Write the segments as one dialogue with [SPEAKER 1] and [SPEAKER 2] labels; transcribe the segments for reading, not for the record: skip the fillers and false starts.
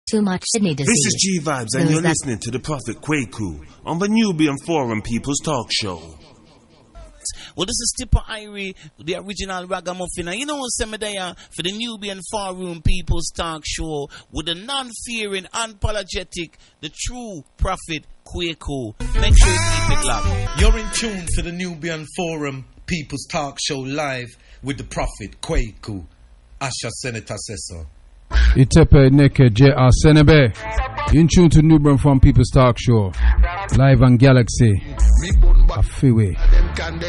[SPEAKER 1] Too much Sydney disease.
[SPEAKER 2] This is G Vibes, and you're listening to the Prophet Kwaku on the Nubian Forum People's Talk Show.
[SPEAKER 3] Well, this is Tipper Irie, the original ragamuffin. And you know what's there for the Nubian Forum People's Talk Show with the non-fearing, unapologetic, the true Prophet Kwaku. Make sure you keep it locked.
[SPEAKER 4] You're in tune to the Nubian Forum People's Talk Show live with the Prophet Kwaku. Asha Senator says so.
[SPEAKER 5] Itepe Neke J.R. Senebe. In tune to Nubian Forum People's Talk Show live on Galaxy Freeway.com.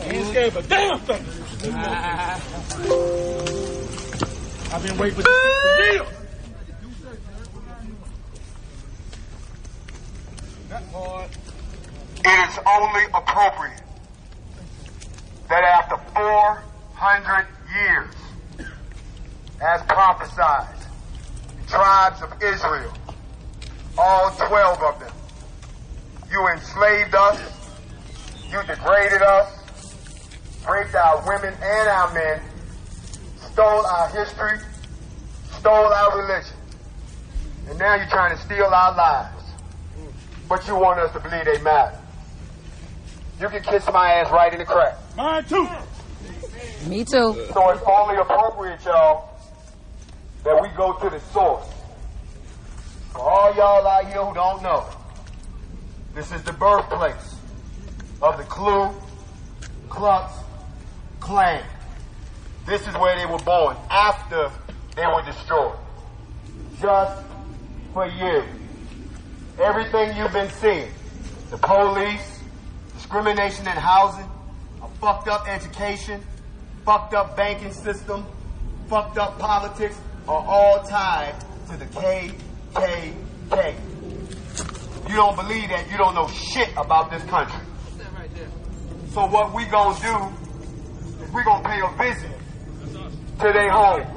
[SPEAKER 6] Ain't scared of a damn thing. I've been waiting for this for years.
[SPEAKER 7] It is only appropriate that after 400 years, as prophesied, the tribes of Israel, all 12 of them, you enslaved us, you degraded us, raped our women and our men, stole our history, stole our religion, and now you're trying to steal our lives. But you want us to believe they matter. You can kiss my ass right in the crack.
[SPEAKER 6] Mine too.
[SPEAKER 1] Me too.
[SPEAKER 7] So it's only appropriate, y'all, that we go to the source. For all y'all out here who don't know, this is the birthplace of the Ku Klux Klan. This is where they were born after they were destroyed. Just for you. Everything you've been seeing, the police, discrimination in housing, a fucked up education, fucked up banking system, fucked up politics, are all tied to the KKK. You don't believe that, you don't know shit about this country. So what we gonna do is we gonna pay a visit to their home.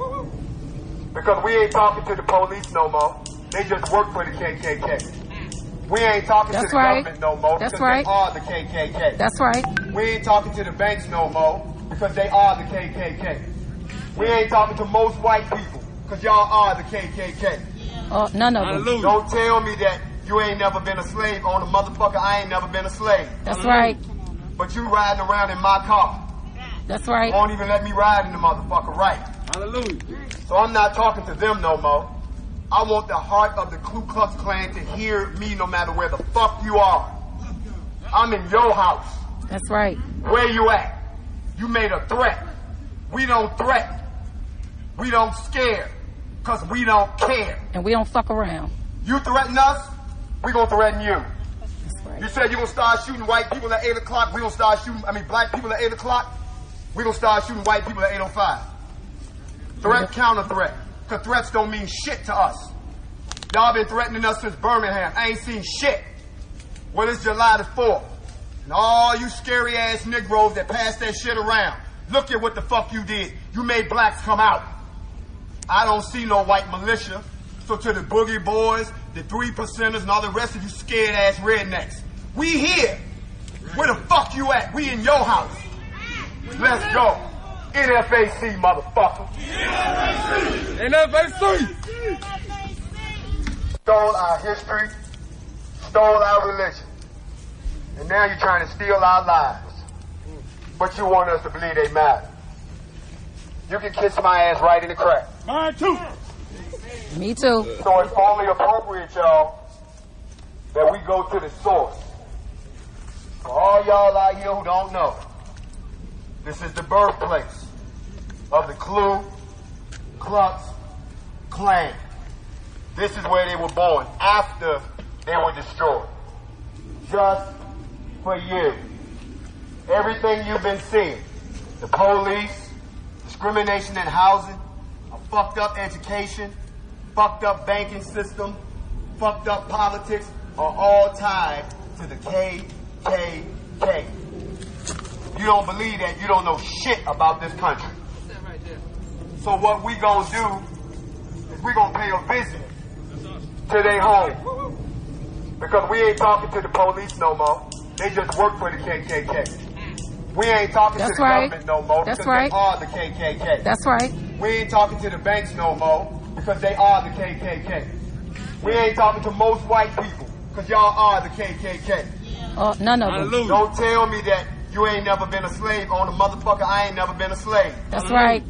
[SPEAKER 7] Because we ain't talking to the police no more. They just work for the KKK. We ain't talking to the government no more because they are the KKK.
[SPEAKER 1] That's right.
[SPEAKER 7] We ain't talking to the banks no more because they are the KKK. We ain't talking to most white people because y'all are the KKK.
[SPEAKER 1] Oh, none of them.
[SPEAKER 7] Don't tell me that you ain't never been a slave on a motherfucker. I ain't never been a slave.
[SPEAKER 1] That's right.
[SPEAKER 7] But you riding around in my car.
[SPEAKER 1] That's right.
[SPEAKER 7] Won't even let me ride in the motherfucker, right?
[SPEAKER 6] Hallelujah.
[SPEAKER 7] So I'm not talking to them no more. I want the heart of the Ku Klux Klan to hear me no matter where the fuck you are. I'm in your house.
[SPEAKER 1] That's right.
[SPEAKER 7] Where you at? You made a threat. We don't threaten. We don't scare. Because we don't care.
[SPEAKER 1] And we don't fuck around.
[SPEAKER 7] You threaten us, we gonna threaten you.
[SPEAKER 1] That's right.
[SPEAKER 7] You said you gonna start shooting white people at 8 o'clock, we gonna start shooting, black people at 8 o'clock, we gonna start shooting white people at 8:05. Threat, counter threat. Because threats don't mean shit to us. Y'all been threatening us since Birmingham. I ain't seen shit. Well, it's July the 4th. And all you scary ass Negroes that pass that shit around, look at what the fuck you did. You made blacks come out. I don't see no white militia. So to the boogie boys, the 3%ers, and all the rest of you scared ass rednecks, we here. Where the fuck you at? We in your house. Let's go. NFAC, motherfucker.
[SPEAKER 6] NFAC.
[SPEAKER 7] Stole our history, stole our religion, and now you're trying to steal our lives. But you want us to believe they matter. You can kiss my ass right in the crack.
[SPEAKER 6] Mine too.
[SPEAKER 1] Me too.
[SPEAKER 7] So it's only appropriate, y'all, that we go to the source. For all y'all out here who don't know, this is the birthplace of the Ku Klux Klan. This is where they were born after they were destroyed. Just for you. Everything you've been seeing, the police, discrimination in housing, a fucked up education, fucked up banking system, fucked up politics, are all tied to the KKK. You don't believe that, you don't know shit about this country. So what we gonna do is we gonna pay a visit to their home. Because we ain't talking to the police no more. They just work for the KKK. We ain't talking to the government no more because they are the KKK.
[SPEAKER 1] That's right.
[SPEAKER 7] We ain't talking to the banks no more because they are the KKK. We ain't talking to most white people because y'all are the KKK.
[SPEAKER 1] None of them.
[SPEAKER 7] Don't tell me that you ain't never been a slave on a motherfucker. I ain't never been a slave.
[SPEAKER 1] That's right.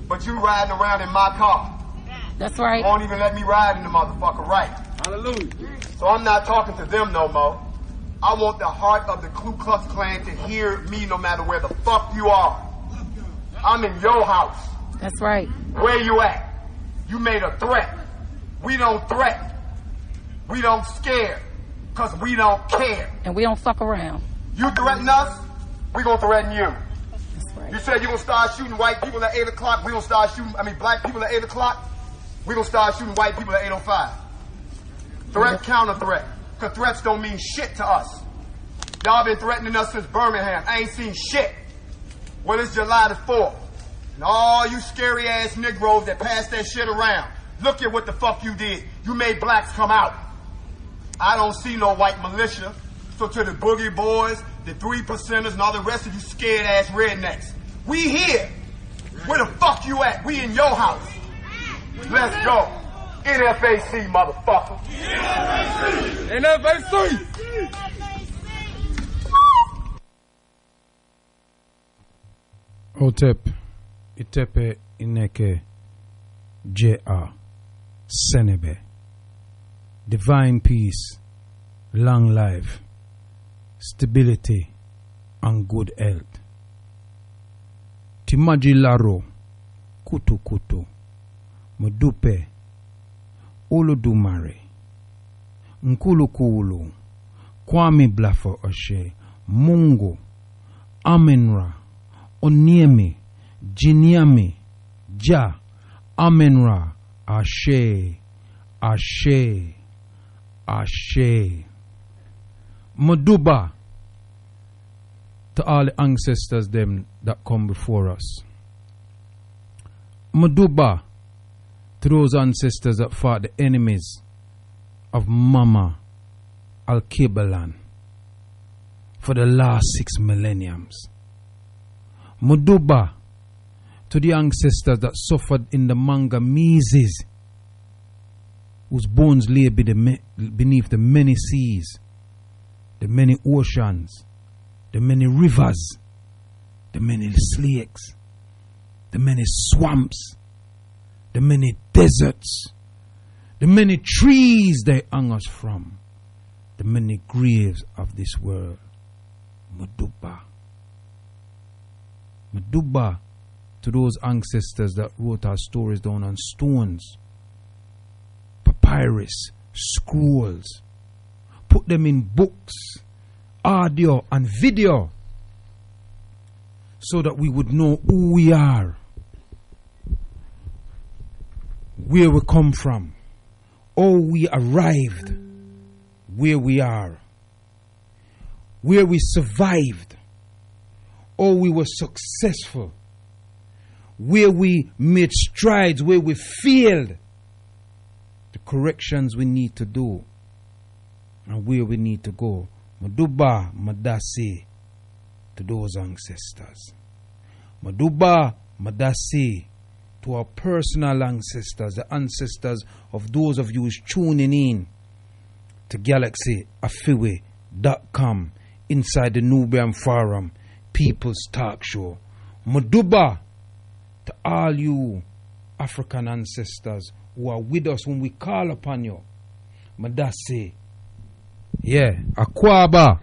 [SPEAKER 7] But you riding around in my car.
[SPEAKER 1] That's right.
[SPEAKER 7] Won't even let me ride in the motherfucker, right?
[SPEAKER 6] Hallelujah.
[SPEAKER 7] So I'm not talking to them no more. I want the heart of the Ku Klux Klan to hear me no matter where the fuck you are. I'm in your house.
[SPEAKER 1] That's right.
[SPEAKER 7] Where you at? You made a threat. We don't threaten. We don't scare. Because we don't care.
[SPEAKER 1] And we don't fuck around.
[SPEAKER 7] You threaten us, we gonna threaten you.
[SPEAKER 1] That's right.
[SPEAKER 7] You said you gonna start shooting white people at 8 o'clock, we gonna start shooting, black people at 8 o'clock, we gonna start shooting white people at 8:05. Threat, counter threat. Because threats don't mean shit to us. Y'all been threatening us since Birmingham. I ain't seen shit. Well, it's July the 4th. And all you scary ass Negroes that pass that shit around, look at what the fuck you did. You made blacks come out. I don't see no white militia. So to the boogie boys, the 3%ers, and all the rest of you scared ass rednecks, we here. Where the fuck you at? We in your house. Let's go. NFAC, motherfucker.
[SPEAKER 6] NFAC.
[SPEAKER 5] Otep, Itepe Ineke, J.R. Senebe. Divine peace, long life, stability, and good health. Timaji Laro, Kutu Kutu, Mudupe, Olodumare, Nkulukulu, Kwame Blafo Oshe, Mungo, Amenra, Oniemi, Jiniami, Ja, Amenra, Ashe, Ashe, Ashe. Maduba to all the ancestors them that come before us. Maduba to those ancestors that fought the enemies of Mama Al-Kibalan for the last 6 millenniums. Maduba to the ancestors that suffered in the Mangameses, whose bones lay beneath the many seas, the many oceans, the many rivers, the many lakes, the many swamps, the many deserts, the many trees they hung us from, the many graves of this world. Maduba. Maduba to those ancestors that wrote our stories down on stones, papyrus, scrolls, put them in books, audio and video, so that we would know who we are, where we come from, how we arrived, where we are, where we survived, how we were successful, where we made strides, where we failed, the corrections we need to do, and where we need to go. Maduba Madasi to those ancestors. Maduba Madasi to our personal ancestors, the ancestors of those of you who's tuning in to GalaxyAfiwe.com inside the Nubian Forum People's Talk Show. Maduba to all you African ancestors who are with us when we call upon you. Madasi. Yeah, Akwaba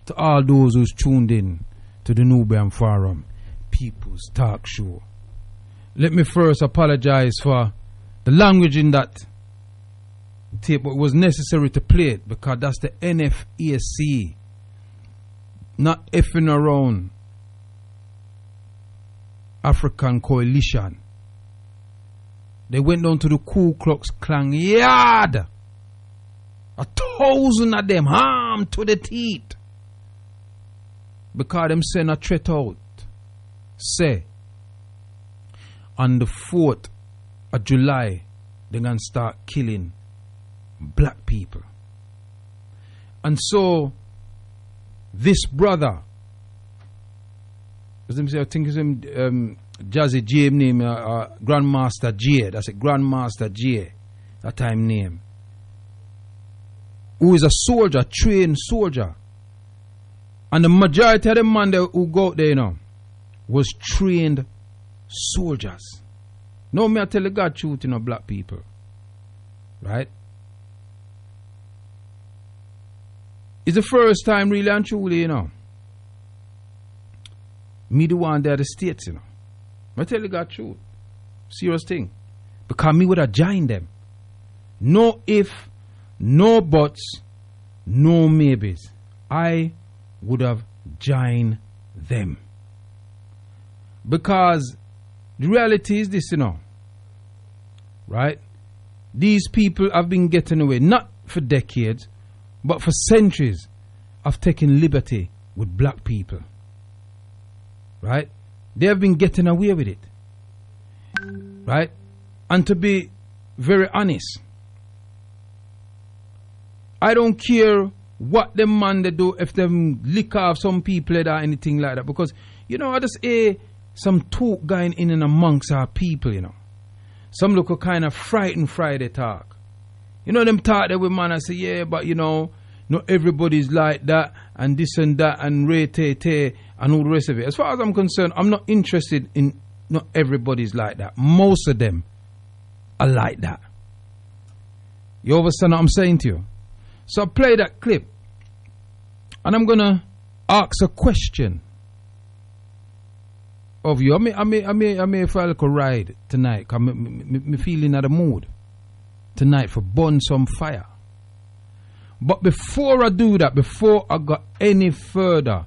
[SPEAKER 5] to all those who's tuned in to the Nubian Forum People's Talk Show. Let me first apologize for the language in that tape, but it was necessary to play it because that's the NFAC, not effing around African Coalition. They went down to the Ku Klux Klan yard. 1,000 of them armed to the teeth because them send a threat out. Say, on the 4th of July, they're going to start killing black people. And so, this brother, I think his name, Jazzy J name, Grandmaster J, that's it, Grandmaster J, that time name, who is a soldier, trained soldier. And the majority of the men who go out there, you know, was trained soldiers. No, me I tell you God truth, you know, black people. Right? It's the first time really and truly, you know, me the one there the States, you know. I tell you God truth. Serious thing. Because me would have joined them. No if, no buts, no maybes. I would have joined them. Because the reality is this, you know. Right? These people have been getting away, not for decades, but for centuries, of taking liberty with black people. Right? They have been getting away with it. Right? And to be very honest, I don't care what them man they do, if them lick off some people or anything like that. Because, you know, I just hear some talk going in and amongst our people, you know. Some look kind of frightened Friday talk. You know, them talk there with man and say, yeah, but you know, not everybody's like that, and this and that, and re-te-te, and all the rest of it. As far as I'm concerned, I'm not interested in not everybody's like that. Most of them are like that. You understand what I'm saying to you? So I play that clip, and I'm gonna ask a question of you. I may feel like a ride tonight. Cause me feeling at the mood tonight for burn some fire. But before I do that, before I go any further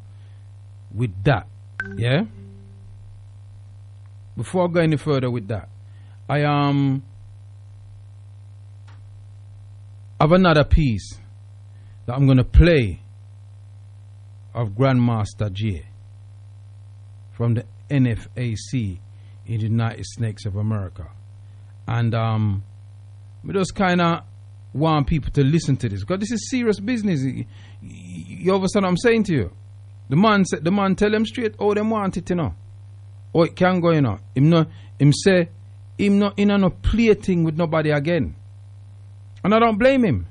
[SPEAKER 5] with that, yeah. Before I go any further with that, I have another piece that I'm gonna play of Grandmaster J from the NFAC in the United States of America. And we just kind of want people to listen to this, because this is serious business. You understand what I'm saying to you? The man tell them straight how them want it, you know. Oh, it can go, you know. Him say him not in no plating with nobody again. And I don't blame him.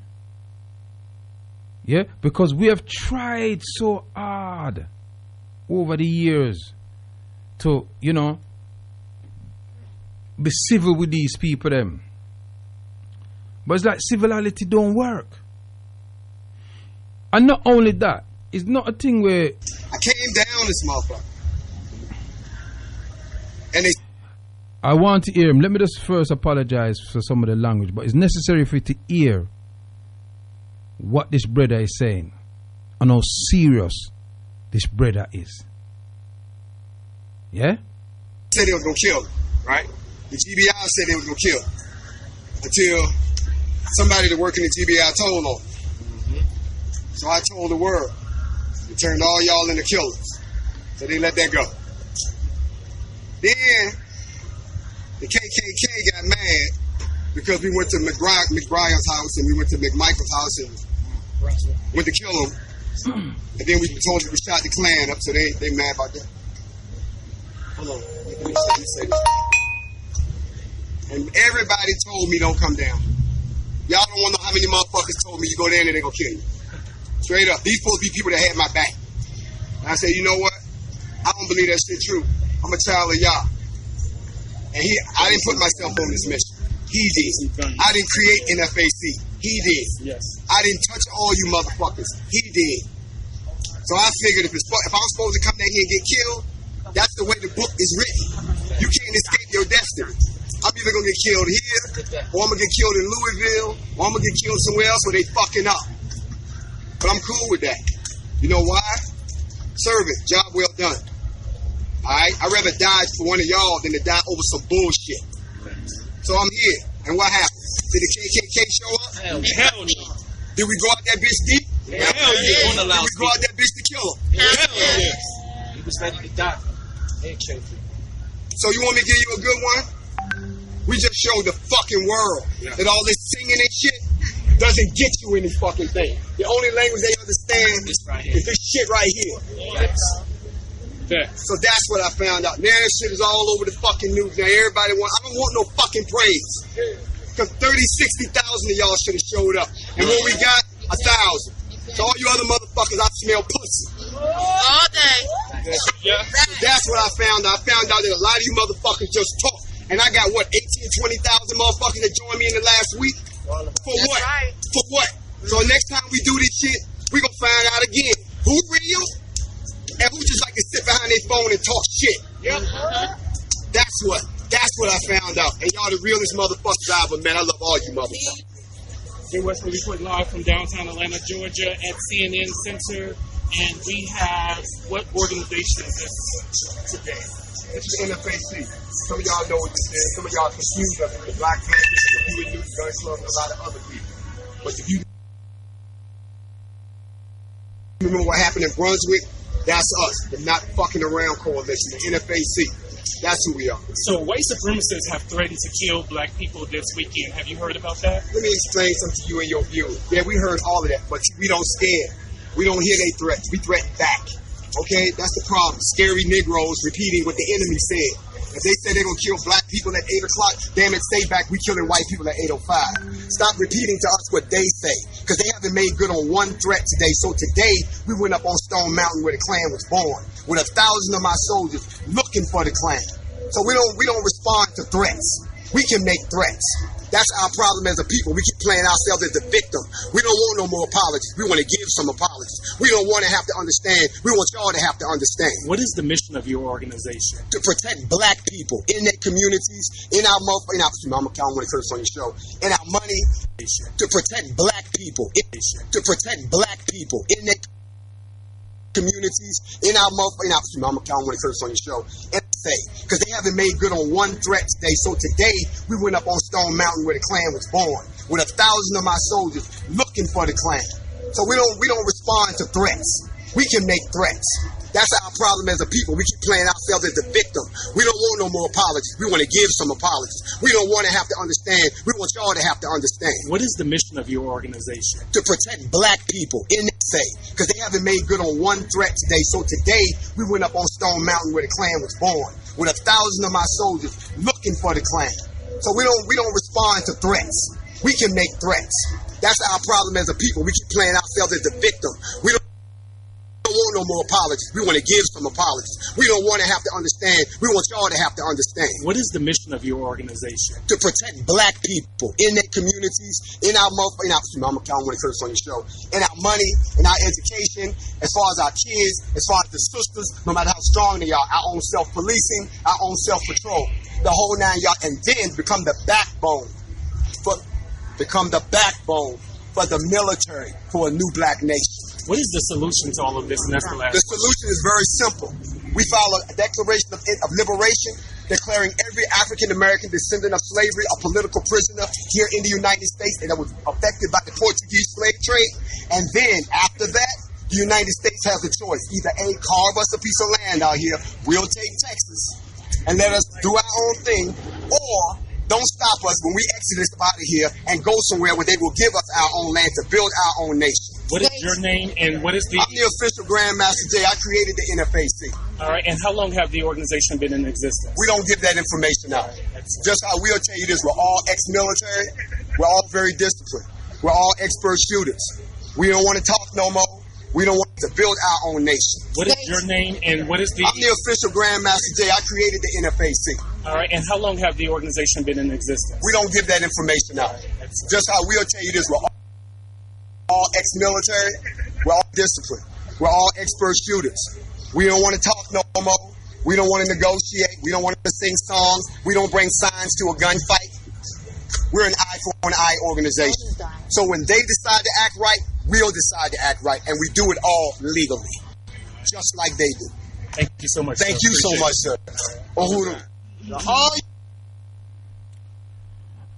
[SPEAKER 5] Yeah, because we have tried so hard over the years to, you know, be civil with these people them. But it's like civility don't work. And not only that, it's not a thing where
[SPEAKER 7] I came down this motherfucker. And they
[SPEAKER 5] I want to hear him. Let me just first apologize for some of the language, but it's necessary for you to hear what this brother is saying and how serious this brother is. Yeah?
[SPEAKER 7] said they was gonna kill him, right? The GBI said they was gonna kill him. Until somebody that worked in the GBI told on him. So I told the world. We turned all y'all into killers. So they let that go. Then the KKK got mad because we went to McBriar's house and we went to McMichael's house and went to kill him. And then we told them we shot the Klan up, so they mad about that. Hold on. Let me say this. And everybody told me don't come down. Y'all don't want to know how many motherfuckers told me you go down there, they gonna kill you. Straight up. These supposed to be people that had my back. And I said, you know what? I don't believe that shit true. I'm a child of y'all. And I didn't put myself on this mission. He did. I didn't create NFAC. He did. Yes. I didn't touch all you motherfuckers. He did. So I figured if I was supposed to come down here and get killed, that's the way the book is written. You can't escape your destiny. I'm either gonna get killed here, or I'm gonna get killed in Louisville, or I'm gonna get killed somewhere else where they fucking up. But I'm cool with that. You know why? Service, job well done. Alright? I'd rather die for one of y'all than to die over some bullshit. So I'm here. And what happened? Did the KKK show up?
[SPEAKER 6] Hell no.
[SPEAKER 7] Did we go out that bitch deep?
[SPEAKER 6] Hell yeah.
[SPEAKER 7] Did we go out that bitch to kill him?
[SPEAKER 6] Hell yeah. He was ready to die.
[SPEAKER 7] So you want me to give you a good one? We just showed the fucking world that all this singing and shit doesn't get you any fucking thing. The only language they understand is this shit right here. So that's what I found out. Now that shit is all over the fucking news. Now everybody I don't want no fucking praise. Because 30, 60,000 of y'all should have showed up. And what we got? 1,000. So all you other motherfuckers, I smell pussy.
[SPEAKER 8] All day.
[SPEAKER 7] That's what I found out. I found out that a lot of you motherfuckers just talk. And I got, 18, 20,000 motherfuckers that joined me in the last week? For what?
[SPEAKER 8] Right.
[SPEAKER 7] For what? So next time we do this shit, we gonna find out again who real and who just like to sit behind their phone and talk shit. That's what I found out. And y'all the realest motherfuckers I ever met. I love all you motherfuckers.
[SPEAKER 9] Jay West report live from downtown Atlanta, Georgia at CNN Center. And we have, what organization is this today?
[SPEAKER 7] It's the NFAC. Some of y'all know what this is. Some of y'all confused us with the Black Panthers and the Huey Newton Gun Club and a lot of other people. But if you remember what happened in Brunswick, that's us. The Not Fucking Around Coalition, the NFAC. That's who we are.
[SPEAKER 9] So white supremacists have threatened to kill black people this weekend. Have you heard about that?
[SPEAKER 7] Let me explain something to you and your viewers. Yeah, we heard all of that, but we don't scare. We don't hear their threats. We threaten back. Okay? That's the problem. Scary Negroes repeating what the enemy said. If they say they're going to kill black people at 8 o'clock, damn it, stay back. We killing white people at 8:05. Stop repeating to us what they say, because they haven't made good on one threat today. So today, we went up on Stone Mountain where the Klan was born, with 1,000 of my soldiers looking for the Klan. So we don't respond to threats. We can make threats. That's our problem as a people. We keep playing ourselves as the victim. We don't want no more apologies. We want to give some apologies. We don't want to have to understand. We want y'all to have to understand.
[SPEAKER 9] What is the mission of your organization?
[SPEAKER 7] To protect black people in their communities, in our I'm want to curse on your show. In our money, to protect black people, to protect black people in their communities, in our I'm want to curse on your show. Because they haven't made good on one threat today. So today, we went up on Stone Mountain where the Klan was born, with 1,000 of my soldiers looking for the Klan. So we don't respond to threats. We can make threats. That's our problem as a people. We keep playing ourselves as the victim. We don't want no more apologies. We want to give some apologies. We don't want to have to understand. We want y'all to have to understand.
[SPEAKER 9] What is the mission of your organization?
[SPEAKER 7] To protect black people in the state. Because they haven't made good on one threat today. So today, we went up on Stone Mountain where the Klan was born, with 1,000 of my soldiers looking for the Klan. So we don't respond to threats. We can make threats. That's our problem as a people. We keep playing ourselves as the victim. We don't want no more apologies. We want to give some apologies. We don't want to have to understand. We want y'all to have to understand.
[SPEAKER 9] What is the mission of your organization?
[SPEAKER 7] To protect black people in their communities, in our I'm want to curse on your show. In our money, in our education, as far as our kids, as far as the sisters, no matter how strong they are, our own self-policing, our own self-patrol, the whole 9 yards, and then become the backbone for the military for a new black nation.
[SPEAKER 9] What is the solution to all of this? And that's the last
[SPEAKER 7] The solution is very simple. We file a Declaration of Liberation declaring every African American descendant of slavery a political prisoner here in the United States and that was affected by the Portuguese slave trade. And then after that, the United States has a choice. Either A, carve us a piece of land out here, we'll take Texas and let us do our own thing, or don't stop us when we exit out of here and go somewhere where they will give us our own land to build our own nation.
[SPEAKER 9] What is your name and what is the...
[SPEAKER 7] I'm the official Grandmaster Jay. I created the NFAC.
[SPEAKER 9] All right, and how long have the organization been in existence?
[SPEAKER 7] We don't give that information out. Just how we'll tell you this, we're all ex-military. We're all very disciplined. We're all expert shooters. We don't want to talk no more. We don't want to build our own nation.
[SPEAKER 9] What is your name and what is the...
[SPEAKER 7] I'm the official Grandmaster Jay. I created the NFAC.
[SPEAKER 9] All right, and how long have the organization been in existence?
[SPEAKER 7] We don't give that information out. Just how we'll tell you this, we're all ex-military. We're all disciplined. We're all expert shooters. We don't want to talk no more. We don't want to negotiate. We don't want to sing songs. We don't bring signs to a gunfight. We're an eye for an eye organization. So when they decide to act right, we'll decide to act right. And we do it all legally, just like they do.
[SPEAKER 9] Thank you so much.
[SPEAKER 7] Thank you so much, sir. Uhuru.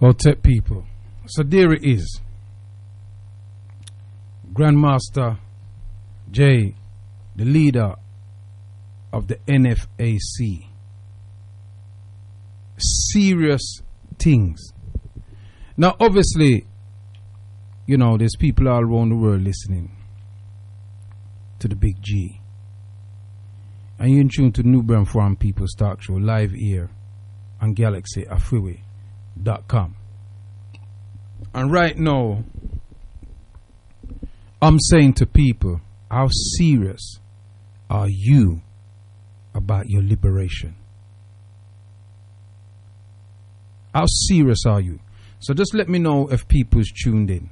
[SPEAKER 5] Otep people. So there it is. Grandmaster Jay, the leader of the NFAC. serious things. Now, obviously, you know, there's people all around the world listening to the Big G. And you're in tune to the Nubian Forum People's Talk Show live here on GalaxyAfriwe.com. And right now, I'm saying to people, how serious are you about your liberation? How serious are you? So just let me know if people's tuned in.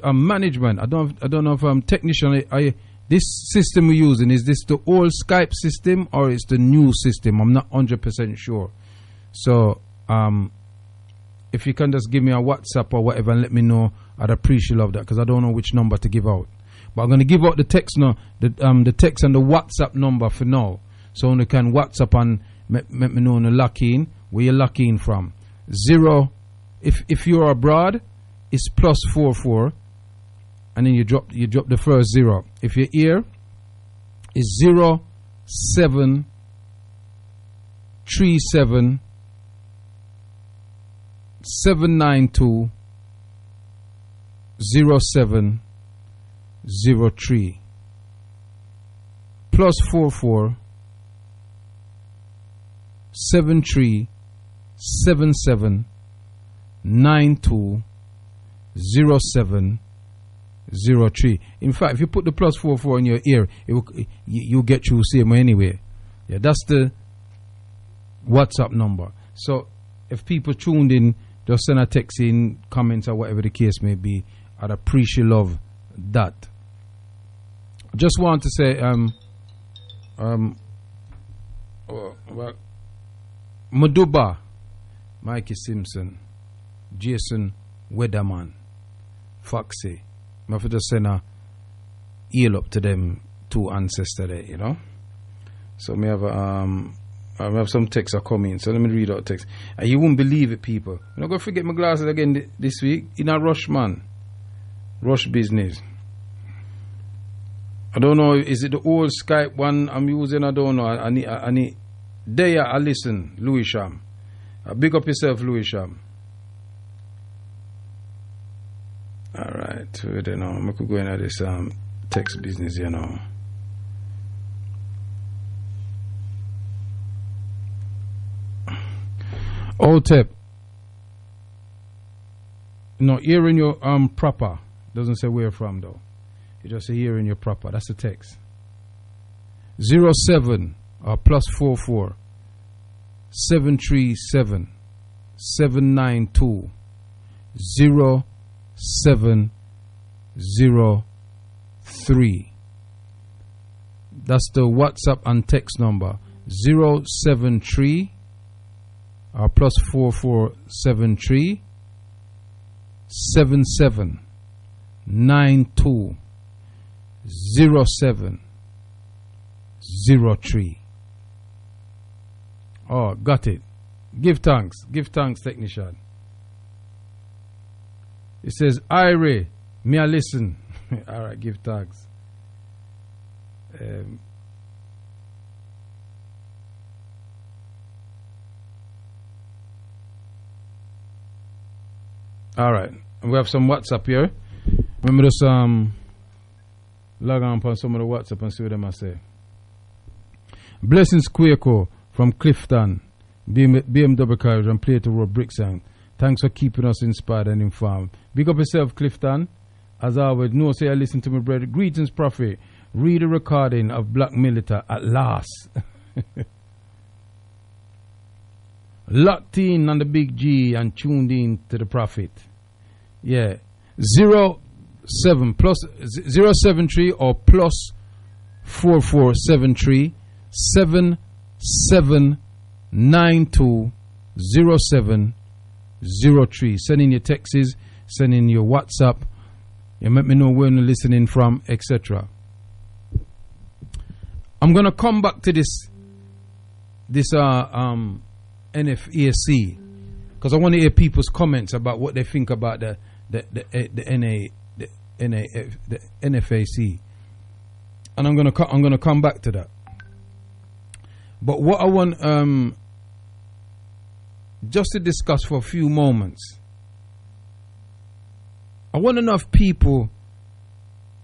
[SPEAKER 5] Management, I don't know if I'm technician. This system we're using, is this the old Skype system or is the new system? I'm not 100% sure. So if you can just give me a WhatsApp or whatever and let me know, I'd appreciate that, because I don't know which number to give out. But I'm going to give out the text now, the text and the WhatsApp number for now. So you can WhatsApp and let me know the lock in, where you're locking from. 0, if you're abroad, it's +44, and then you drop the first 0. If you're here, it's 0737 792 0703 +44 73 77 92 0703. In fact, if you put the +44 in your ear, you'll get through same anyway. Yeah, that's the WhatsApp number. So if people tuned in, just send a text in, comments or whatever the case may be. I'd appreciate love that. I just want to say Maduba, Mikey Simpson, Jason Weatherman, Foxy. I have to just send a eel up to them two ancestors there, you know. So I have some texts are coming, so let me read out text. And you won't believe it, people. I'm not gonna forget my glasses again this week. In a rush, man. Rush business. I don't know, is it the old Skype one I'm using? I don't know. I need there I listen, Louis Sham. Big up yourself, Louis Sham. Alright, I don't know. I could go into this text business, you know. OTEP. No, here in your proper. Doesn't say where from though. You just say here in your proper. That's the text. 07 or +44 737 792 0703. That's the WhatsApp and text number. 073 or +4473 77 92 0703. Oh, got it. Give thanks, technician. It says, Irie, me I listen. All right, give thanks. All right, we have some WhatsApp here. Remember just log on upon some of the WhatsApp and see what them I say. Blessings Kwaku from Clifton, BMW Carriage and Play to Road Bricksound. Thanks for keeping us inspired and informed. Big up yourself, Clifton. As always, no say I listen to my brother. Greetings, Prophet. Read a recording of Black Militator at last. Locked in on the Big G and tuned in to the Prophet. Yeah. 073 or +4473 7792 0703. Send in your texts, send in your WhatsApp. You let me know where you're listening from, etc. I'm gonna come back to this NFAC because I want to hear people's comments about what they think about the NFAC, and I'm gonna come back to that. But what I want just to discuss for a few moments. I want to know if people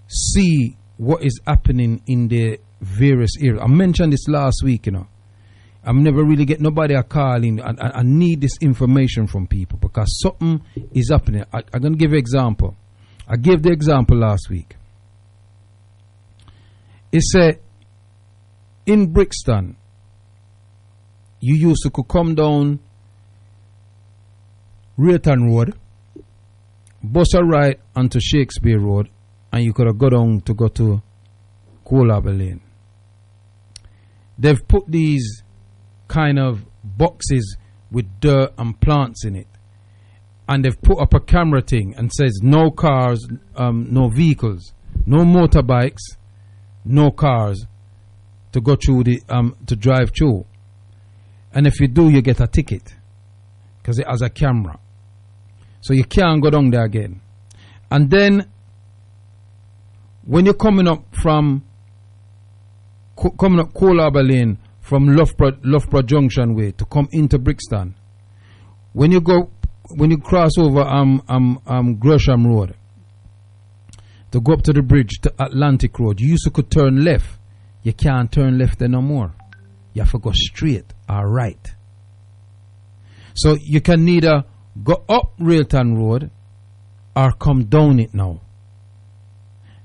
[SPEAKER 5] see what is happening in the various areas. I mentioned this last week, you know. I'm never really get nobody a call in. I need this information from people because something is happening. I'm going to give you an example. I gave the example last week. It's in Brixton, you used to could come down Rayton Road, bus a right onto Shakespeare Road, and you could have go to Coalharbour Lane. They've put these kind of boxes with dirt and plants in it, and they've put up a camera thing and says no cars, no vehicles, no motorbikes, no cars to go through to drive through. And if you do, you get a ticket because it has a camera, so you can't go down there again. And then when you're coming up Coalharbour Lane from Loughborough Junction way to come into Brixton, when you cross over Gresham Road to go up to the bridge to Atlantic Road, you used to could turn left. You can't turn left there no more. You have to go straight or right. So you can neither go up Rayton Road or come down it now.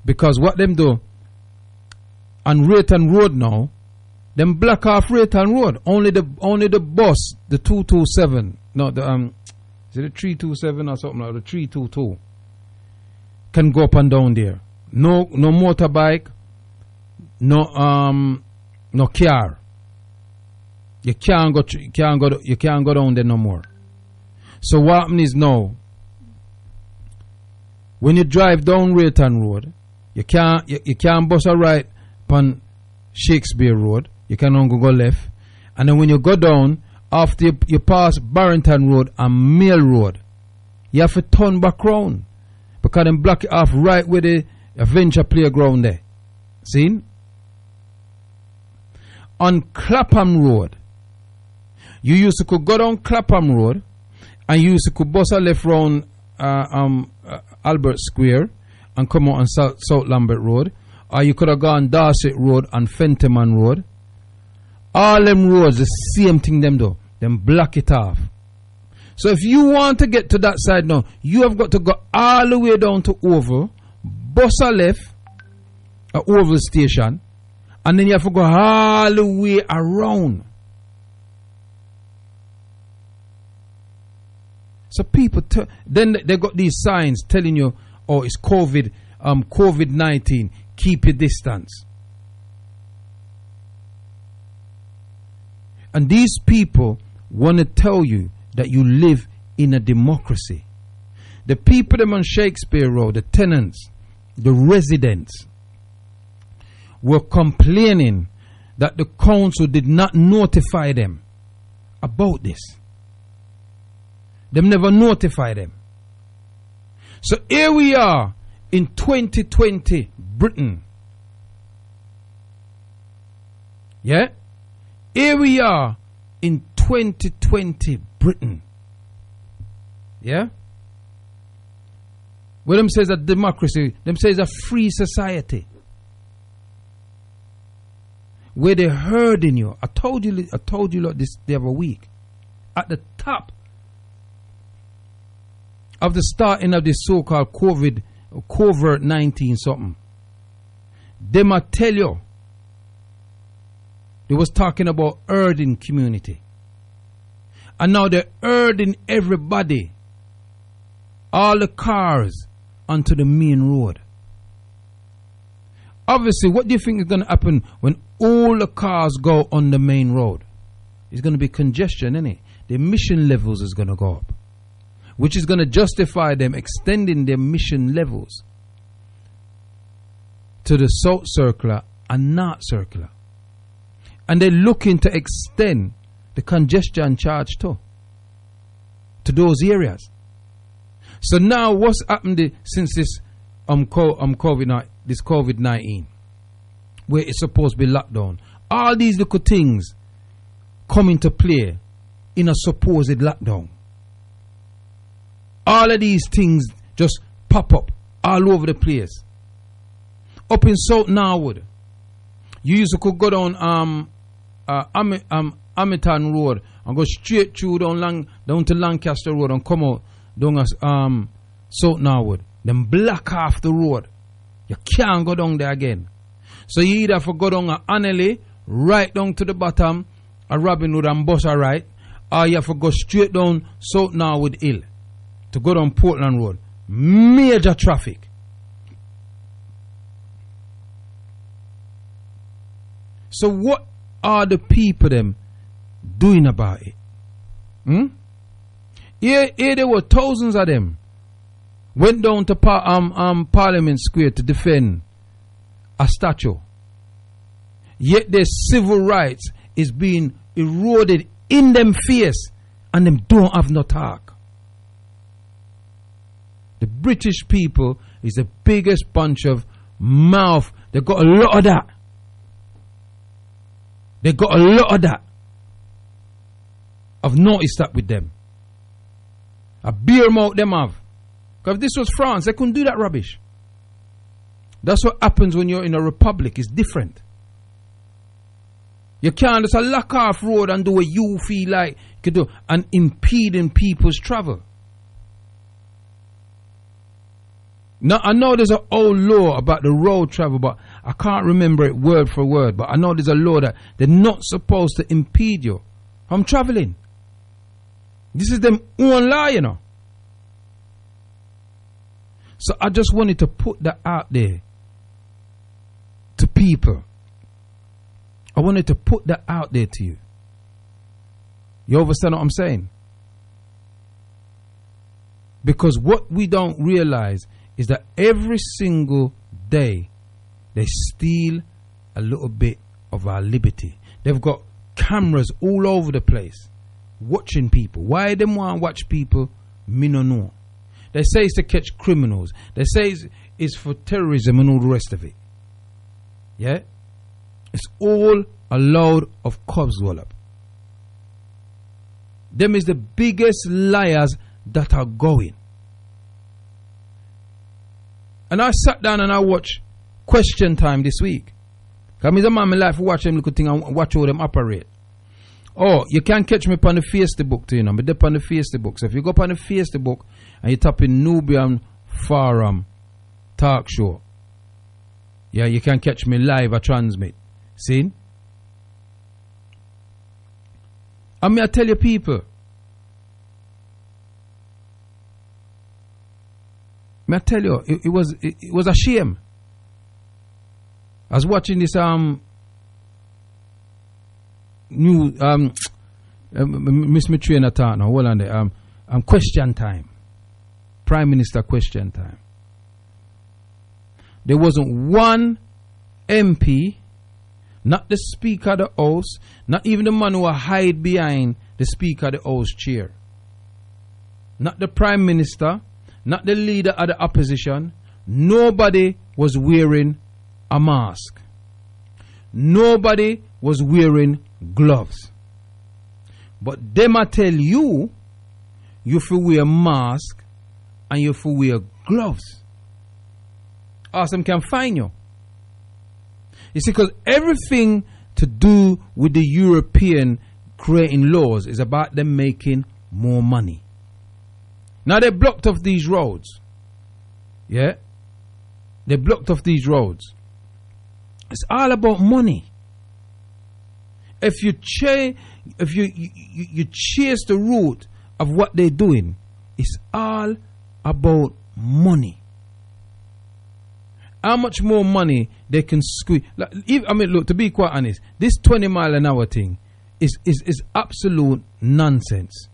[SPEAKER 5] Because what them do on Rayton Road now, them block off Rayton Road. Only the bus, the 227, no, the is it the 327 or something like the 322 can go up and down there. No motorbike, no car. You can't go down there no more. So what happens is now, when you drive down Rayton Road, you can't bus a right on Shakespeare Road. You can only go left. And then when you go down, after you pass Barrington Road and Mill Road, you have to turn back round because them block it off right where the Adventure Playground there. See? On Clapham Road, you used to could go down Clapham Road and you used to could bus a left round Albert Square and come out on South Lambert Road, or you could have gone Dorset Road and Fenterman Road. All them roads, the same thing them do. Them block it off. So if you want to get to that side now, you have got to go all the way down to Oval, bus a left at Oval Station, and then you have to go all the way around. So people, then they got these signs telling you, oh, it's COVID-19, keep your distance. And these people want to tell you that you live in a democracy. The people them on Shakespeare Road, the tenants, the residents, were complaining that the council did not notify them about this. Them never notify them. So here we are in 2020 Britain. Yeah? Here we are in 2020 Britain. Yeah? Well, them says a democracy, them says a free society. Where they're herding you. I told you like this the other week. At the top of the starting of this so-called COVID-19 something. Them I tell you, they was talking about herding community. And now they're herding everybody, all the cars, onto the main road. Obviously, what do you think is going to happen when all the cars go on the main road? It's going to be congestion, isn't it? The emission levels is going to go up, which is going to justify them extending their emission levels to the South Circular and North Circular. And they're looking to extend the congestion charge to those areas. So now what's happened since this COVID-19, where it's supposed to be locked down? All these little things come into play in a supposed lockdown. All of these things just pop up all over the place. Up in South Norwood, you used to could go down Amiton Road and go straight through down to Lancaster Road and come out down South Norwood. Then block off the road. You can't go down there again. So you either have to go down Annelly, right down to the bottom, a Robin Hood and bus right, or you have to go straight down South Norwood Hill to go down Portland Road. Major traffic. So what are the people them doing about it? Here there were thousands of them went down to Parliament Square to defend a statue. Yet their civil rights is being eroded in them face and them don't have no talk. The British people is the biggest bunch of mouth. They got a lot of that. They got a lot of that. I've noticed that with them. A beer mouth them have. Because if this was France, they couldn't do that rubbish. That's what happens when you're in a republic. It's different. You can't just lock off road and do what you feel like you can do and impeding people's travel. Now, I know there's an old law about the road travel, but I can't remember it word for word. But I know there's a law that they're not supposed to impede you from traveling. This is them own law, you know. So I just wanted to put that out there to people. I wanted to put that out there to you. You understand what I'm saying? Because what we don't realize is that every single day they steal a little bit of our liberty. They've got cameras all over the place watching people. Why they want to watch people? Me no know. They say it's to catch criminals. They say it's for terrorism and all the rest of it. Yeah? It's all a load of cobs wallop. Them is the biggest liars that are going. And I sat down and I watched Question Time this week. Because I'm a man in life watch them little thing and watch how them operate. Oh, you can catch me upon the Facebook too, you know. I'm up on the Facebook. So if you go up on the Facebook and you tap in Nubian Forum Talk Show, yeah, you can catch me live or transmit. See? I mean, I tell you people, may I tell you, it was a shame. I was watching this new Miss me trainer talk now. Hold on there. Question Time. Prime Minister Question Time. There wasn't one MP, not the Speaker of the House, not even the man who hide behind the Speaker of the House chair. Not the Prime Minister, not the leader of the opposition. Nobody was wearing a mask. Nobody was wearing gloves. But them I tell you, you have to wear a mask and you have to wear gloves. Or some can find you. You see, because everything to do with the European creating laws is about them making more money. Now they blocked off these roads. Yeah? They blocked off these roads. It's all about money. If you chase the root of what they're doing, it's all about money. How much more money they can squeeze? Like, look, to be quite honest, this 20 mile an hour thing is absolute nonsense.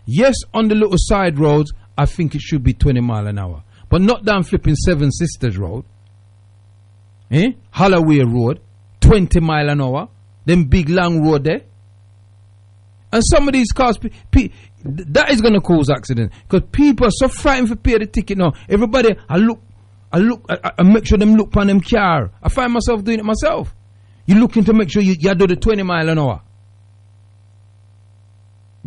[SPEAKER 5] Yes, on the little side roads, I think it should be 20 mile an hour. But not down flipping Seven Sisters Road. Holloway Road, 20 mile an hour. Them big long road there. And some of these cars, that is going to cause accidents. Because people are so frightened for pay the ticket now. Everybody, I make sure them look on them car. I find myself doing it myself. You looking to make sure you do the 20 mile an hour.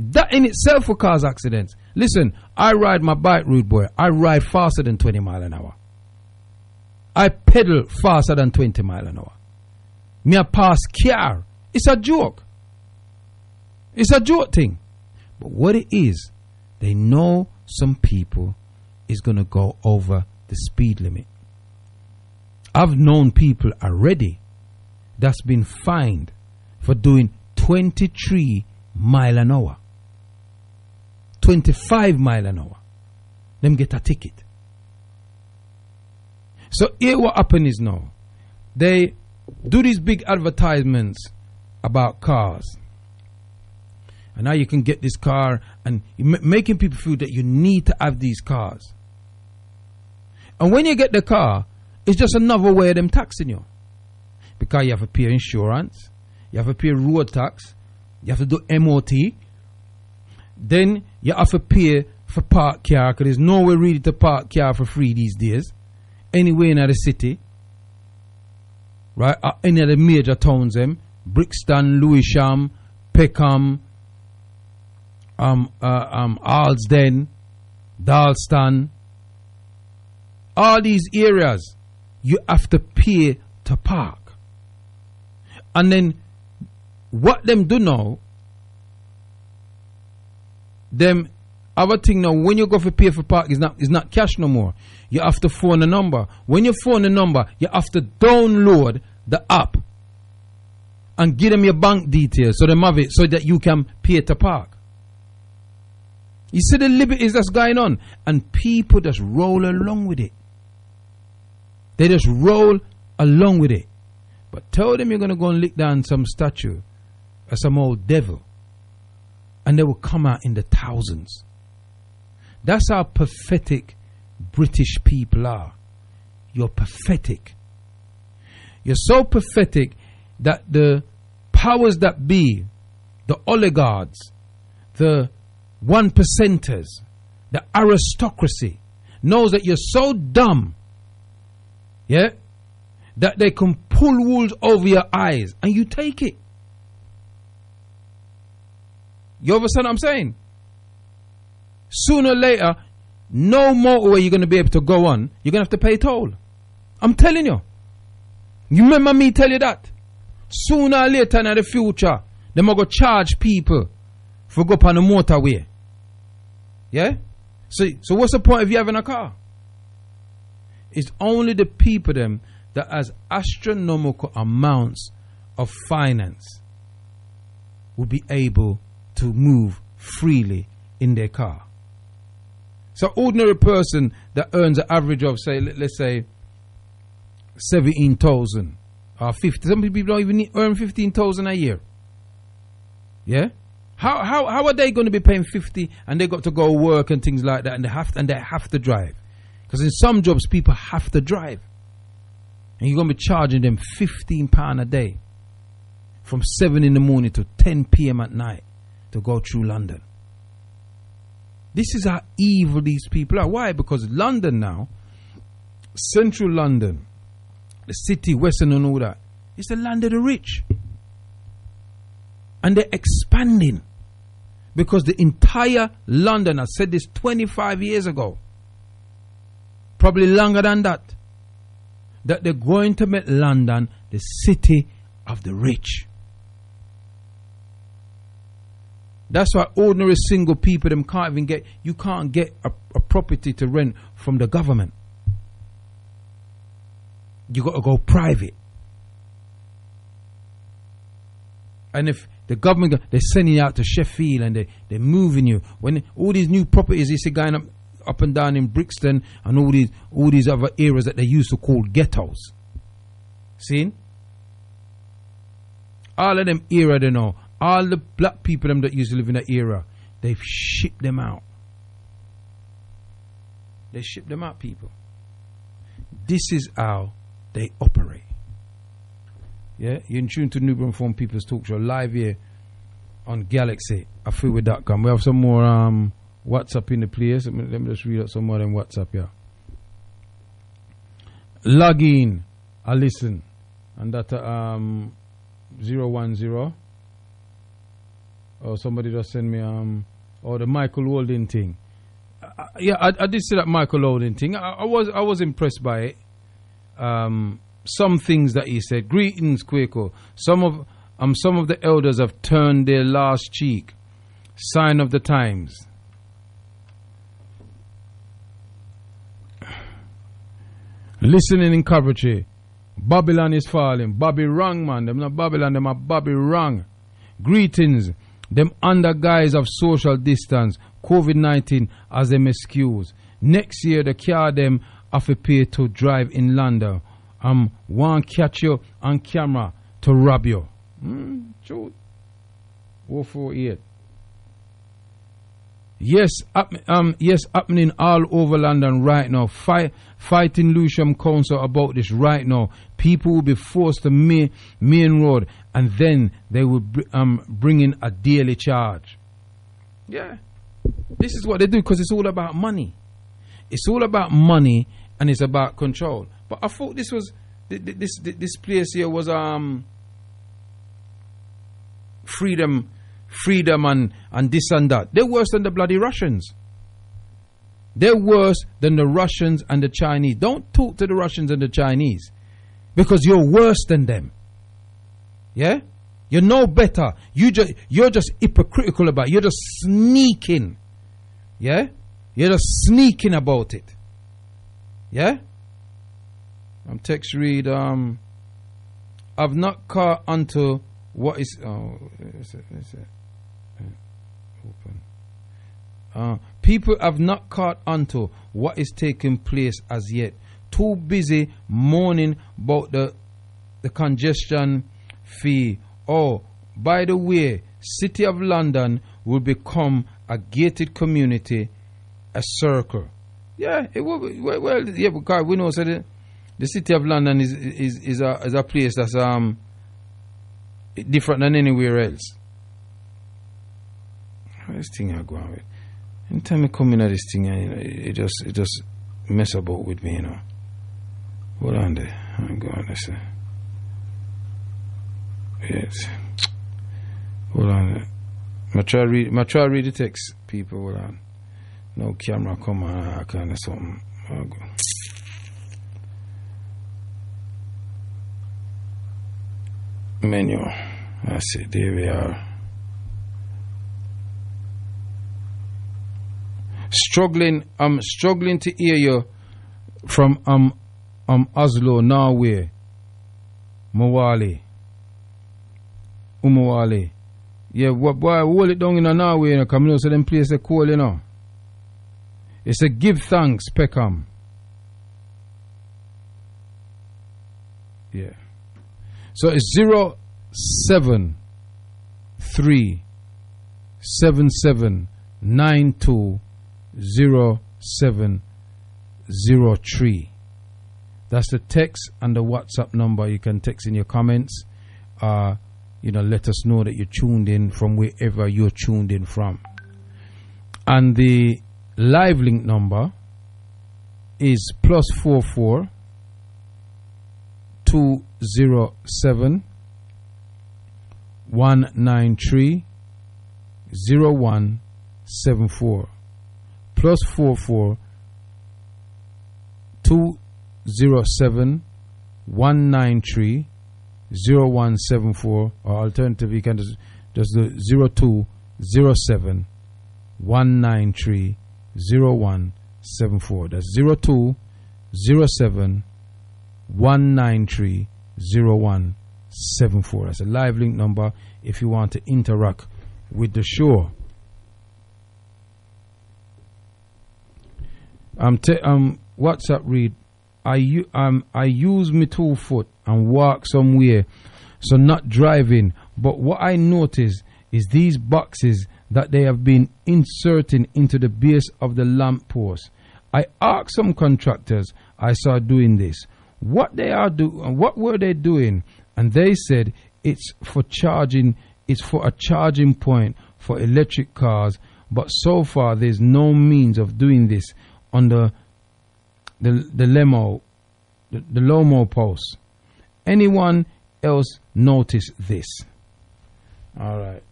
[SPEAKER 5] That in itself will cause accidents. Listen, I ride my bike, rude boy. I ride faster than 20 mile an hour. I pedal faster than 20 mile an hour. Me a pass car. It's a joke. It's a joke thing. But what it is, they know some people is going to go over the speed limit. I've known people already that's been fined for doing 23 mile an hour. 25 mile an hour. Them get a ticket. So here what happen is now, they do these big advertisements about cars. And now you can get this car, and making people feel that you need to have these cars. And when you get the car, it's just another way of them taxing you. Because you have to pay insurance, you have to pay road tax, you have to do MOT, then you have to pay for park car, because there's nowhere really to park car for free these days. Anywhere in the city, right? Any of the major towns, Brixton, Lewisham, Peckham, Alsden, Dalston, all these areas, you have to pay to park. And then what them do now, them other thing now, when you go for pay for park, is not cash no more. You have to phone a number. When you phone the number, you have to download the app and give them your bank details so them have it so that you can pay to park. You see the liberties that's going on, and people just roll along with it. They just roll along with it. But tell them you're going to go and lick down some statue or some old devil, and they will come out in the thousands. That's how pathetic British people are. You're pathetic. You're so pathetic that the powers that be, the oligarchs, the 1%ers, the aristocracy, knows that you're so dumb, yeah, that they can pull wool over your eyes and you take it. You understand what I'm saying? Sooner or later, no motorway you're going to be able to go on, you're going to have to pay toll. I'm telling you. You remember me tell you that? Sooner or later in the future, they're going to charge people for go up on the motorway. Yeah? So what's the point of you having a car? It's only the people them that has astronomical amounts of finance will be able to move freely in their car. So ordinary person that earns an average of, say, let's say 17,000 or 50. Some people don't even earn 15,000 a year. Yeah? How are they going to be paying 50 and they got to go work and things like that, and they have to drive? Because in some jobs people have to drive. And you're going to be charging them £15 a day from 7 in the morning to 10 p.m. at night to go through London. This is how evil these people are. Why? Because London now, central London, the city, Western and all that, is the land of the rich. And they're expanding. Because the entire London, I said this 25 years ago, probably longer than that they're going to make London the city of the rich. That's why ordinary single people them can't even get, you can't get a property to rent from the government. You got to go private. And if the government, they're sending you out to Sheffield and they're moving you. When all these new properties you see going up and down in Brixton and all these other areas that they used to call ghettos. See? All of them era they know. All the black people them that used to live in that era, they've shipped them out. They ship them out, people. This is how they operate. Yeah, you're in tune to Nubian Phone People's Talk Show live here on Galaxy Afiwe.com. We have some more WhatsApp in the place. Let me just read out some more than WhatsApp here. Log in, I listen, and that 010 or somebody just send me or the Michael Holding thing. I did see that Michael Holding thing. I was impressed by it. Some things that he said. Greetings, Kwaku. Some of the elders have turned their last cheek. Sign of the times. Listening in Coventry. Babylon is falling. Bobby wrong, man. Them not Babylon, them are Bobby wrong. Greetings. Them under guise of social distance. COVID-19 as them excuse. Next year, the car them have to pay to drive in London. Want catch you on camera to rob you. True. 048. Yes, happening all over London right now. Fighting Lewisham Council about this right now. People will be forced to main road, and then they will bring in a daily charge. Yeah, this is what they do because it's all about money. It's all about money, and it's about control. But I thought this was this place here was freedom and this and that. They're worse than the bloody Russians. They're worse than the Russians and the Chinese. Don't talk to the Russians and the Chinese because you're worse than them. Yeah? You're no better. You're just hypocritical about it. You're just sneaking. Yeah? You're just sneaking about it. Yeah? Text read, I've not caught onto what is open. People have not caught onto what is taking place as yet. Too busy moaning about the congestion fee. Oh, by the way, City of London will become a gated community, a circle. Yeah, it will be, well, yeah, because we know so the City of London is a place that's different than anywhere else. This thing I go on with. Anytime I come in at this thing, it just mess about with me, you know. Hold on there. I'm going to yes. Hold on there. I try to read the text, people. Hold on. No camera, come on, I kind of something. I'll go. Menu. That's it. There we are. I'm struggling to hear you from Oslo, Norway. Umawali. Yeah, boy, hold it down in Norway, you know, come out so them place they cool, you know. It's a give thanks, Peckham. Yeah. So it's 07377920703. That's the text and the WhatsApp number. You can text in your comments. Let us know that you're tuned in from wherever you're tuned in from. And the live link number is +44 207 193 0174 +44 207 193 0174, or alternatively you can just do 0207 193 0174. That's 0207 193 0174. That's a live link number if you want to interact with the show. WhatsApp read, I use my 2 foot and walk somewhere, so not driving. But what I notice is these boxes that they have been inserting into the base of the lamp post. I asked some contractors I saw doing this, what were they doing, and they said it's for charging. It's for a charging point for electric cars. But so far, there's no means of doing this on the Lomo post. Anyone else notice this? All right.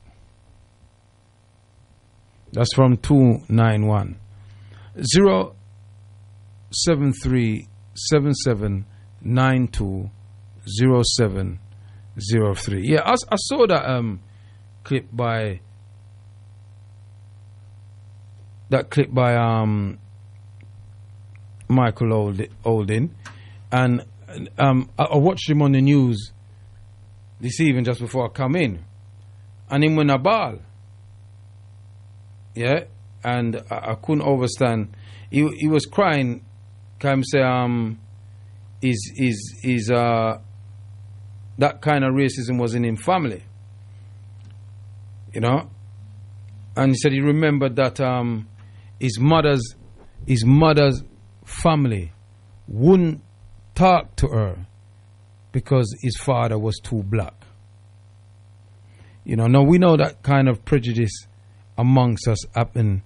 [SPEAKER 5] That's from 291. 07377920703. Yeah, I saw that clip by Michael Oldin, and I watched him on the news this evening just before I come in, and him win a ball. Yeah, and I couldn't understand. He was crying. Can say is that kind of racism was in his family, you know. And he said he remembered that his mother's family wouldn't talk to her because his father was too black. You know, now we know that kind of prejudice amongst us happened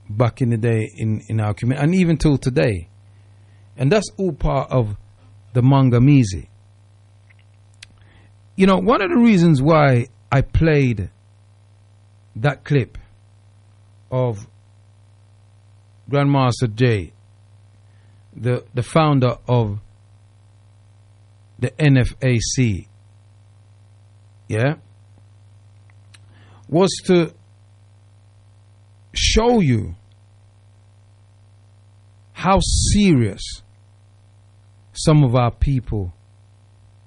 [SPEAKER 5] back in the day in our community, and even till today. And that's all part of the Mangamizi. You know, one of the reasons why I played that clip of Grandmaster Jay, the founder of the NFAC, yeah, was to show you how serious some of our people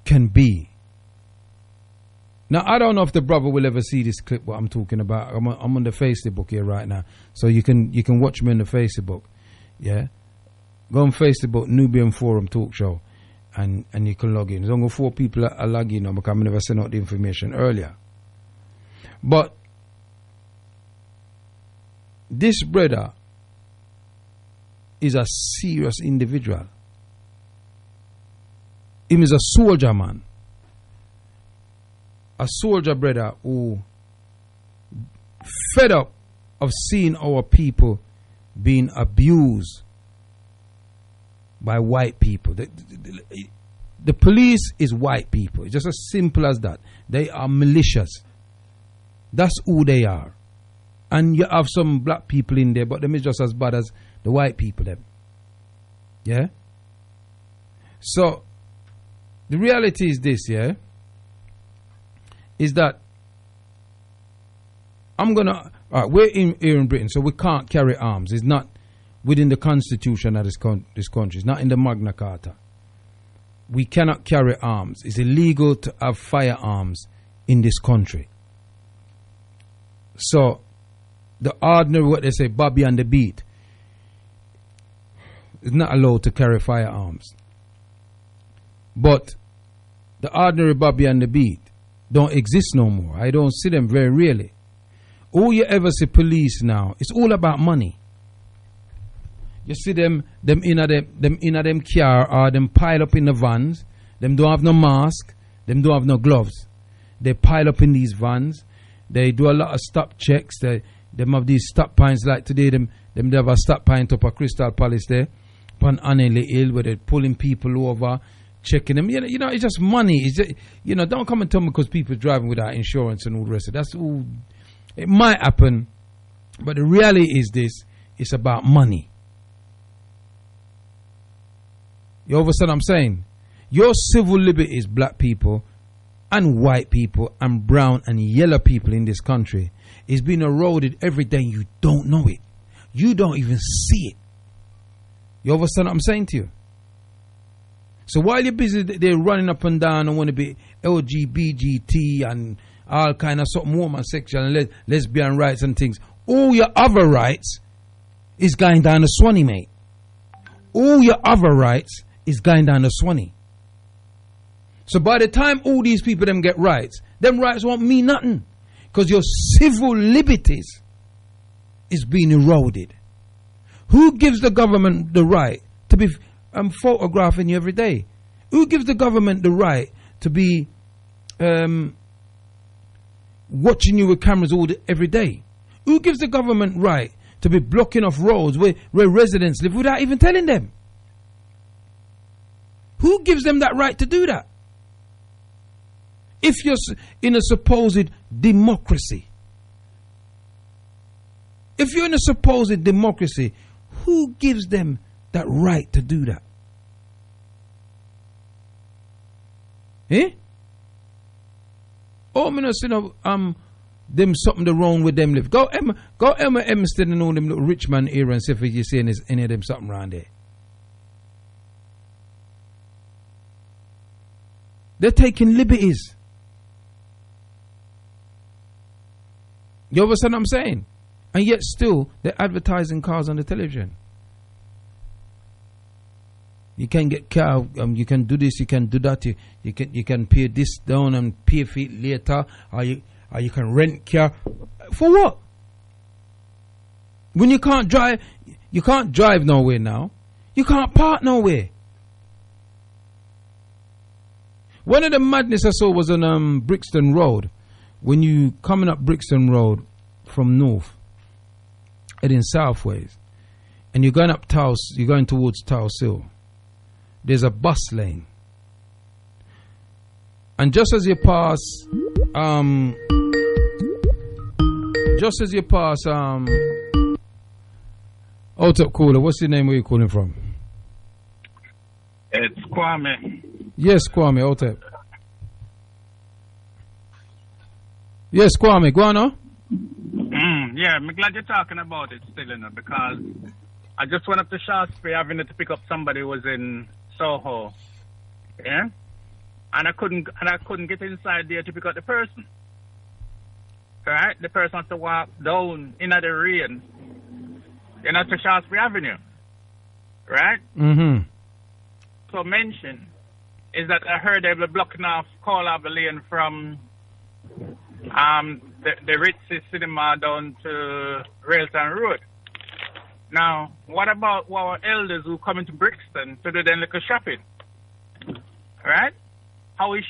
[SPEAKER 5] can be. Now, I don't know if the brother will ever see this clip, what I'm talking about. I'm on the Facebook here right now, so you can watch me on the Facebook. Yeah, go on Facebook, Nubian Forum Talk Show, and you can log in. There's only 4 people are logging now because I never sent out the information earlier. But this brother is a serious individual. Him is a soldier man. A soldier brother who fed up of seeing our people being abused by white people. The police is white people. It's just as simple as that. They are malicious. That's who they are. And you have some black people in there, but them is just as bad as the white people them. Yeah? So the reality is this, yeah? Is that we're here in Britain, so we can't carry arms. It's not within the constitution of this country. It's not in the Magna Carta. We cannot carry arms. It's illegal to have firearms in this country. So the ordinary, what they say, Bobby and the beat, is not allowed to carry firearms. But the ordinary Bobby and the beat don't exist no more. I don't see them very rarely. All you ever see police now, it's all about money. You see them in them car, or them pile up in the vans. Them don't have no mask. Them don't have no gloves. They pile up in these vans. They do a lot of stop checks. Them have these stop points like today. Them they have a stop point up at Crystal Palace there, upon Anneli Hill, where they're pulling people over, checking them. You know, it's just money. It's just, you know, don't come and tell me because people driving without insurance and all the rest of it. That's all. It might happen, but the reality is this: it's about money. You understand what I'm saying? Your civil liberties, black people and white people and brown and yellow people in this country, is being eroded every day. You don't know it. You don't even see it. You understand what I'm saying to you? So while you're busy, they're running up and down and want to be LGBT and all kind of something homosexual and lesbian rights and things. All your other rights is going down the Swanee, mate. All your other rights is going down the Swanee. So by the time all these people them get rights, them rights won't mean nothing. Because your civil liberties is being eroded. Who gives the government the right to be photographing you every day? Who gives the government the right to be watching you with cameras every day? Who gives the government right to be blocking off roads where residents live without even telling them? Who gives them that right to do that? If you're in a supposed democracy, If you're in a supposed democracy, who gives them that right to do that? Eh? Oh, me no see no them something the wrong with them live. Go Emma Emerson and all them little rich man era and see if you see any of them something around there. They're taking liberties. You understand what I'm saying? And yet still they're advertising cars on the television. You can get car, you can do this, you can do that, you can pay this down and pay for it later, or you can rent car. For what? When you can't drive nowhere now. You can't park nowhere. One of the madness I saw was on Brixton Road. When you coming up Brixton Road from north, heading southways, and you're going up you're going towards Taos Hill. There's a bus lane, and just as you pass, out up caller, what's your name? Where you calling from?
[SPEAKER 8] It's Kwame.
[SPEAKER 5] Yes, Kwame, out up. Yes, Kwame, go on now.
[SPEAKER 8] Yeah, I'm glad you're talking about it still, because I just went up to Shaftesbury Avenue to pick up somebody who was in Soho, yeah, and I couldn't get inside there to pick up the person. Right, the person has to walk down in the rain, to Shaftesbury Avenue, right?
[SPEAKER 5] Mm-hmm.
[SPEAKER 8] So mention is that I heard they were blocking off Harbor Lane from the Ritzy Cinema down to Railton Road. Now, what about our elders who come into Brixton to do their little shopping? Right? How is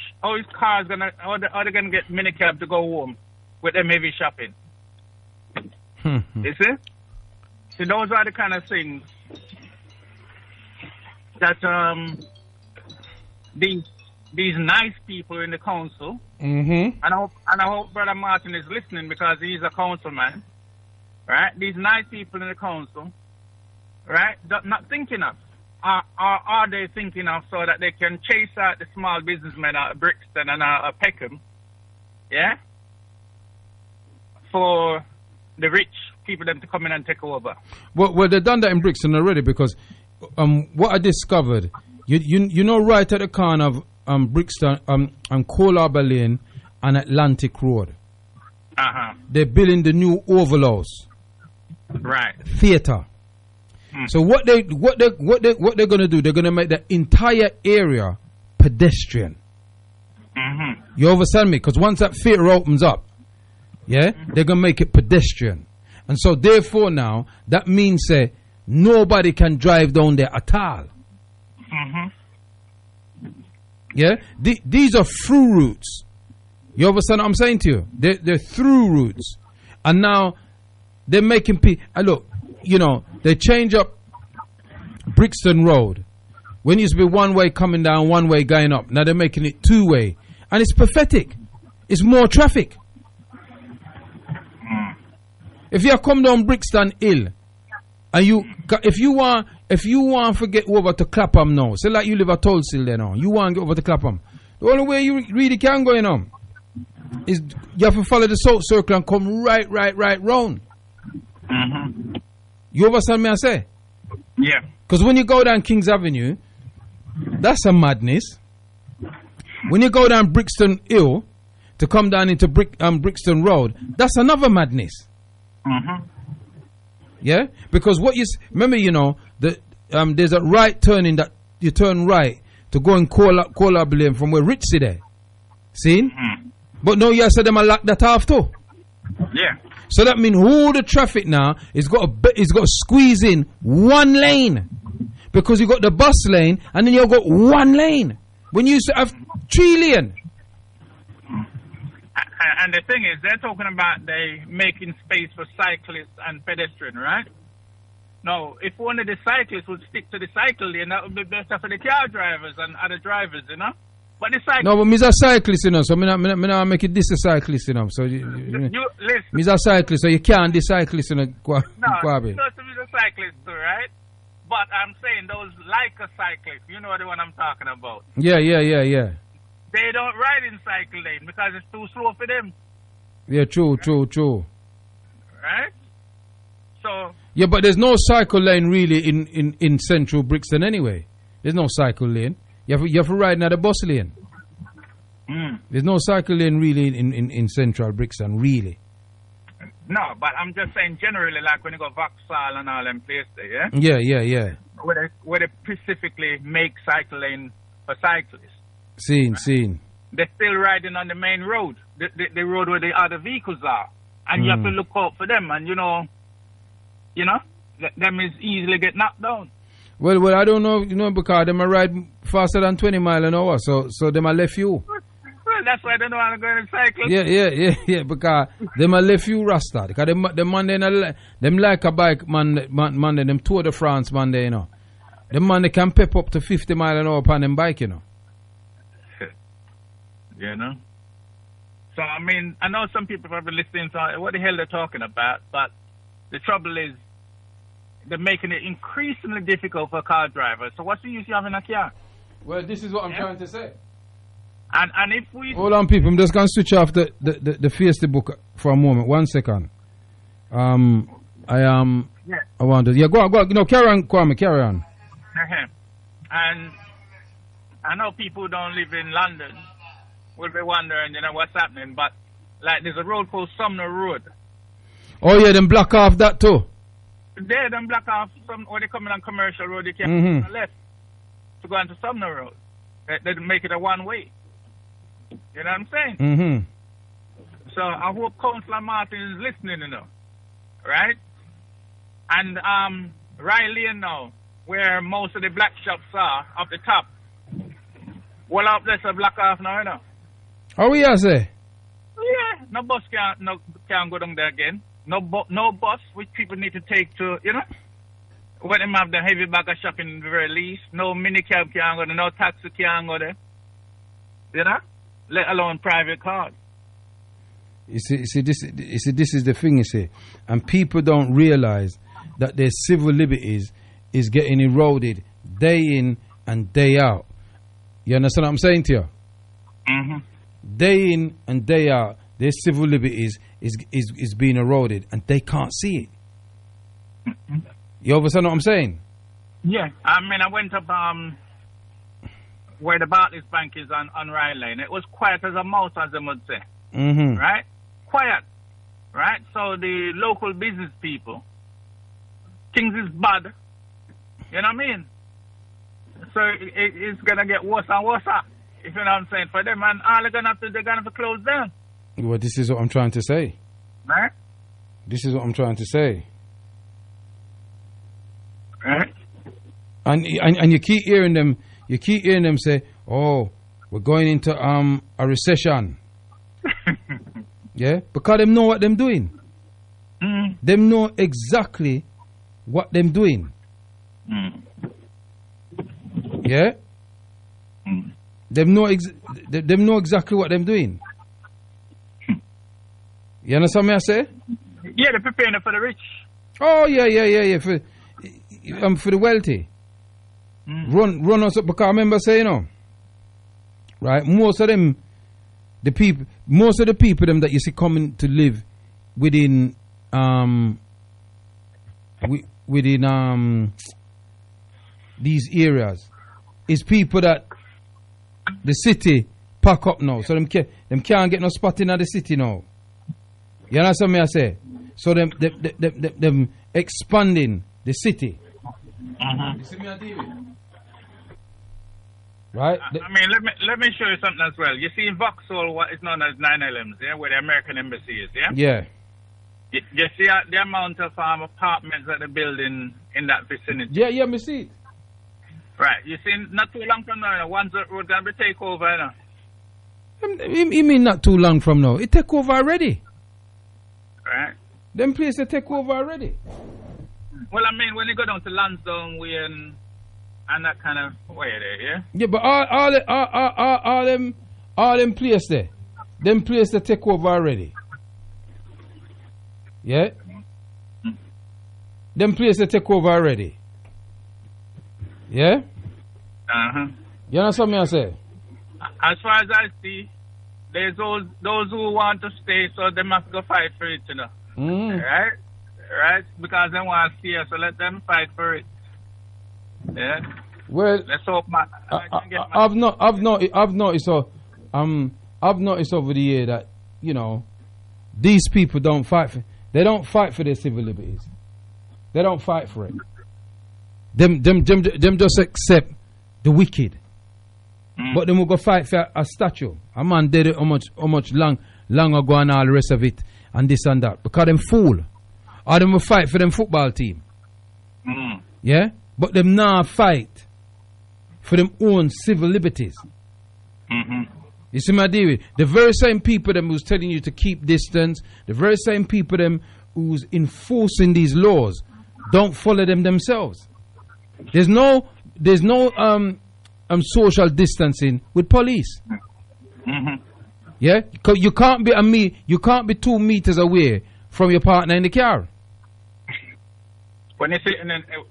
[SPEAKER 8] cars gonna? How they gonna get minicab to go home with them heavy shopping? You see? So those are the kind of things that these nice people in the council.
[SPEAKER 5] Mm-hmm.
[SPEAKER 8] And I hope Brother Martin is listening, because he's a councilman. Right? These nice people in the council, right, not thinking of. Are they thinking of so that they can chase out the small businessmen out of Brixton and out of Peckham, yeah, for the rich people them to come in and take over?
[SPEAKER 5] Well, they've done that in Brixton already, because what I discovered, you know, right at the corner of Brixton, Cole Harbour Lane and Atlantic Road. They're building the new Oval House.
[SPEAKER 8] Right.
[SPEAKER 5] Theater. So what they're gonna do? They're gonna make the entire area pedestrian. You understand me? Because once that theater opens up, yeah, they're gonna make it pedestrian, and so therefore now that means nobody can drive down there at all. Yeah, these are through routes. You understand what I'm saying to you? They're through routes, and now they're making people. Look, you know, they change up Brixton Road. When it used to be one way coming down, one way going up. Now they're making it two way, and it's pathetic. It's more traffic. If you come down Brixton Hill, and if you want to get over to Clapham now, say like you live at Tulsa there now, you want to get over to Clapham, the only way you really can go on is you have to follow the South Circle and come right round. You understand me I say?
[SPEAKER 8] Yeah.
[SPEAKER 5] Because when you go down Kings Avenue, that's a madness. When you go down Brixton Hill to come down into Brixton Road, that's another madness. Yeah, because remember, you know, there's a right turning that you turn right to go and call up Lane from where Ritzy there. See? But no, you said them a lock that off too.
[SPEAKER 8] Yeah.
[SPEAKER 5] So that means all the traffic now is got to squeeze in one lane, because you got the bus lane and then you got one lane when you used to have 3 lanes.
[SPEAKER 8] And the thing is, they're talking about they making space for cyclists and pedestrians, right? No, if one of the cyclists would stick to the cycle lane, that would be better for the car drivers and other drivers, you know? But the cycle.
[SPEAKER 5] No, but me's a cyclist, you know, so me not make it this a cyclist, you know. So
[SPEAKER 8] You listen.
[SPEAKER 5] me's a cyclist, so you can't be cyclist, you know,
[SPEAKER 8] No,
[SPEAKER 5] Kwabi.
[SPEAKER 8] you're supposed to be the cyclist too, right? But I'm saying those like a cyclist, you know the one I'm talking about.
[SPEAKER 5] Yeah.
[SPEAKER 8] They don't ride in cycle lane because it's too slow for them,
[SPEAKER 5] Yeah, true.
[SPEAKER 8] right? So
[SPEAKER 5] Yeah, but there's no cycle lane really in central Brixton anyway. There's no cycle lane. You have to ride in the bus lane. There's no cycle lane really in central Brixton, really.
[SPEAKER 8] no, but I'm just saying generally, like when you go Vauxhall and all them places, yeah?
[SPEAKER 5] Yeah.
[SPEAKER 8] Where they specifically make cycle lane for cyclists.
[SPEAKER 5] Seen.
[SPEAKER 8] They're still riding on the main road, the road where the other vehicles are. And you have to look out for them, and you know, them is easily get knocked down.
[SPEAKER 5] Well, I don't know, you know, because them a ride faster than 20 miles an hour, so them a left you.
[SPEAKER 8] Well, that's why they don't want to go in cycle.
[SPEAKER 5] Yeah, because them a left you Rasta. Because them man, them like a bike man, them Tour de France man, they, you know. Them man, they can pep up to 50 miles an hour upon them bike, you know.
[SPEAKER 8] You know? So, I mean, I know some people probably listening to what the hell they're talking about, but the trouble is they're making it increasingly difficult for car drivers. So what's the use of having a car?
[SPEAKER 5] Well, this is what I'm trying to say.
[SPEAKER 8] And if we...
[SPEAKER 5] Hold on, people. I'm just going to switch off the Facebook book for a moment. 1 second. I want to... Yeah, go on. No, carry on, Kwame, carry on.
[SPEAKER 8] And I know people who don't live in London will be wondering, you know, what's happening. But, like, there's a road called Sumner Road.
[SPEAKER 5] Oh, yeah, them block off that too.
[SPEAKER 8] There, them block off when they come in on Commercial Road, they can't go on the left to go onto Sumner Road. They make it a one-way. You know what I'm saying? So I hope Councillor Martin is listening, you know. Right? And Riley, you know, where most of the black shops are, up the top. Well, up there's a block off now, you know.
[SPEAKER 5] How we are say?
[SPEAKER 8] Yeah, no bus can't go down there again. No bus, which people need to take to, you know, when them have the heavy bag of shopping at the very least. No minicab can't go there, no taxi can't go there. You know? Let alone private cars.
[SPEAKER 5] You see, this is the thing, you see. And people don't realize that their civil liberties is getting eroded day in and day out. You understand what I'm saying to you? Day in and day out, their civil liberties is being eroded, and they can't see it. You understand what I'm saying?
[SPEAKER 8] Yeah, I mean, I went up where the Barclays Bank is on Rye Lane. It was quiet as a mouse, as they would say. Right? Quiet. Right? So the local business people, things is bad. You know what I mean? So it's going to get worse and worse, if you know what I'm saying, for them. And all they're going to have to close down.
[SPEAKER 5] Well, this is what I'm trying to say.
[SPEAKER 8] Right?
[SPEAKER 5] This is what I'm trying to say.
[SPEAKER 8] Right?
[SPEAKER 5] And you keep hearing them. You keep hearing them say, "Oh, we're going into a recession." Yeah, because them know what them doing. Them know exactly what them doing. Yeah. Them know exactly what them doing. You understand me I say?
[SPEAKER 8] Yeah, they're preparing it for the rich.
[SPEAKER 5] Oh yeah. For the wealthy. Run us up, because I remember saying, you know, right, most of the people them that you see coming to live within these areas is people that the city pack up now, so them can't get no spot in the city now. You understand me I say? So them expanding the city. You see me on TV? Right?
[SPEAKER 8] I mean, let me show you something as well. You see in Vauxhall what is known as 911s, yeah, where the American embassy is, yeah?
[SPEAKER 5] Yeah.
[SPEAKER 8] You see the amount of apartments that they're building in that vicinity?
[SPEAKER 5] Yeah, me see it.
[SPEAKER 8] Right. You see, not too long from now, once the road going to be take over, you know?
[SPEAKER 5] You mean not too long from now? It take over already.
[SPEAKER 8] Right.
[SPEAKER 5] Them places take over already.
[SPEAKER 8] Well, I mean, when you go down to Lansdowne Way and and that kind of way there, yeah?
[SPEAKER 5] Yeah, but all them players there, them players that take over already. Yeah? Them players that take over already. Yeah?
[SPEAKER 8] Uh-huh.
[SPEAKER 5] You understand me I say?
[SPEAKER 8] As far as I see, there's those who want to stay, so they must go fight for it, you know. Right? Right? Because they want to see us, so let them fight for it. Yeah?
[SPEAKER 5] Well,
[SPEAKER 8] let's hope
[SPEAKER 5] I've noticed over the year that, you know, these people don't fight for their civil liberties. They don't fight for it. Them just accept the wicked. But then we'll go fight for a statue. A man did it how much long ago and all the rest of it and this and that. Because them fool. Or them will fight for them football team. Yeah? But them now fight for them own civil liberties. You see my deal? The very same people them who's telling you to keep distance, the very same people them who's enforcing these laws don't follow them themselves. There's no social distancing with police. Yeah, you can't be 2 meters away from your partner in the car.
[SPEAKER 8] When you're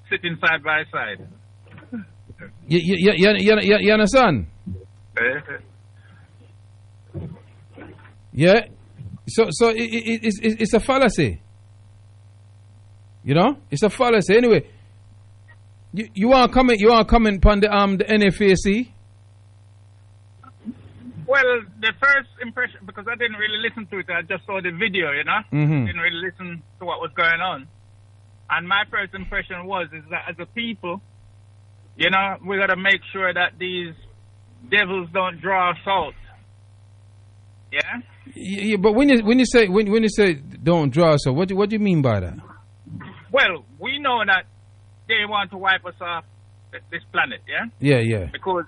[SPEAKER 8] sitting side by side.
[SPEAKER 5] You understand? Yeah. So it's a fallacy. You know, it's a fallacy. Anyway, you want to comment upon the NFAC?
[SPEAKER 8] Well, the first impression, because I didn't really listen to it, I just saw the video, you know. Didn't really listen to what was going on. And my first impression is that as a people, you know, we got to make sure that these devils don't draw us out. Yeah.
[SPEAKER 5] Yeah, but when you say don't draw us out, what do you mean by that?
[SPEAKER 8] Well, we know that they want to wipe us off this planet, yeah?
[SPEAKER 5] Yeah.
[SPEAKER 8] Because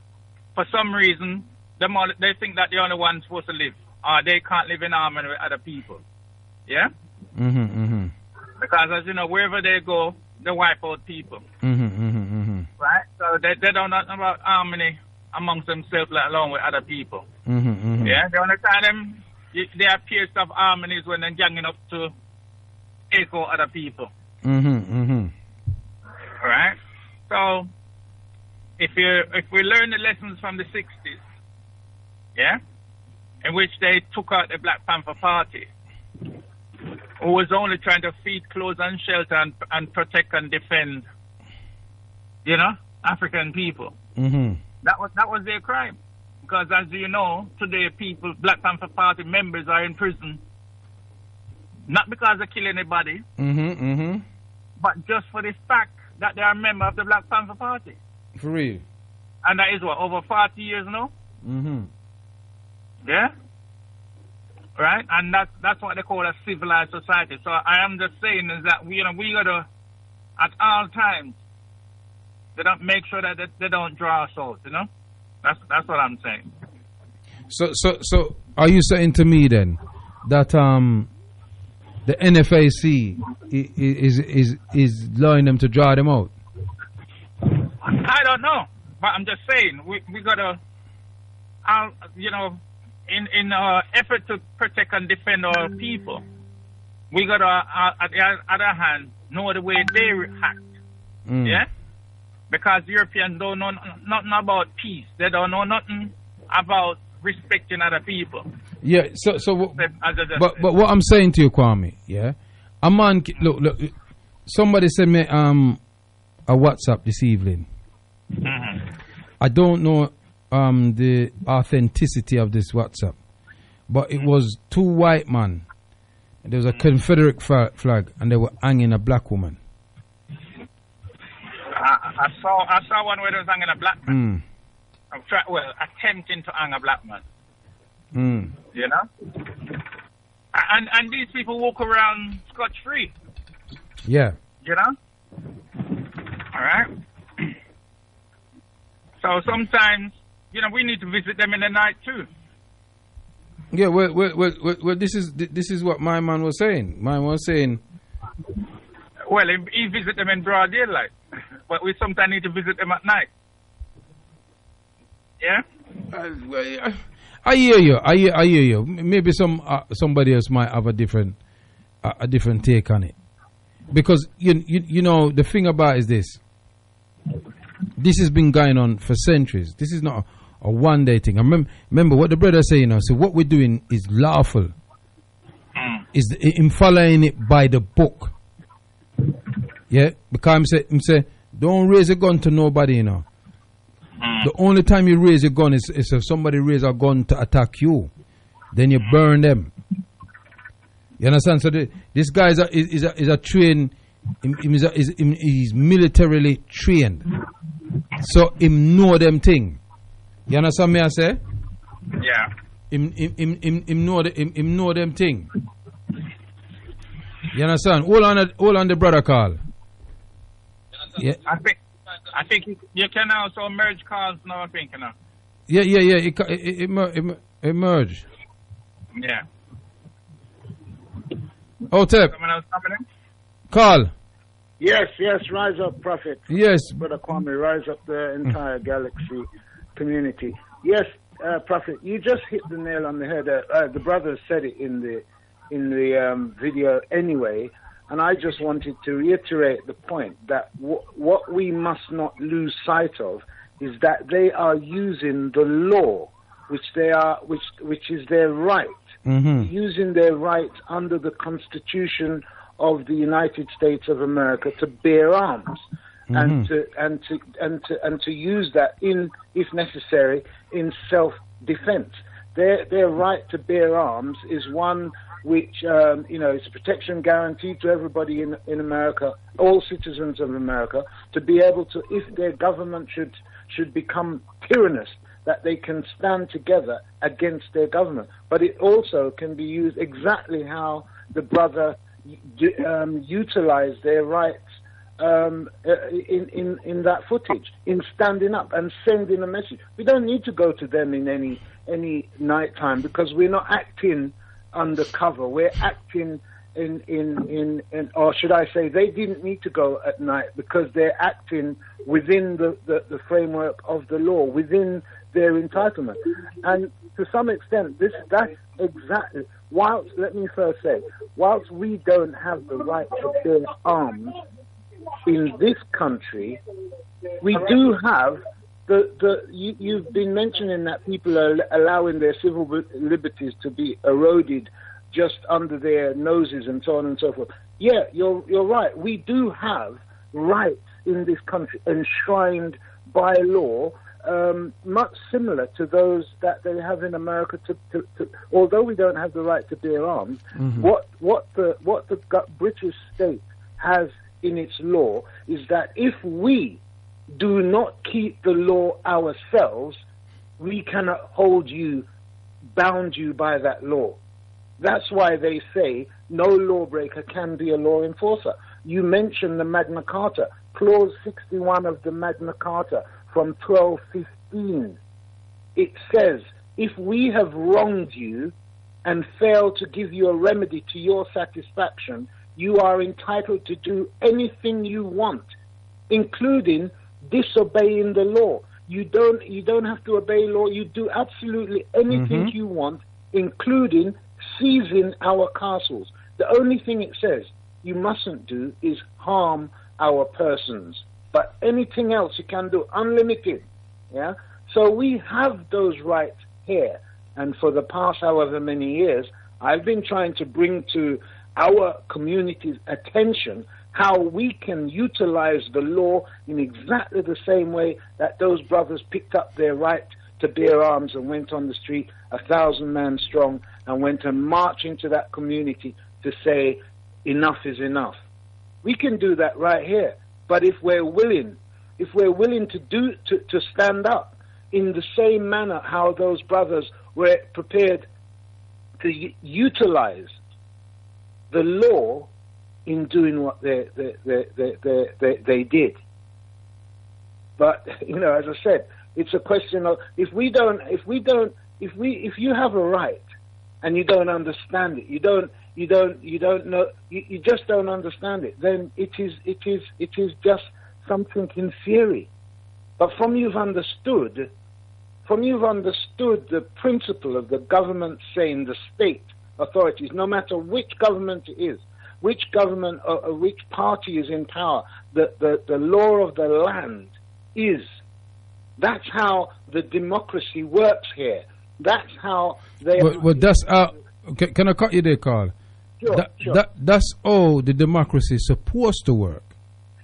[SPEAKER 8] for some reason, they think that they're the only ones supposed to live, or they can't live in harmony with other people, yeah? Because as you know, wherever they go, they wipe out people, right? So they don't know about harmony amongst themselves, let alone with other people. Yeah, the only time they appear to have harmonies when they're ganging up to echo other people. Right? So if we learn the lessons from the 60s, yeah, in which they took out the Black Panther Party, who was only trying to feed, clothe and shelter and protect and defend, you know, African people. That was their crime. Because as you know, today Black Panther Party members are in prison, not because they kill anybody, but just for the fact that they are a member of the Black Panther Party.
[SPEAKER 5] For real.
[SPEAKER 8] And that is what, over 40 years now? Yeah? Right? And that's what they call a civilized society. So I am just saying is that we gotta, at all times, they don't make sure that they don't draw us out, you know? That's what I'm saying.
[SPEAKER 5] So are you saying to me then that the NFAC is allowing them to draw them out?
[SPEAKER 8] I don't know, but I'm just saying we gotta, you know, in our effort to protect and defend our people, we gotta, at the other hand, know the way they act. Yeah. Because Europeans don't know nothing about peace. They don't know nothing about respecting other people.
[SPEAKER 5] Yeah, but what I'm saying to you, Kwame, yeah, a man, look, somebody sent me a WhatsApp this evening. I don't know the authenticity of this WhatsApp, but it was 2 white men. There was a Confederate flag, and they were hanging a black woman.
[SPEAKER 8] I saw one where they was hanging a black man. Attempting to hang a black man. You know? And these people walk around scotch-free.
[SPEAKER 5] Yeah.
[SPEAKER 8] You know? All right? So sometimes, you know, we need to visit them in the night too.
[SPEAKER 5] Yeah, well this is what my man was saying. My man was saying...
[SPEAKER 8] Well, he visit them in broad daylight. But we sometimes need to visit them at night. Yeah?
[SPEAKER 5] I hear you. I hear you. Maybe somebody else might have a different take on it, because you know the thing about is this. This has been going on for centuries. This is not a one-day thing. I remember what the brother say. So what we're doing is lawful. Is in following it by the book. Yeah, because him say don't raise a gun to nobody. The only time you raise a gun is if somebody raise a gun to attack you. Then you burn them. You understand? So this guy is a trained. He's militarily trained. So him know them thing. You understand me? I say.
[SPEAKER 8] Yeah.
[SPEAKER 5] Him know them thing. You understand? Hold on the brother call. Yeah.
[SPEAKER 8] I think you can also merge calls now, I think,
[SPEAKER 5] Yeah. It merge.
[SPEAKER 8] Yeah.
[SPEAKER 5] Oh, Tep.
[SPEAKER 8] Someone else coming in?
[SPEAKER 5] Call.
[SPEAKER 10] Yes, rise up, Prophet.
[SPEAKER 5] Yes.
[SPEAKER 10] Brother Kwame, rise up the entire galaxy community. Yes, Prophet, you just hit the nail on the head. The brothers said it in the video anyway, and I just wanted to reiterate the point that what we must not lose sight of is that they are using the law, which is their right, using their right under the Constitution of the United States of America to bear arms, and to use that if necessary, in self-defense. Their right to bear arms is one which is a protection guaranteed to everybody in America, all citizens of America, to be able to, if their government should become tyrannous, that they can stand together against their government. But it also can be used exactly how the brother utilize their rights in that footage, in standing up and sending a message. We don't need to go to them in any night time, because we're not acting undercover. We're acting in or should I say, they didn't need to go at night, because they're acting within the framework of the law, within their entitlement. And to some extent, that's exactly. Let me first say, whilst we don't have the right to bear arms in this country, we do have you've been mentioning that people are allowing their civil liberties to be eroded just under their noses and so on and so forth. Yeah, you're right. We do have rights in this country enshrined by law, much similar to those that they have in America. Although we don't have the right to bear arms, what the British state has in its law is that if we do not keep the law ourselves, we cannot bound you by that law. That's why they say no lawbreaker can be a law enforcer. You mentioned the Magna Carta, Clause 61 of the Magna Carta from 1215. It says, if we have wronged you and failed to give you a remedy to your satisfaction, you are entitled to do anything you want, including disobeying the law. You don't have to obey law. You do absolutely anything you want, including seizing our castles. The only thing it says you mustn't do is harm our persons. But anything else you can do, unlimited. Yeah? So we have those rights here. And for the past however many years, I've been trying to bring to our community's attention how we can utilize the law in exactly the same way that those brothers picked up their right to bear arms and went on the street 1,000 men strong and went and march into that community to say enough is enough. We can do that right here. But if we're willing to stand up in the same manner how those brothers were prepared to utilize the law in doing what they did. But as I said, it's a question of if you have a right and you don't understand it, you don't know, you just don't understand it, then it is just something in theory. But from you've understood, from you've understood the principle of the government saying the state authorities, no matter which government it is, which government or which party is in power, the law of the land is. That's how the democracy works here. That's how they.
[SPEAKER 5] Well, that's can I cut you there, Carl?
[SPEAKER 10] Sure, sure.
[SPEAKER 5] That's how the democracy is supposed to work.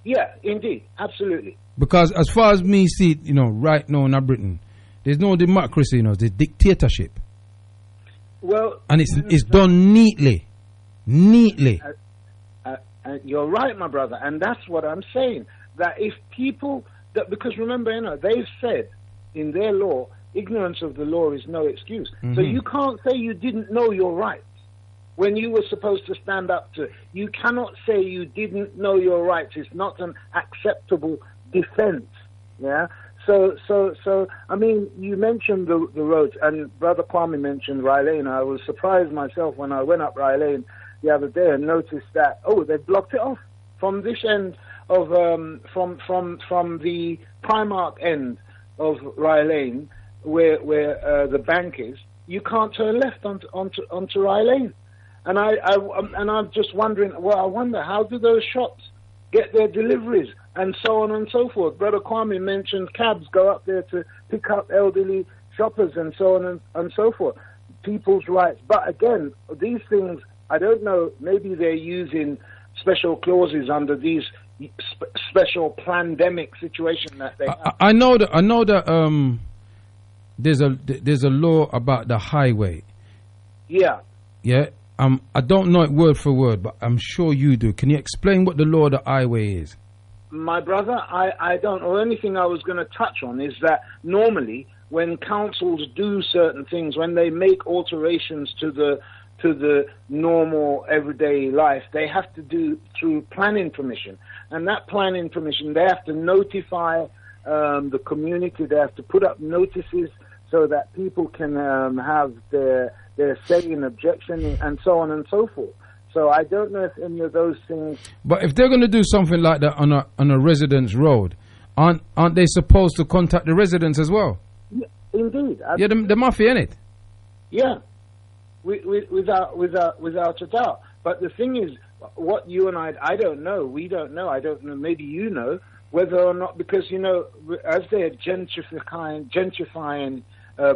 [SPEAKER 10] Yeah, indeed, absolutely.
[SPEAKER 5] Because as far as me see it, right now in Britain, there's no democracy, there's dictatorship.
[SPEAKER 10] Well,
[SPEAKER 5] and it's done neatly.
[SPEAKER 10] You're right, my brother, and that's what I'm saying. That if people, because remember, they've said in their law, ignorance of the law is no excuse.
[SPEAKER 5] Mm-hmm.
[SPEAKER 10] So you can't say you didn't know your rights when you were supposed to stand up to. You cannot say you didn't know your rights. It's not an acceptable defense. Yeah. So I mean, you mentioned the roads, and Brother Kwame mentioned Rye Lane. I was surprised myself when I went up Rye Lane the other day and noticed that they blocked it off from this end of from the Primark end of Rye Lane where the bank is. You can't turn left onto Rye Lane, and I'm just wondering. Well, I wonder how do those shops get their deliveries and so on and so forth. Brother Kwame mentioned cabs go up there to pick up elderly shoppers and so on and so forth. People's rights, but again, these things. I don't know, maybe they're using special clauses under these special pandemic situation that they have.
[SPEAKER 5] I know that there's a law about the highway.
[SPEAKER 10] Yeah.
[SPEAKER 5] Yeah. I don't know it word for word, but I'm sure you do. Can you explain what the law of the highway is?
[SPEAKER 10] My brother, I don't know. Anything I was going to touch on is that normally when councils do certain things, when they make alterations to the normal everyday life, they have to do through planning permission. And that planning permission, they have to notify the community, they have to put up notices so that people can have their say in objection and so on and so forth. So I don't know if any of those things...
[SPEAKER 5] But if they're going to do something like that on a residence road, aren't they supposed to contact the residents as well?
[SPEAKER 10] Yeah, indeed.
[SPEAKER 5] Yeah, the mafia, innit?
[SPEAKER 10] Yeah. Without a doubt. But the thing is, what you and I don't know, we don't know, I don't know, maybe you know, whether or not, because, as they're gentrifying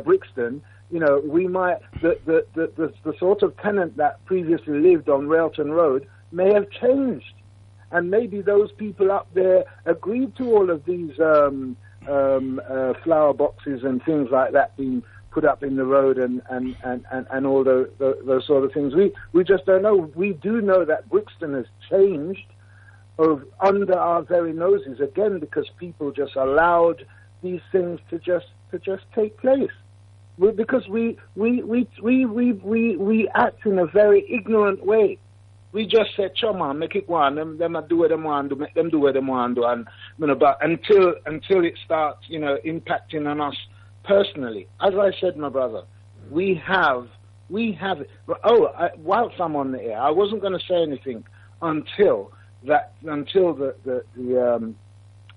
[SPEAKER 10] Brixton, we might, the sort of tenant that previously lived on Railton Road may have changed. And maybe those people up there agreed to all of these flower boxes and things like that being put up in the road and all those sort of things. We just don't know. We do know that Brixton has changed under our very noses again because people just allowed these things to just take place. Because we act in a very ignorant way. We just said, "Choma, make it one. Them do what them want to make them do what them want to," and but until it starts, impacting on us personally. As I said, my brother, we have it. Whilst I'm on the air, I wasn't going to say anything until the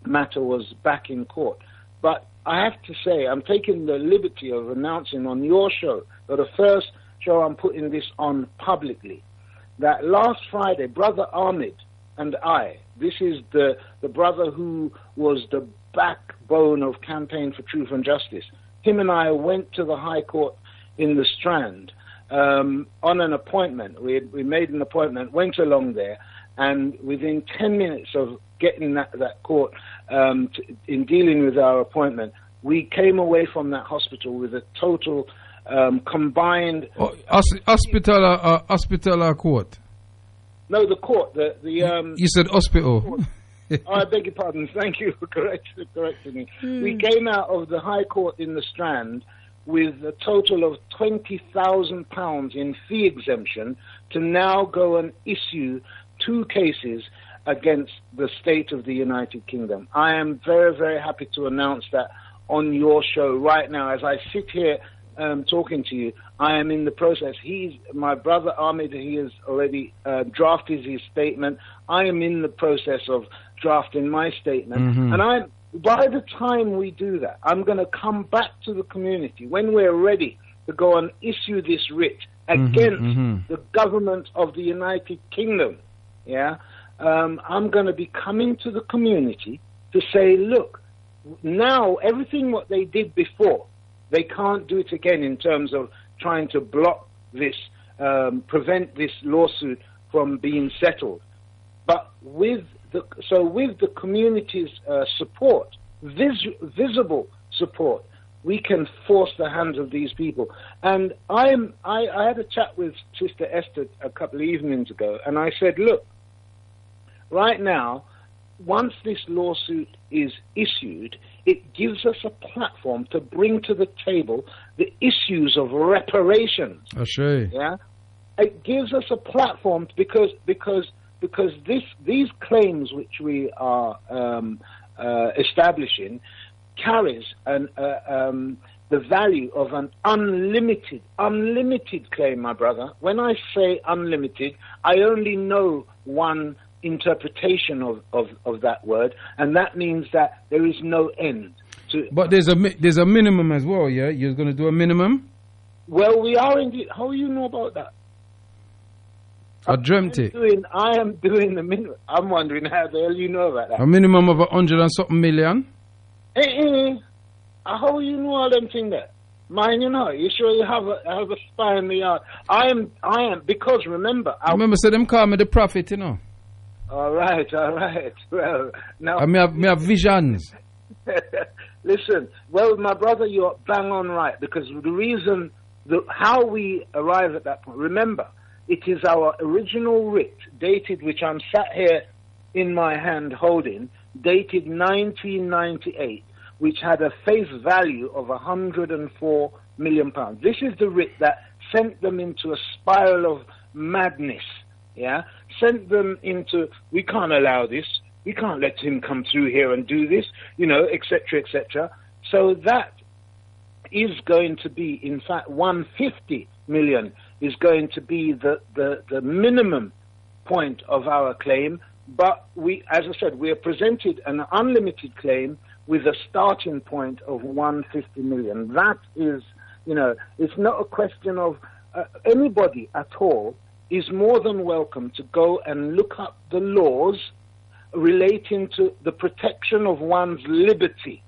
[SPEAKER 10] matter was back in court. But I have to say, I'm taking the liberty of announcing on your show, for the first show I'm putting this on publicly, that last Friday, Brother Ahmed and I, this is the brother who was the backbone of Campaign for Truth and Justice, him and I went to the High Court in the Strand on an appointment. We made an appointment, went along there, and within 10 minutes of getting that court in dealing with our appointment, we came away from that hospital with a total combined... hospital or court? No, the court.
[SPEAKER 5] You said hospital.
[SPEAKER 10] I beg your pardon. Thank you for correcting me. We came out of the High Court in the Strand with a total of £20,000 in fee exemption to now go and issue 2 cases against the state of the United Kingdom. I am very, very happy to announce that on your show right now. As I sit here talking to you, I am in the process. My brother Ahmed, he has already drafted his statement. I am in the process of drafting my statement. Mm-hmm. And by the time we do that, I'm going to come back to the community when we're ready to go and issue this writ against the government of the United Kingdom. Yeah, I'm going to be coming to the community to say, look, now everything what they did before, they can't do it again in terms of trying to block this, prevent this lawsuit from being settled. But with the community's support, visible support, we can force the hands of these people. And I had a chat with Sister Esther a couple of evenings ago, and I said, look, right now, once this lawsuit is issued, it gives us a platform to bring to the table the issues of reparations. Yeah, it gives us a platform because these claims which we are establishing carries the value of an unlimited claim, my brother. When I say unlimited, I only know one interpretation of that word, and that means that there is no end.
[SPEAKER 5] But there's a minimum as well, yeah? You're going to do a minimum?
[SPEAKER 10] Well, we are indeed. How do you know about that?
[SPEAKER 5] I dreamt it.
[SPEAKER 10] I am doing the minimum. I'm wondering how the hell you know about that.
[SPEAKER 5] A minimum of 100 and something million?
[SPEAKER 10] How you know all them things there? Mine, you know. You sure you have a spy in the yard? I am, because remember...
[SPEAKER 5] so them call me the prophet, you know.
[SPEAKER 10] All right. Well, now...
[SPEAKER 5] I may have visions.
[SPEAKER 10] Listen, well, my brother, you're bang on right, because the reason, how we arrive at that point, remember, it is our original writ, dated, which I'm sat here in my hand holding, dated 1998, which had a face value of £104 million. This is the writ that sent them into a spiral of madness, yeah? Sent them into, we can't allow this, we can't let him come through here and do this, you know, etc., etc. So that is going to be, in fact, 150 million is going to be the minimum point of our claim. But we, as I said, we are presented an unlimited claim with a starting point of 150 million. That is, you know, it's not a question of anybody at all is more than welcome to go and look up the laws relating to the protection of one's liberty.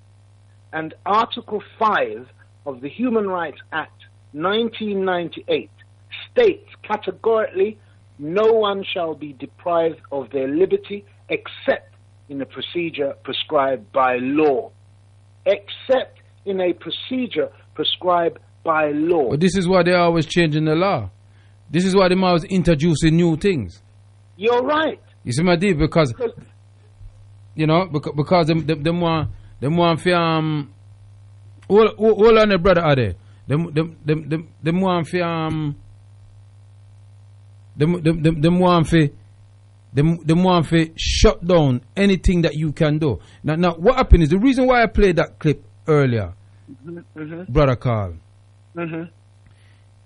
[SPEAKER 10] And Article 5 of the Human Rights Act 1998 states categorically, no one shall be deprived of their liberty except in a procedure prescribed by law. Except in a procedure prescribed by law.
[SPEAKER 5] But this is why they're always changing the law. This is why they're always introducing new things.
[SPEAKER 10] You're right.
[SPEAKER 5] You see my deal? Because you know, because them want for hold on, the brother are there. Them want for them want to shut down anything that you can do. Now what happened is the reason why I played that clip earlier, brother Carl.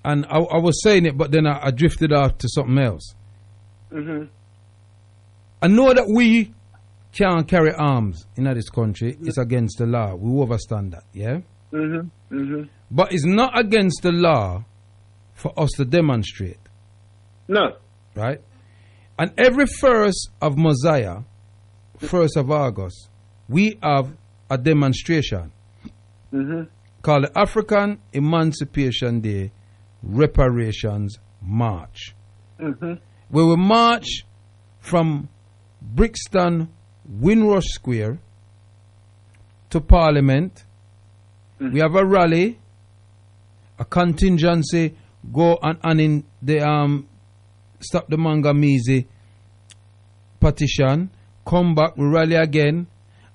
[SPEAKER 5] And I was saying it, but then I drifted out to something else. I know that we can't carry arms in this country. It's against the law. We understand that, yeah? But it's not against the law for us to demonstrate.
[SPEAKER 10] No.
[SPEAKER 5] Right? And every 1st of Mosiah, 1st of August, we have a demonstration called the African Emancipation Day Reparations March. Where we march from Brixton, Windrush Square to Parliament. We have a rally, a contingency, go and in the Stop the Mangamizi petition, come back, we rally again,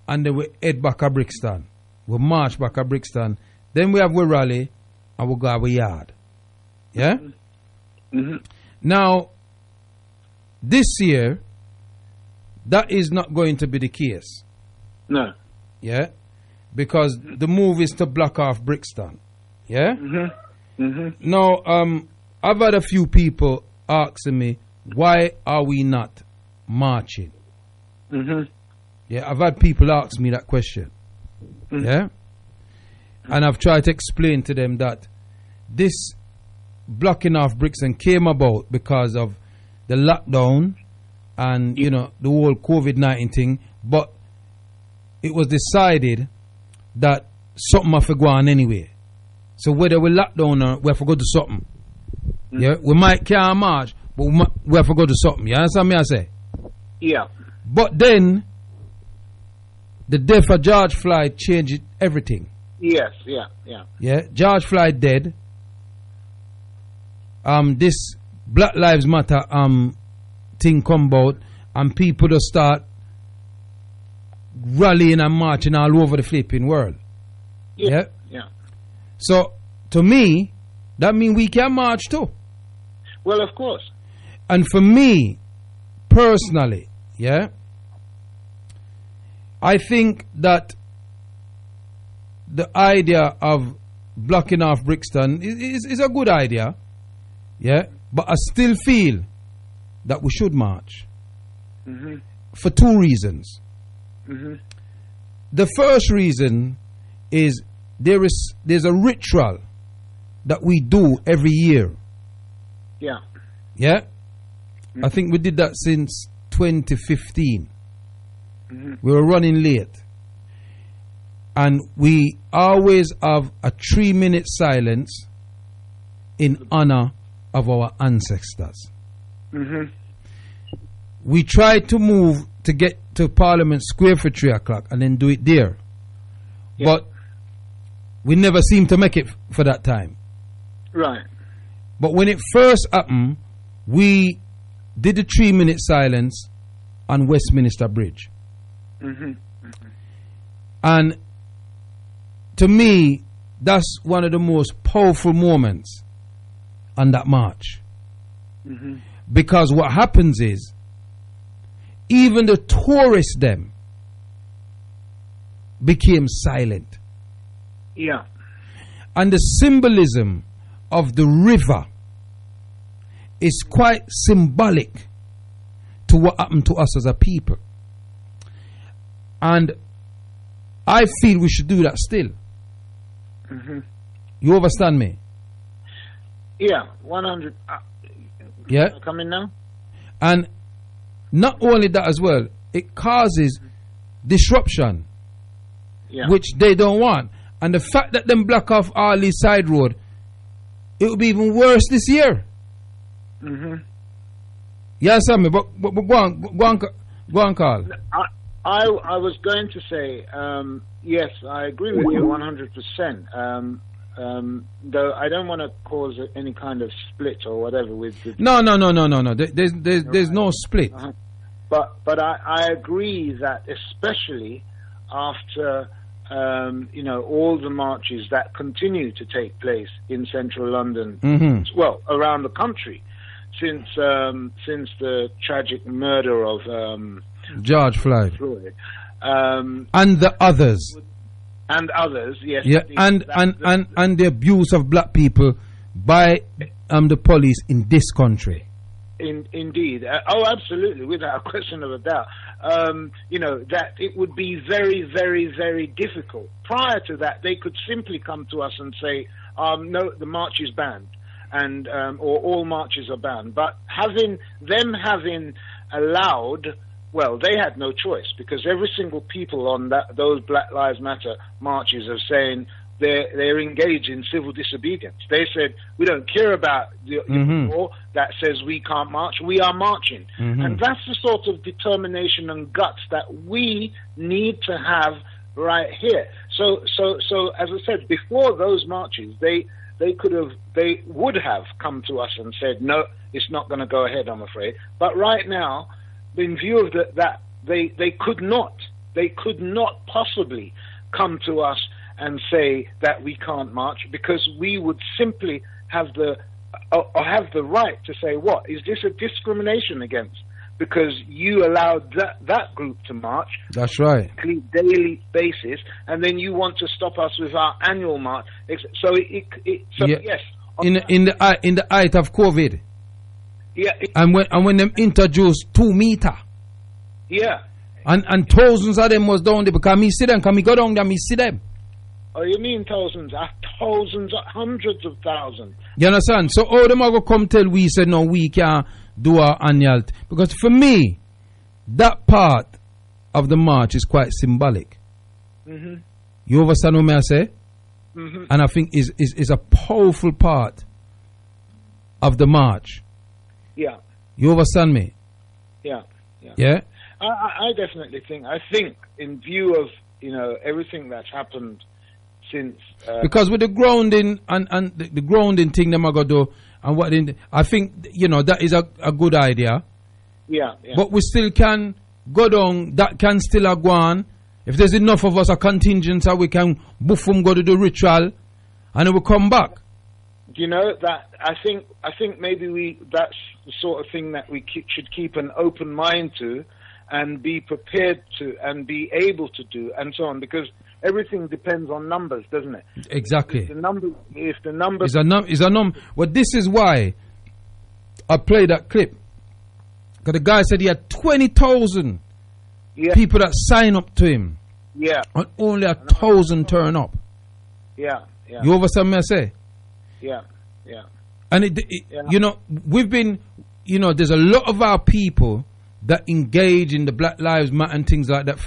[SPEAKER 5] and then we head back to Brixton. We march back to Brixton. Then we have we rally and we go our yard. Yeah? Now, this year, that is not going to be the case.
[SPEAKER 10] No.
[SPEAKER 5] Yeah? Because the move is to block off Brixton. Yeah? Now, I've had a few people asking me, why are we not marching? Yeah, I've had people ask me that question. Yeah? And I've tried to explain to them that this blocking off Brixton came about because of the lockdown and, you know, the whole COVID-19 thing. But it was decided that something must go on anyway. So whether we lock down or we have to go to something. Yeah? We might can't march, but we have to go to something. You understand me I say?
[SPEAKER 10] Yeah.
[SPEAKER 5] But then, the death of George Floyd changed everything.
[SPEAKER 10] Yes, yeah, yeah.
[SPEAKER 5] Yeah, George Floyd dead. This Black Lives Matter thing come about, and people just start rallying and marching all over the flipping world. Yeah.
[SPEAKER 10] Yeah.
[SPEAKER 5] So to me, that means we can march too.
[SPEAKER 10] Well, of course.
[SPEAKER 5] And for me, personally, yeah, I think that the idea of blocking off Brixton is a good idea, yeah, but I still feel that we should march for two reasons. The first reason is there's a ritual that we do every year.
[SPEAKER 10] Yeah.
[SPEAKER 5] Yeah? I think we did that since 2015. We were running late. And we always have a 3-minute silence in honor of our ancestors. We tried to move to get to Parliament Square for 3 o'clock and then do it there. But we never seemed to make it for that time.
[SPEAKER 10] Right.
[SPEAKER 5] But when it first happened, we did the 3-minute silence on Westminster Bridge. And to me, that's one of the most powerful moments on that march. Because what happens is, even the tourists them became silent.
[SPEAKER 10] Yeah.
[SPEAKER 5] And the symbolism of the river is quite symbolic to what happened to us as a people. And I feel we should do that still. You understand me?
[SPEAKER 10] Yeah, 100.
[SPEAKER 5] Yeah.
[SPEAKER 10] Coming now?
[SPEAKER 5] And not only that as well, it causes disruption, which they don't want. And the fact that them block off all these side road, it will be even worse this year. Yeah, Sammy, but go on, Carl.
[SPEAKER 10] I was going to say, yes, I agree with you 100%. Though I don't want to cause any kind of split or whatever with the
[SPEAKER 5] No. There's no split.
[SPEAKER 10] But I agree that especially after all the marches that continue to take place in central London, well, around the country, since the tragic murder of
[SPEAKER 5] George Floyd. And the others.
[SPEAKER 10] And others, yes.
[SPEAKER 5] Yeah, and the abuse of black people by the police in this country.
[SPEAKER 10] Indeed. Absolutely, without a question of a doubt. That it would be very, very, very difficult. Prior to that, they could simply come to us and say, no, the march is banned, and or all marches are banned. But having allowed, well, they had no choice, because every single people on those Black Lives Matter marches are saying they're engaged in civil disobedience. They said, we don't care about the law that says we can't march, we are marching. And that's the sort of determination and guts that we need to have right here. So as I said, before those marches, they would have come to us and said, no, it's not going to go ahead, I'm afraid. But right now, in view of that, they could not possibly come to us and say that we can't march, because we would simply have the right to say, what is this a discrimination against? Because you allowed that group to march.
[SPEAKER 5] That's right.
[SPEAKER 10] Daily basis, and then you want to stop us with our annual march. So yes.
[SPEAKER 5] In the height of COVID.
[SPEAKER 10] Yeah.
[SPEAKER 5] And when them introduced 2 meter.
[SPEAKER 10] Yeah.
[SPEAKER 5] And thousands of them was down there because me see them, because me go down there, me see them.
[SPEAKER 10] Oh, you mean thousands? Thousands, hundreds of thousands.
[SPEAKER 5] You understand? So all them are going to come tell we say no, we can't do our annual. Because for me, that part of the march is quite symbolic.
[SPEAKER 10] Mm-hmm.
[SPEAKER 5] You understand what I say?
[SPEAKER 10] Mm-hmm.
[SPEAKER 5] And I think is a powerful part of the march.
[SPEAKER 10] Yeah.
[SPEAKER 5] You understand me?
[SPEAKER 10] Yeah.
[SPEAKER 5] Yeah?
[SPEAKER 10] I definitely think. I think in view of everything that's happened since.
[SPEAKER 5] Because with the grounding and the grounding thing them are going to do, and what I think that is a good idea.
[SPEAKER 10] Yeah.
[SPEAKER 5] But we still can go down. That can still go on. If there's enough of us, a contingent, we can boom go to the ritual, and then we come back.
[SPEAKER 10] That I think maybe that's the sort of thing that we should keep an open mind to, and be prepared to, and be able to do, and so on, because everything depends on numbers, doesn't it?
[SPEAKER 5] Exactly.
[SPEAKER 10] If the number
[SPEAKER 5] is a number. Well, this is why I played that clip, because the guy said he had 20,000 people that sign up to him.
[SPEAKER 10] Yeah.
[SPEAKER 5] And only 1,000 turn up.
[SPEAKER 10] Yeah.
[SPEAKER 5] You understand me I say?
[SPEAKER 10] Yeah.
[SPEAKER 5] And we've been, there's a lot of our people that engage in the Black Lives Matter and things like that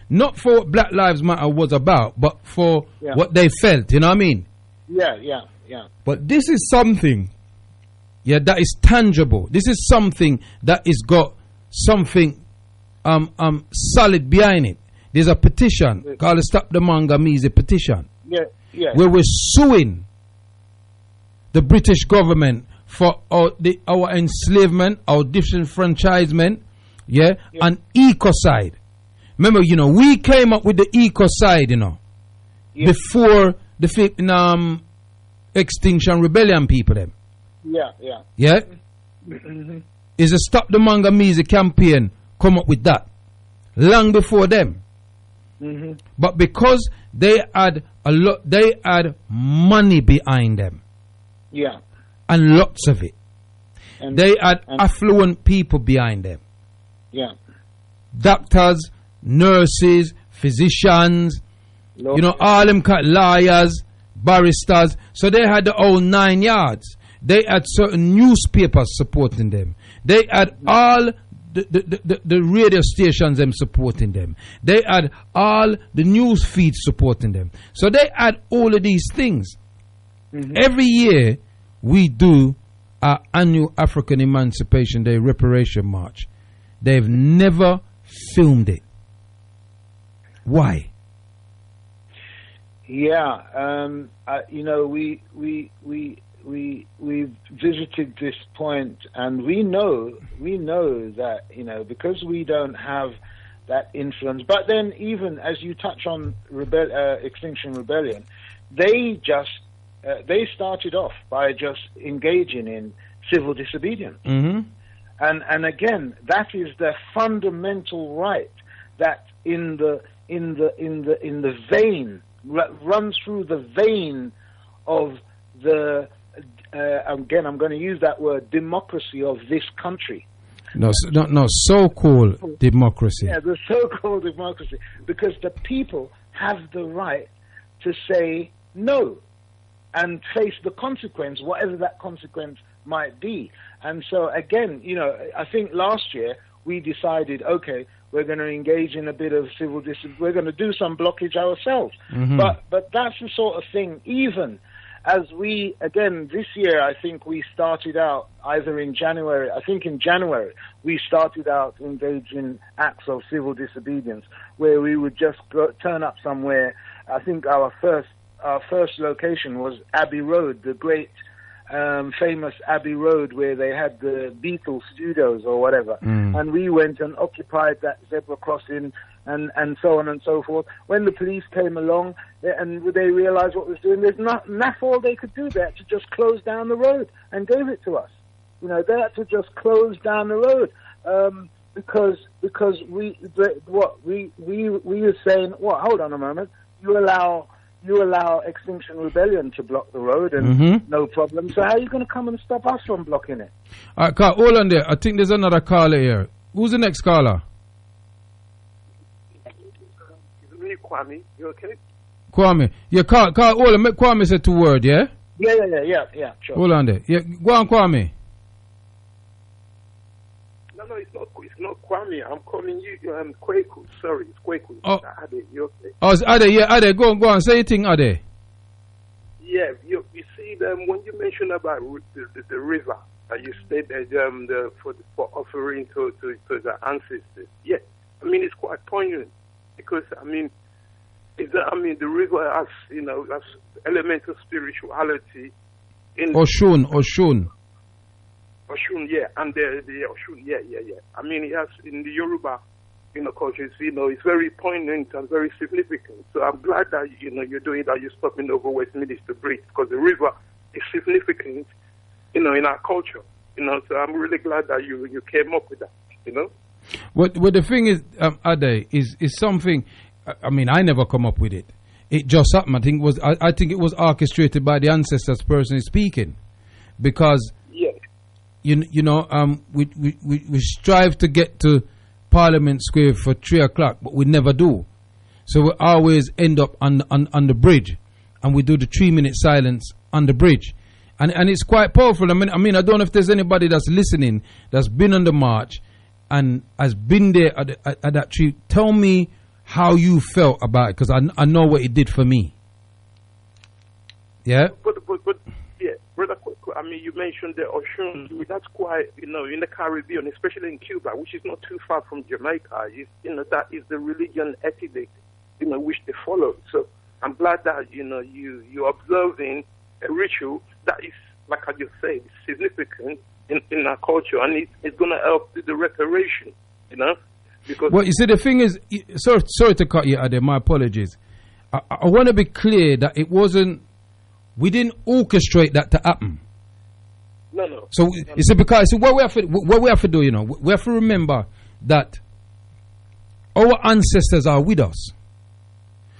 [SPEAKER 5] not for what Black Lives Matter was about, but for what they felt. You know what I mean?
[SPEAKER 10] Yeah.
[SPEAKER 5] But this is something, that is tangible. This is something that is got something solid behind it. There's a petition called the Stop the Manganese petition.
[SPEAKER 10] Yeah.
[SPEAKER 5] Where we're suing the British government for our enslavement, our disenfranchisement, and ecocide. Remember, we came up with the ecocide, before the Extinction Rebellion people them.
[SPEAKER 10] Yeah.
[SPEAKER 5] Mm-hmm. Is a Stop the Manganese campaign come up with that long before them.
[SPEAKER 10] Mm-hmm.
[SPEAKER 5] But because they had money behind them.
[SPEAKER 10] Yeah.
[SPEAKER 5] And lots of it.
[SPEAKER 10] And
[SPEAKER 5] they had affluent people behind them.
[SPEAKER 10] Yeah.
[SPEAKER 5] Doctors, nurses, physicians, all them lawyers, barristers. So they had the whole 9 yards. They had certain newspapers supporting them. They had all the radio stations them supporting them. They had all the news feeds supporting them. So they had all of these things. Mm-hmm. Every year we do our annual African Emancipation Day Reparation March. They've never filmed it. Why?
[SPEAKER 10] Yeah, we've visited this point, and we know that because we don't have that influence. But then, even as you touch on Extinction Rebellion, they started off by just engaging in civil disobedience, and again, that is their fundamental right that in the vein runs through the vein of the again, I'm going to use that word, democracy of this country.
[SPEAKER 5] No, so-called democracy.
[SPEAKER 10] Yeah, the so-called democracy, because the people have the right to say no and face the consequence, whatever that consequence might be. And so, again, I think last year we decided, okay, we're going to engage in a bit of civil disobedience. We're going to do some blockage ourselves. Mm-hmm. But that's the sort of thing, even as we, again, this year, I think we started out either in January, we started out engaging in acts of civil disobedience, where we would just turn up somewhere. I think our first location was Abbey Road, the great famous Abbey Road, where they had the Beatles studios or whatever. And we went and occupied that zebra crossing and so on and so forth. When the police came along and they realized what was doing, there's not all they could do. They had to just close down the road and gave it to us. They had to just close down the road because we were saying, hold on a moment, you allow Extinction Rebellion to block the road and no problem. So how are you going to come and stop us from blocking it?
[SPEAKER 5] All right, hold on there. I think there's another caller here. Who's the next caller?
[SPEAKER 11] Kwame. You okay?
[SPEAKER 5] Kwame. Yeah, hold on, make Kwame say 2 words, yeah?
[SPEAKER 10] Yeah, sure.
[SPEAKER 5] Hold on there. Yeah, go on, Kwame.
[SPEAKER 11] No, it's not Kwame. I'm calling you, Kwaku. Sorry, it's Kwaku.
[SPEAKER 5] Oh.
[SPEAKER 11] Ade, you okay?
[SPEAKER 5] Oh, it's Ade, yeah, Ade, go on, say your thing, Ade.
[SPEAKER 11] Yeah, you see, when you mentioned about the river, you stated for offering to the ancestors. Yeah, I mean, it's quite poignant because, I mean, the river has, has elemental spirituality.
[SPEAKER 5] Oshun.
[SPEAKER 11] Oshun, yeah, and the Oshun, yeah. I mean, it has in the Yoruba, cultures, it's very poignant and very significant. So I'm glad that you're doing that. You're stopping over Westminster Bridge because the river is significant, in our culture. So I'm really glad that you came up with that.
[SPEAKER 5] What the thing is, Ade, is something. I mean, I never come up with it. It just happened. I think it was orchestrated by the ancestors personally speaking, because we strive to get to Parliament Square for 3 o'clock, but we never do. So we always end up on the bridge, and we do the 3-minute silence on the bridge, and it's quite powerful. I mean, I don't know if there's anybody that's listening that's been on the march and has been there at that tree. Tell me how you felt about it, because I know what it did for me. Yeah.
[SPEAKER 11] But yeah, brother. I mean, you mentioned the Oshun. That's quite, in the Caribbean, especially in Cuba, which is not too far from Jamaica. That is the religion etiquette, which they follow. So I'm glad that you're observing a ritual that is, like I just said, significant in our culture, and it's going to help with the reparation. Because
[SPEAKER 5] well, you see, the thing is, sorry to cut you, Ade, my apologies. I want to be clear that we didn't orchestrate that to happen.
[SPEAKER 11] No.
[SPEAKER 5] So you see, because what we have to do, we have to remember that our ancestors are with us.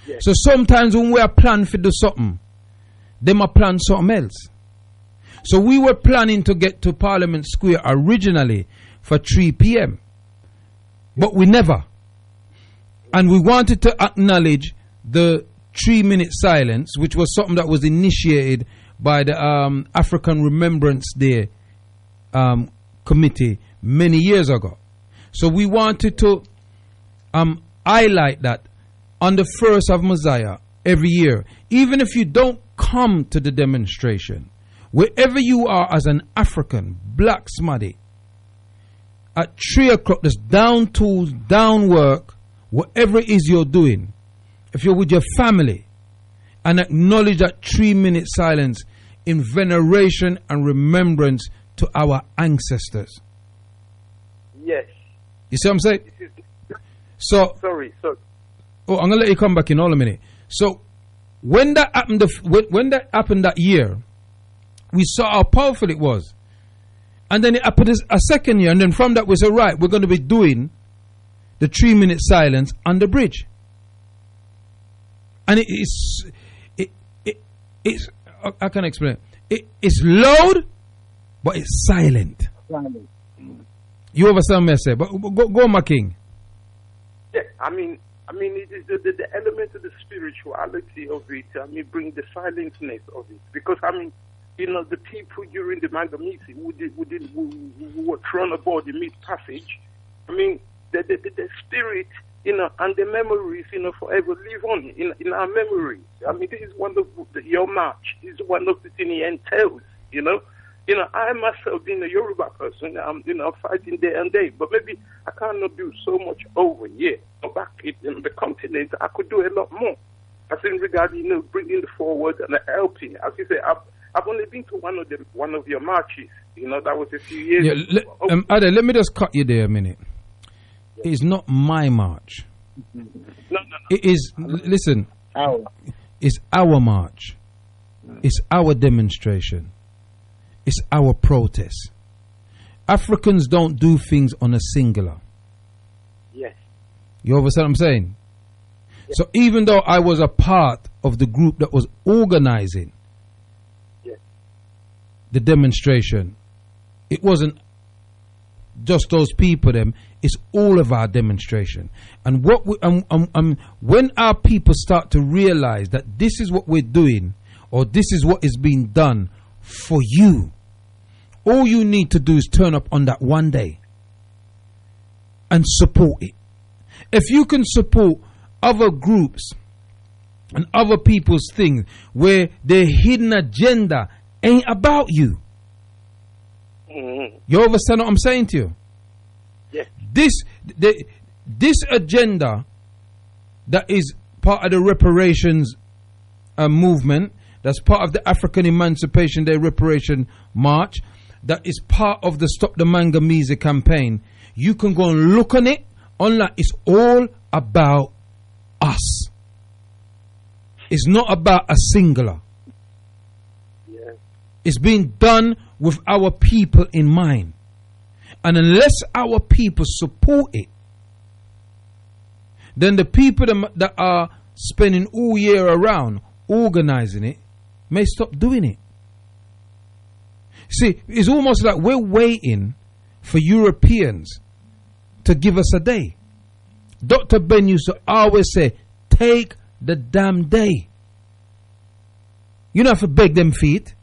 [SPEAKER 5] Yes. So sometimes when we are planning to do something, they might plan something else. So we were planning to get to Parliament Square originally for 3 p.m. But we never. And we wanted to acknowledge the 3-minute silence, which was something that was initiated by the African Remembrance Day committee many years ago. So we wanted to highlight that on the 1st of Messiah every year. Even if you don't come to the demonstration, wherever you are as an African, black smaddy, at 3 o'clock, there's down tools, down work, whatever it is you're doing. If you're with your family, and acknowledge that 3-minute silence in veneration and remembrance to our ancestors.
[SPEAKER 11] Yes.
[SPEAKER 5] You see what I'm saying? So.
[SPEAKER 11] Sorry.
[SPEAKER 5] Oh, I'm gonna let you come back in all a minute. So, when that happened, when that happened that year, we saw how powerful it was. And then it happened a second year, and then from that we said, right, we're going to be doing the 3-minute silence on the bridge. And it's I can explain. It's loud, but it's silent. You understand me, I say? But go, my king.
[SPEAKER 11] Yeah, I mean, it is the element of the spirituality of it. I mean, bring the silentness of it, because the people during the Manga meeting who were thrown aboard the mid passage. I mean, the spirit, and the memories, forever live on in our memory. I mean, this is one of your march. This is one of the things it entails. I myself being a Yoruba person, I'm fighting day and day, but maybe I cannot do so much over here. Back in the continent, I could do a lot more. As in regard, bringing the forward and helping. As you say, I've only been to one of your marches. That was a few years ago.
[SPEAKER 5] Ade, let me just cut you there a minute. It's not my march.
[SPEAKER 11] No.
[SPEAKER 5] It is, listen, it's our march. It's our demonstration. It's our protest. Africans don't do things on a singular.
[SPEAKER 11] Yes.
[SPEAKER 5] You understand what I'm saying? Yes. So even though I was a part of the group that was organizing the demonstration, it wasn't just those people them, it's all of our demonstration. And what we, when our people start to realize that this is what we're doing, or this is what is being done for you, all you need to do is turn up on that one day and support it. If you can support other groups and other people's things where their hidden agenda ain't about you, you understand what I'm saying to you?
[SPEAKER 11] Yes.
[SPEAKER 5] This agenda that is part of the reparations movement, that's part of the African Emancipation Day Reparation March, that is part of the Stop the Manganese campaign, you can go and look on it online. It's all about us. It's not about a singular.
[SPEAKER 11] Yeah.
[SPEAKER 5] It's being done with our people in mind. And unless our people support it, then the people that are spending all year around organizing it may stop doing it. See, it's almost like we're waiting for Europeans to give us a day. Dr. Ben used to always say, take the damn day. You don't have to beg them feet.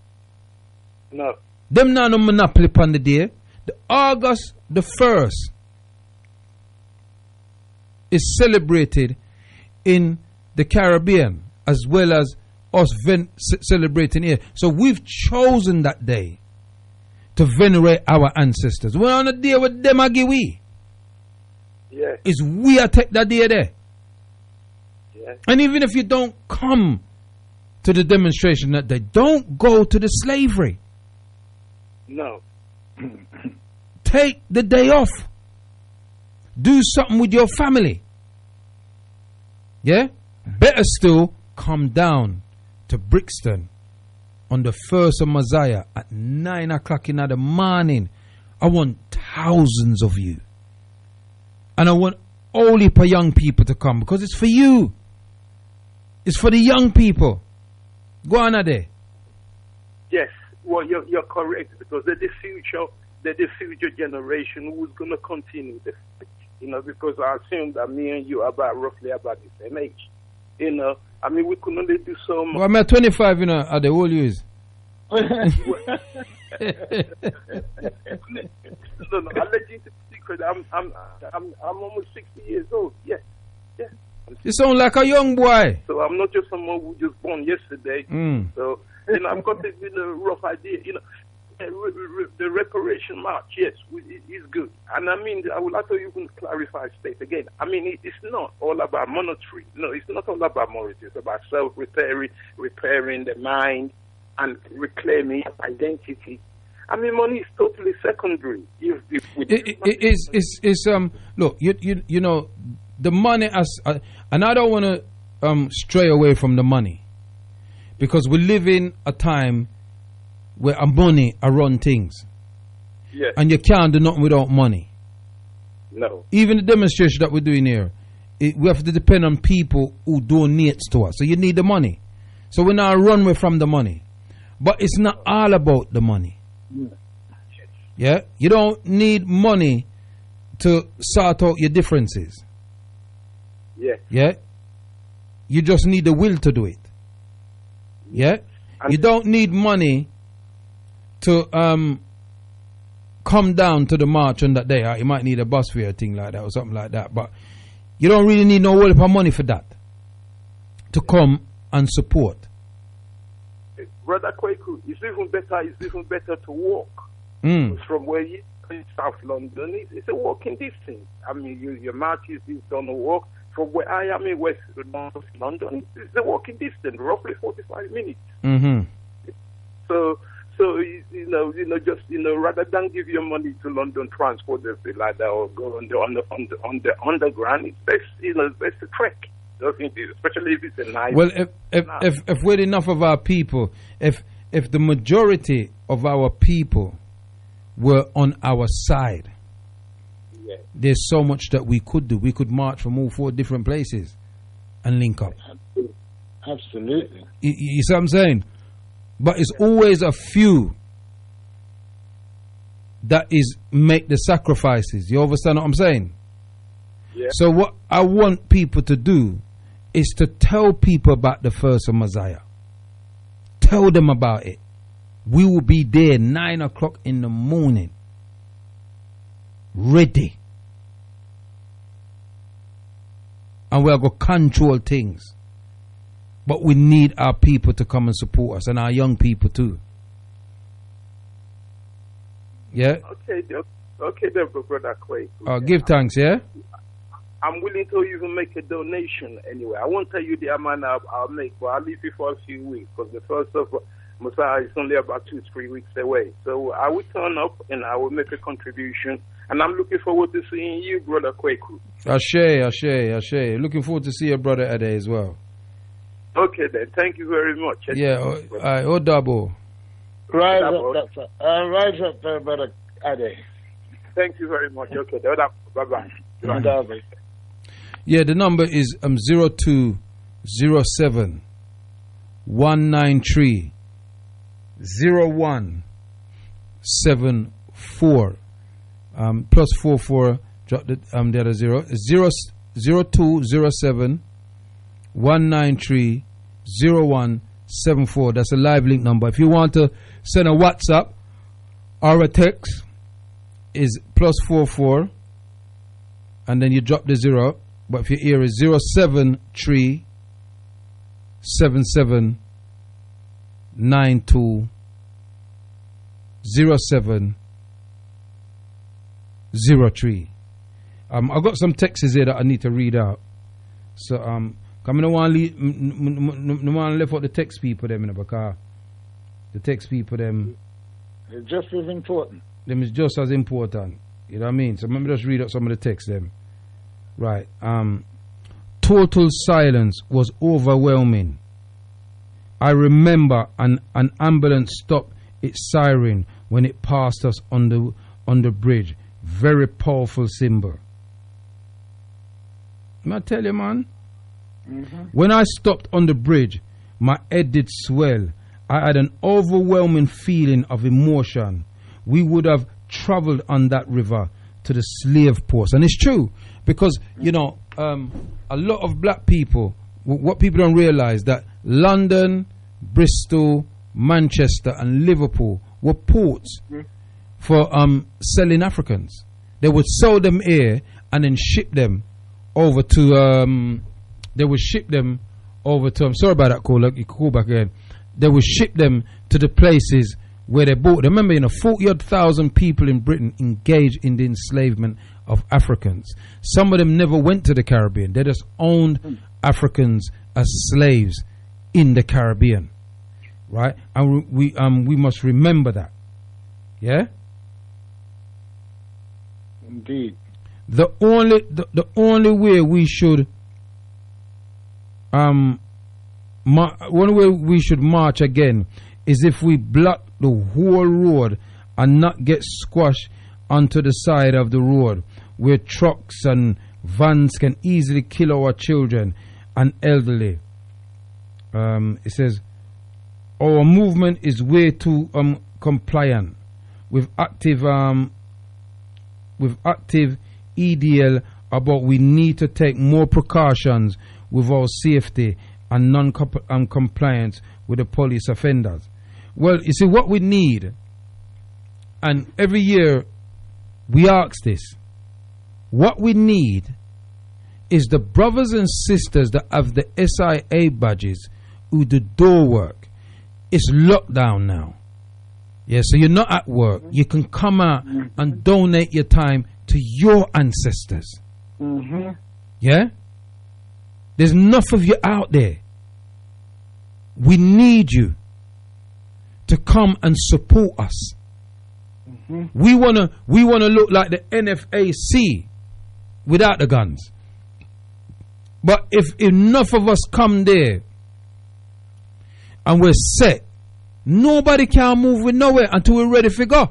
[SPEAKER 11] No.
[SPEAKER 5] Them not no monopoly upon the day. The August the 1st is celebrated in the Caribbean as well as us celebrating here. So we've chosen that day to venerate our ancestors. We're on a day with them again we.
[SPEAKER 11] Yeah.
[SPEAKER 5] Is we are take that day there.
[SPEAKER 11] Yeah.
[SPEAKER 5] And even if you don't come to the demonstration that day, don't go to the slavery.
[SPEAKER 11] No.
[SPEAKER 5] Take the day off. Do something with your family. Yeah? Better still, come down to Brixton on the 1st of Messiah at 9 o'clock in the morning. I want thousands of you. And I want all heap of young people to come because it's for you. It's for the young people. Go on there.
[SPEAKER 11] Yes. Well, you're correct because they're the future generation who's going to continue this. You know, because I assume that me and you are roughly about the same age. You know, I mean, we can only do so much.
[SPEAKER 5] Well, I'm at 25, you know, at the whole years.
[SPEAKER 11] No, I'll let you into the secret. I'm almost 60 years old. Yes. Yes.
[SPEAKER 5] You sound like a young boy.
[SPEAKER 11] So I'm not just someone who just born yesterday. So, you know, I've got a rough idea. You know, the reparation march, yes, is good. And I mean, I would like to even clarify state again. I mean, it's not all about monetary. No, it's not all about monetary. It's about repairing the mind and reclaiming identity. I mean, money is totally secondary.
[SPEAKER 5] Look, you know, the money and I don't want to stray away from the money because we live in a time where money run things.
[SPEAKER 11] Yes.
[SPEAKER 5] And you can't do nothing without money.
[SPEAKER 11] No.
[SPEAKER 5] Even the demonstration that we're doing here, we have to depend on people who donate to us. So you need the money. So we're not run away from the money. But it's not all about the money. Yeah? You don't need money to sort out your differences.
[SPEAKER 11] Yeah.
[SPEAKER 5] Yeah? You just need the will to do it. Yeah? You don't need money to come down to the march on that day. You might need a bus fare, thing like that or something like that. But you don't really need no whole heap of money for that. To come and support.
[SPEAKER 11] Brother Kwaku, it's even better to walk. From where you in South London, it's a walking distance. I mean, your march is on a walk. From where I am in West London, it's a walking distance, roughly 45 minutes. So you know, just rather than give your money to London Transport or something like that, or go on the underground, it's best, best to trek. Especially if it's a nice.
[SPEAKER 5] Well, if we're enough of our people, if the majority of our people were on our side, there's so much that we could do. We could march from all 4 different places and link up.
[SPEAKER 10] Absolutely.
[SPEAKER 5] You see what I'm saying? But it's always a few that is make the sacrifices. You understand what I'm saying?
[SPEAKER 11] Yeah.
[SPEAKER 5] So what I want people to do is to tell people about the first of Messiah. Tell them about it. We will be there 9 o'clock in the morning. Ready. And we are going to control things. But we need our people to come and support us, and our young people too. Yeah?
[SPEAKER 11] Okay, then, Brother Kwaku.
[SPEAKER 5] Give thanks, yeah?
[SPEAKER 11] I'm willing to even make a donation anyway. I won't tell you the amount I'll make, but I'll leave it for a few weeks, because the first of Messiah is only about 2-3 weeks away. So I will turn up and I will make a contribution. And I'm looking forward to seeing you, Brother Kwaku.
[SPEAKER 5] Ashe. Looking forward to see your brother Ade as well.
[SPEAKER 11] Okay then, thank you very much.
[SPEAKER 5] Yeah, Odabo.
[SPEAKER 10] Rise up, Brother Ade.
[SPEAKER 11] Thank you very much. Okay, bye-bye.
[SPEAKER 10] Bye-bye.
[SPEAKER 5] Yeah, the number is 0207 193 0174 plus 44. Drop the other 0207 193 0174. That's a live link number. If you want to send a WhatsApp or a text, is plus 44, and then you drop the 0. But if your ear is 073 77 92 07 03. I've got some texts here that I need to read out. So come in, want to left out the text people them, because the text people them,
[SPEAKER 10] it's just as important.
[SPEAKER 5] Them is just as important. You know what I mean? So let me just read out some of the text them. Right. Total silence was overwhelming. I remember an ambulance stopped its siren when it passed us on the bridge. Very powerful symbol. I tell you, man.
[SPEAKER 10] Mm-hmm.
[SPEAKER 5] When I stopped on the bridge, my head did swell. I had an overwhelming feeling of emotion. We would have traveled on that river to the slave ports. And it's true, because, you know, a lot of black people, what people don't realize, that London, Bristol, Manchester and Liverpool were ports for selling Africans. They would sell them here and then ship them over to I'm sorry about that call, you call back again. They would ship them to the places where they bought them. Remember, 40,000 people in Britain engaged in the enslavement of Africans. Some of them never went to the Caribbean. They just owned Africans as slaves in the Caribbean, right? And we must remember that. Yeah.
[SPEAKER 10] Indeed.
[SPEAKER 5] The only way we should one way we should march again is if we block the whole road and not get squashed onto the side of the road where trucks and vans can easily kill our children and elderly. It says our movement is way too compliant with active EDL about we need to take more precautions with our safety and non-compliance with the police offenders. Well, you see what we need, and every year we ask this, what we need is the brothers and sisters that have the SIA badges who do door work. It's lockdown now. Yeah, so you're not at work. You can come out and donate your time to your ancestors.
[SPEAKER 10] Mm-hmm.
[SPEAKER 5] Yeah? There's enough of you out there. We need you to come and support us.
[SPEAKER 10] Mm-hmm.
[SPEAKER 5] We wanna look like the NFAC without the guns. But if enough of us come there and we're set, nobody can move with nowhere until we're ready to go.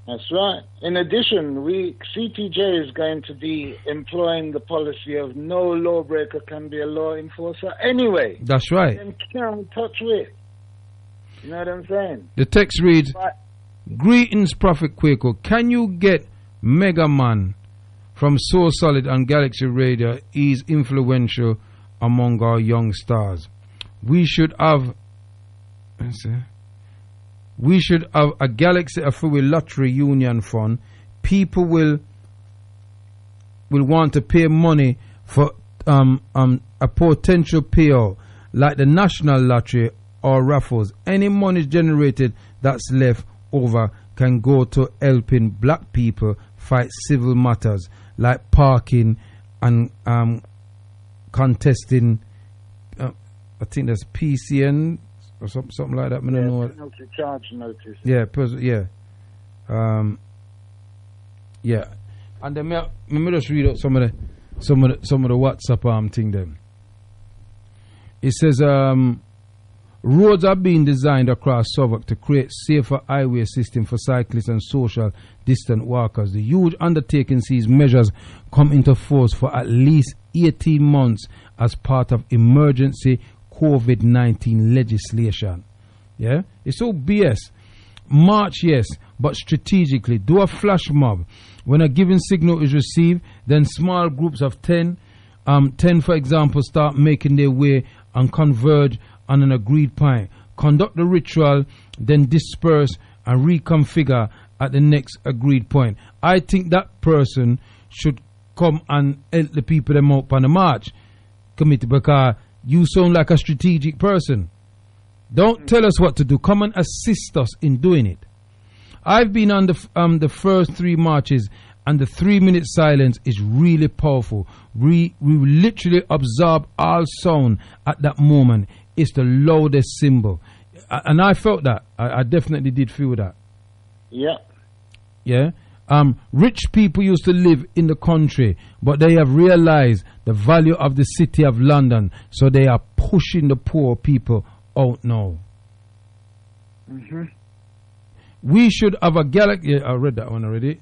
[SPEAKER 10] That's right. In addition, CTJ is going to be employing the policy of no lawbreaker can be a law enforcer anyway.
[SPEAKER 5] That's right.
[SPEAKER 10] And can't touch with. You know what I'm saying?
[SPEAKER 5] The text reads, Greetings, Prophet Kwaku. Can you get Mega Man from Soul Solid and Galaxy Radio? He's influential among our young stars. We should have a Galaxy Afui Lottery Union Fund. People will want to pay money for a potential payout like the National Lottery or raffles. Any money generated that's left over can go to helping black people fight civil matters like parking and contesting. I think that's PCN or something like that. I don't know.
[SPEAKER 10] Penalty charge notice.
[SPEAKER 5] Yeah, yeah. And then me just read out some of the WhatsApp thing then. It says roads are being designed across Southwark to create safer highway system for cyclists and social distant walkers. The huge undertaking sees measures come into force for at least 18 months as part of emergency COVID-19 legislation. Yeah, it's all BS. March, yes, but strategically. Do a flash mob. When a given signal is received, then small groups of 10, for example, start making their way and converge on an agreed point. Conduct the ritual, then disperse and reconfigure at the next agreed point. I think that person should come and help the people them up on the march committee, because you sound like a strategic person. Don't tell us what to do. Come and assist us in doing it. I've been on the first 3 marches, and the 3-minute silence is really powerful. We literally absorb all sound at that moment. It's the loudest symbol. And I felt that. I definitely did feel that.
[SPEAKER 10] Yeah.
[SPEAKER 5] Yeah. Rich people used to live in the country, but they have realized the value of the city of London, so they are pushing the poor people out now.
[SPEAKER 10] Mm-hmm.
[SPEAKER 5] We should have a galaxy. Yeah, I read that one already.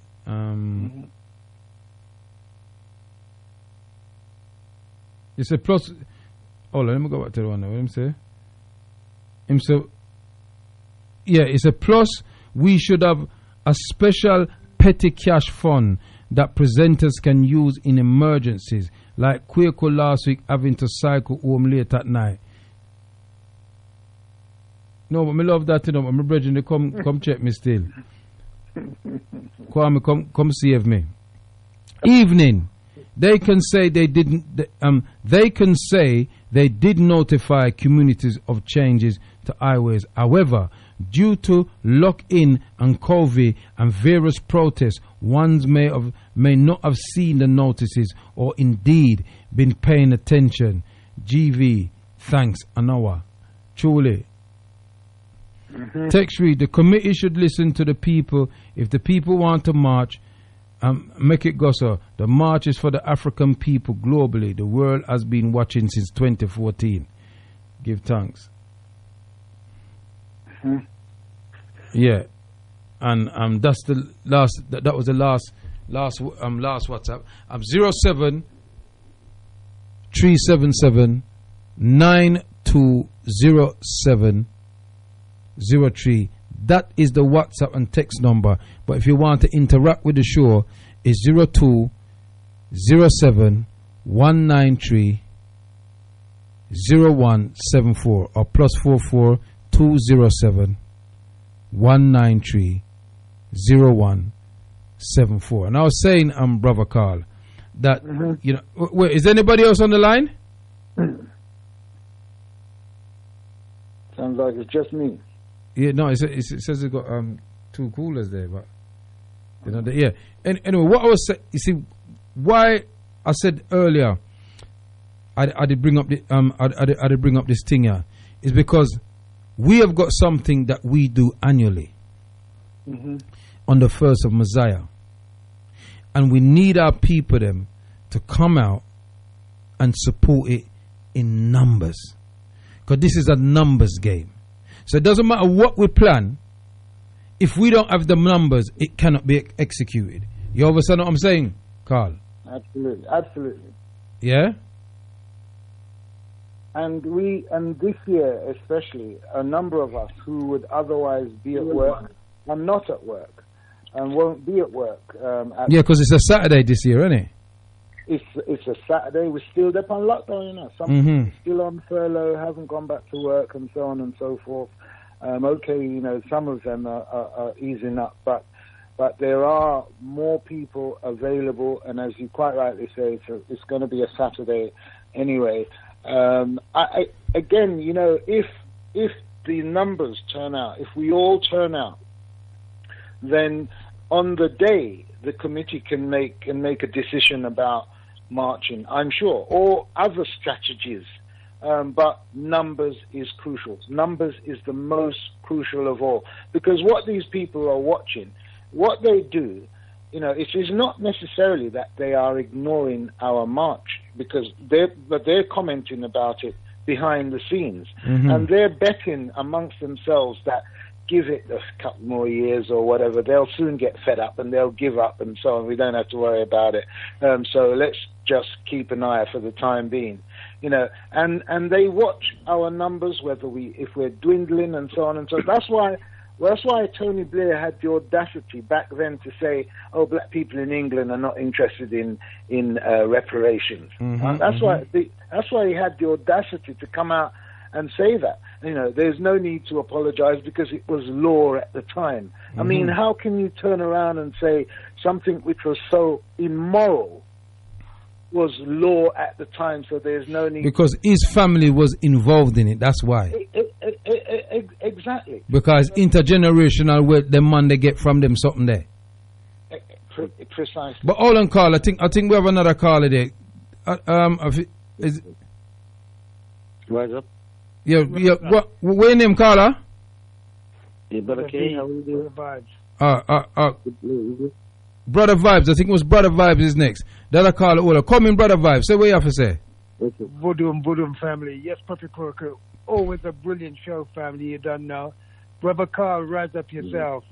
[SPEAKER 5] It's a plus. Hold on, let me go back to the one. What him say? Yeah, it's a plus. We should have a special petty cash fund that presenters can use in emergencies, like Kwaku last week having to cycle home late at night. No, but me love that, you know. My brethren, they come check me still. Come save me. Evening. They can say they didn't. They can say they did notify communities of changes to highways. However, due to lock-in and COVID and various protests, ones may not have seen the notices or indeed been paying attention. GV, thanks, Anawa. Truly. Text read, the committee should listen to the people. If the people want to march, make it go so. The march is for the African people globally. The world has been watching since 2014. Give thanks. Yeah, and that's the last. That was the last WhatsApp. 07 377 9207 03. That is the WhatsApp and text number. But if you want to interact with the show, it's 02 07 193 0174 or +44 207 193 0174. And I was saying, Brother Carl, that you know, wait, is anybody else on the line?
[SPEAKER 10] Sounds like it's just me.
[SPEAKER 5] Yeah, no, it says it's got 2 coolers there, but you know, yeah. Anyway, what I was saying, you see, why I said earlier, I did bring up the I did bring up this thing here, is because we have got something that we do annually on the 1st of Messiah, and we need our people them to come out and support it in numbers, because this is a numbers game. So it doesn't matter what we plan. If we don't have the numbers, it cannot be executed. You understand what I'm saying, Carl?
[SPEAKER 10] Absolutely, absolutely.
[SPEAKER 5] Yeah.
[SPEAKER 10] And this year especially, a number of us who would otherwise be at work I'm not at work and won't be at work.
[SPEAKER 5] Yeah, because it's a Saturday this year, isn't it?
[SPEAKER 10] It's a Saturday. We're still up on lockdown, you know. Some people still on furlough, haven't gone back to work, and so on and so forth. Okay, you know, some of them are easing up, but there are more people available, and as you quite rightly say, it's going to be a Saturday anyway. Again, you know, if the numbers turn out, if we all turn out, then on the day the committee can make a decision about marching, I'm sure, or other strategies. But numbers is crucial. Numbers is the most crucial of all, because what these people are watching, what they do, you know, it is not necessarily that they are ignoring our march, because they're commenting about it behind the scenes, and they're betting amongst themselves that give it a couple more years or whatever, they'll soon get fed up and they'll give up and so on. We don't have to worry about it. So let's just keep an eye for the time being, you know. And they watch our numbers, if we're dwindling and so on and so on. That's why Tony Blair had the audacity back then to say, "Oh, black people in England are not interested in reparations." That's why he had the audacity to come out and say that. You know, there's no need to apologize because it was law at the time. I mean, how can you turn around and say something which was so immoral was law at the time, so there's no need...
[SPEAKER 5] Because his family was involved in it, that's why.
[SPEAKER 10] Exactly.
[SPEAKER 5] Because intergenerational wealth, the man they get from them something there.
[SPEAKER 10] Precisely.
[SPEAKER 5] But hold on, Carl, I think we have another caller there.
[SPEAKER 12] Rise up.
[SPEAKER 5] Yeah. What your name, Carla?
[SPEAKER 12] Yeah, Brother K, how are you doing?
[SPEAKER 5] Brother Vibes, I think it was Brother Vibes is next. The other caller, come in, Brother Vibes. Say what you have to say.
[SPEAKER 13] Voodoo family. Yes, Prophet Kwaku. Always a brilliant show, family. You don't know. Brother Carl, rise up yourself.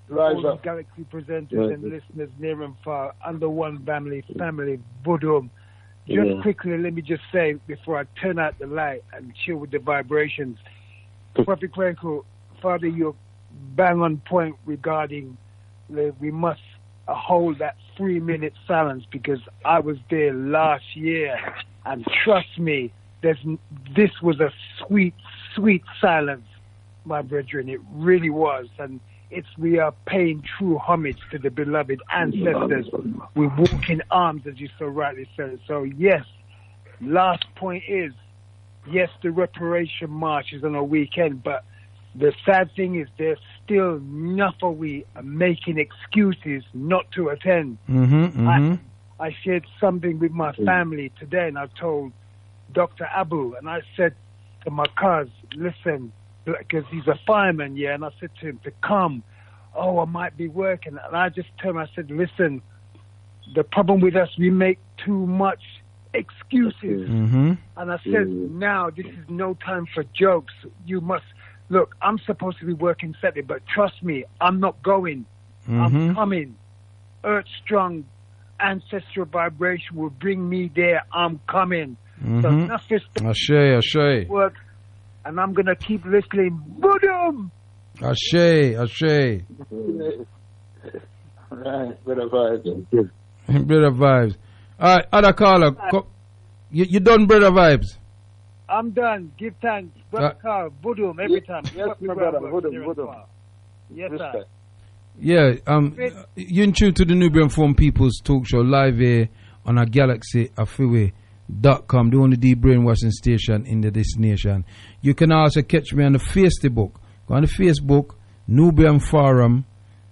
[SPEAKER 10] Rise
[SPEAKER 13] all
[SPEAKER 10] up.
[SPEAKER 13] Galaxy presenters and listeners near and far, under one family, Voodoo. Just quickly, let me just say, before I turn out the light and chill with the vibrations, Prophet Kwaku, Father, you're bang on point regarding we must hold that 3-minute silence, because I was there last year, and trust me, this was a sweet, sweet silence, my brethren. It really was, and we are paying true homage to the beloved ancestors. We walk in arms, as you so rightly said. So yes, last point is, yes, the reparation march is on a weekend, but the sad thing is there's still enough of we making excuses not to attend. I shared something with my family today, and I told Dr. Abu, and I said to my cousin, listen, because he's a fireman, yeah, and I said to him to come. Oh, I might be working. And I just told him, I said, listen, the problem with us, we make too much excuses. And I said, now, this is no time for jokes. You must, look, I'm supposed to be working Saturday, but trust me, I'm not going. I'm coming. Earth strong, ancestral vibration will bring me there. I'm coming. So nothing
[SPEAKER 5] Ashe.
[SPEAKER 13] work, and I'm going to keep listening. Boom!
[SPEAKER 5] Ashe.
[SPEAKER 10] Right, Brother Vibes.
[SPEAKER 5] Brother Vibes. All right, other caller. You done, Brother Vibes?
[SPEAKER 13] I'm done. Give thanks. Brother Carl, Boodum, every time.
[SPEAKER 10] Yes, my brother. Boodum.
[SPEAKER 13] Yes, sir.
[SPEAKER 5] Yeah, you're in tune to the Nubian Forum People's Talk Show live here on our Galaxy Freeway.com, the only deep brainwashing station in this nation. You can also catch me on the Facebook. Go on the Facebook, Nubian Forum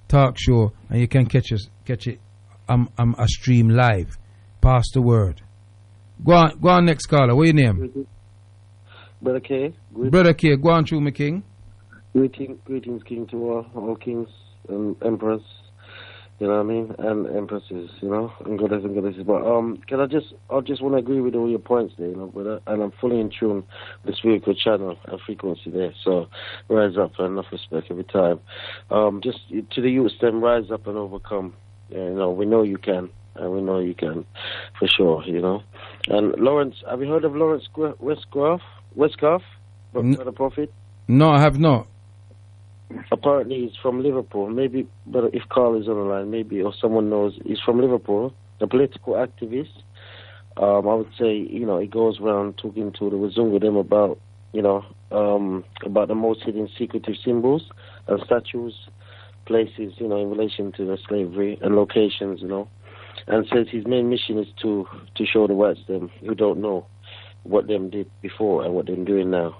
[SPEAKER 5] Talk Show, and you can catch it. I'm a stream live. Pass the word. Go on next caller. What's your name?
[SPEAKER 12] Brother K.
[SPEAKER 5] Brother K, go on through me, King.
[SPEAKER 12] Greetings, King, to all kings and emperors, you know what I mean, and empresses, you know, and goddesses. But I just want to agree with all your points there, you know, brother, and I'm fully in tune with the spiritual channel and frequency there. So rise up and enough respect every time. Just to the youth, them rise up and overcome. Yeah, you know, we know you can, and we know you can for sure, you know. And Lawrence, have you heard of Lawrence Westcroft? Brother Prophet?
[SPEAKER 5] No, I have not.
[SPEAKER 12] apparently he's from Liverpool. Maybe, but if Carl is on the line, maybe, or someone knows, he's from Liverpool, a political activist. I would say, you know, he goes around talking to the Wazungu them about, you know, about the most hidden secretive symbols and statues, places, you know, in relation to the slavery and locations, you know, and says his main mission is to show the whites them who don't know what them did before and what they're doing now,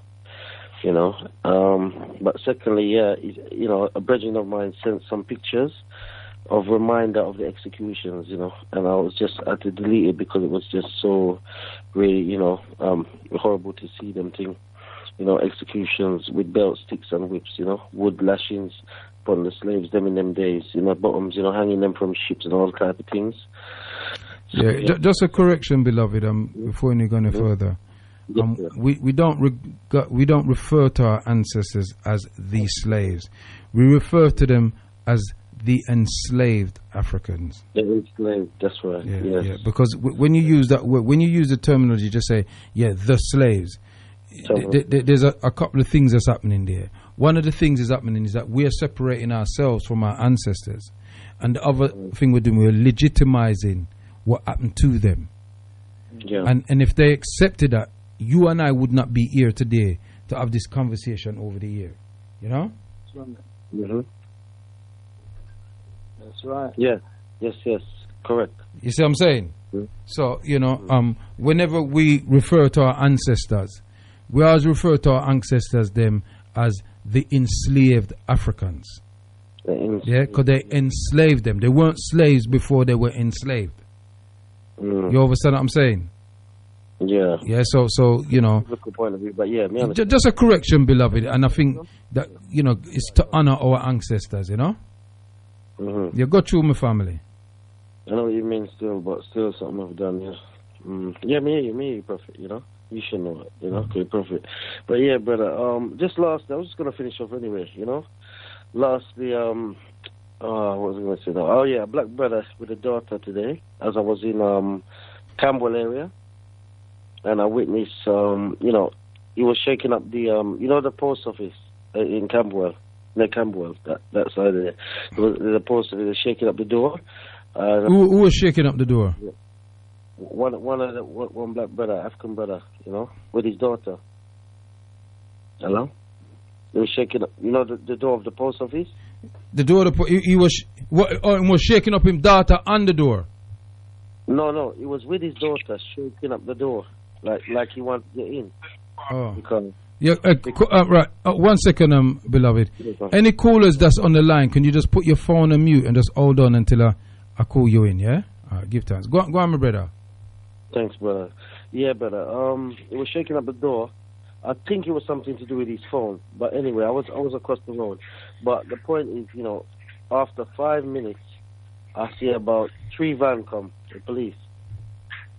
[SPEAKER 12] you know. But secondly, yeah, you know, a brethren of mine sent some pictures of reminder of the executions, you know, and I had to delete it because it was just so really, you know, horrible to see them thing, you know, executions with belt sticks and whips, you know, wood lashings upon the slaves them in them days, you know, bottoms, you know, hanging them from ships and all type of things. So,
[SPEAKER 5] Yeah, just a correction, beloved, before you go any further. We don't refer to our ancestors as the slaves. We refer to them as the enslaved Africans.
[SPEAKER 12] The enslaved, that's right.
[SPEAKER 5] Yeah,
[SPEAKER 12] yes.
[SPEAKER 5] yeah. Because when you use that word, when you use the terminology, just say, yeah, the slaves. There's a couple of things that's happening there. One of the things that's happening is that we are separating ourselves from our ancestors, and the other thing we're doing, we're legitimizing what happened to them.
[SPEAKER 12] Yeah.
[SPEAKER 5] And if they accepted that, you and I would not be here today to have this conversation over the year. You know?
[SPEAKER 12] Mm-hmm.
[SPEAKER 10] That's right.
[SPEAKER 12] Yeah. Yes. Correct.
[SPEAKER 5] You see what I'm saying?
[SPEAKER 12] Mm-hmm.
[SPEAKER 5] So, you know, whenever we refer to our ancestors, we always refer to our ancestors them as the enslaved Africans. Yeah, because they enslaved them. They weren't slaves before they were enslaved. You understand what I'm saying?
[SPEAKER 12] Yeah.
[SPEAKER 5] Yeah, so you know,
[SPEAKER 12] point of view, but yeah,
[SPEAKER 5] just a correction, beloved, and I think that, you know, it's to honor our ancestors, you know.
[SPEAKER 12] Mm-hmm.
[SPEAKER 5] You go through my family.
[SPEAKER 12] I know what you mean still, but still something I've done, yeah. Yeah, me, prophet, you know. You should know it, you know, okay, prophet. But yeah, brother, just lastly, I was just going to finish off anyway, you know. Lastly, what was I going to say now? Oh yeah, a black brother with a daughter today, as I was in Camberwell area. And I witnessed, you know, he was shaking up the, you know, the post office in Camberwell, near Camberwell, that side of there. The post office was shaking up the door.
[SPEAKER 5] Who was shaking up the door?
[SPEAKER 12] One black brother, African brother, you know, with his daughter. Hello? He was shaking up, you know, the door of the post office?
[SPEAKER 5] The door, he was shaking up his daughter on the door?
[SPEAKER 12] No, he was with his daughter shaking up the door. Like he wanted to get in.
[SPEAKER 5] Oh.
[SPEAKER 12] Because
[SPEAKER 5] yeah, right. 1 second, beloved. Any callers that's on the line, can you just put your phone on mute and just hold on until I call you in, yeah? All right, give thanks. Go on, my brother.
[SPEAKER 12] Thanks, brother. Yeah, brother. He was shaking up the door. I think it was something to do with his phone. But anyway, I was across the road. But the point is, you know, after 5 minutes, I see about 3 vans come, the police.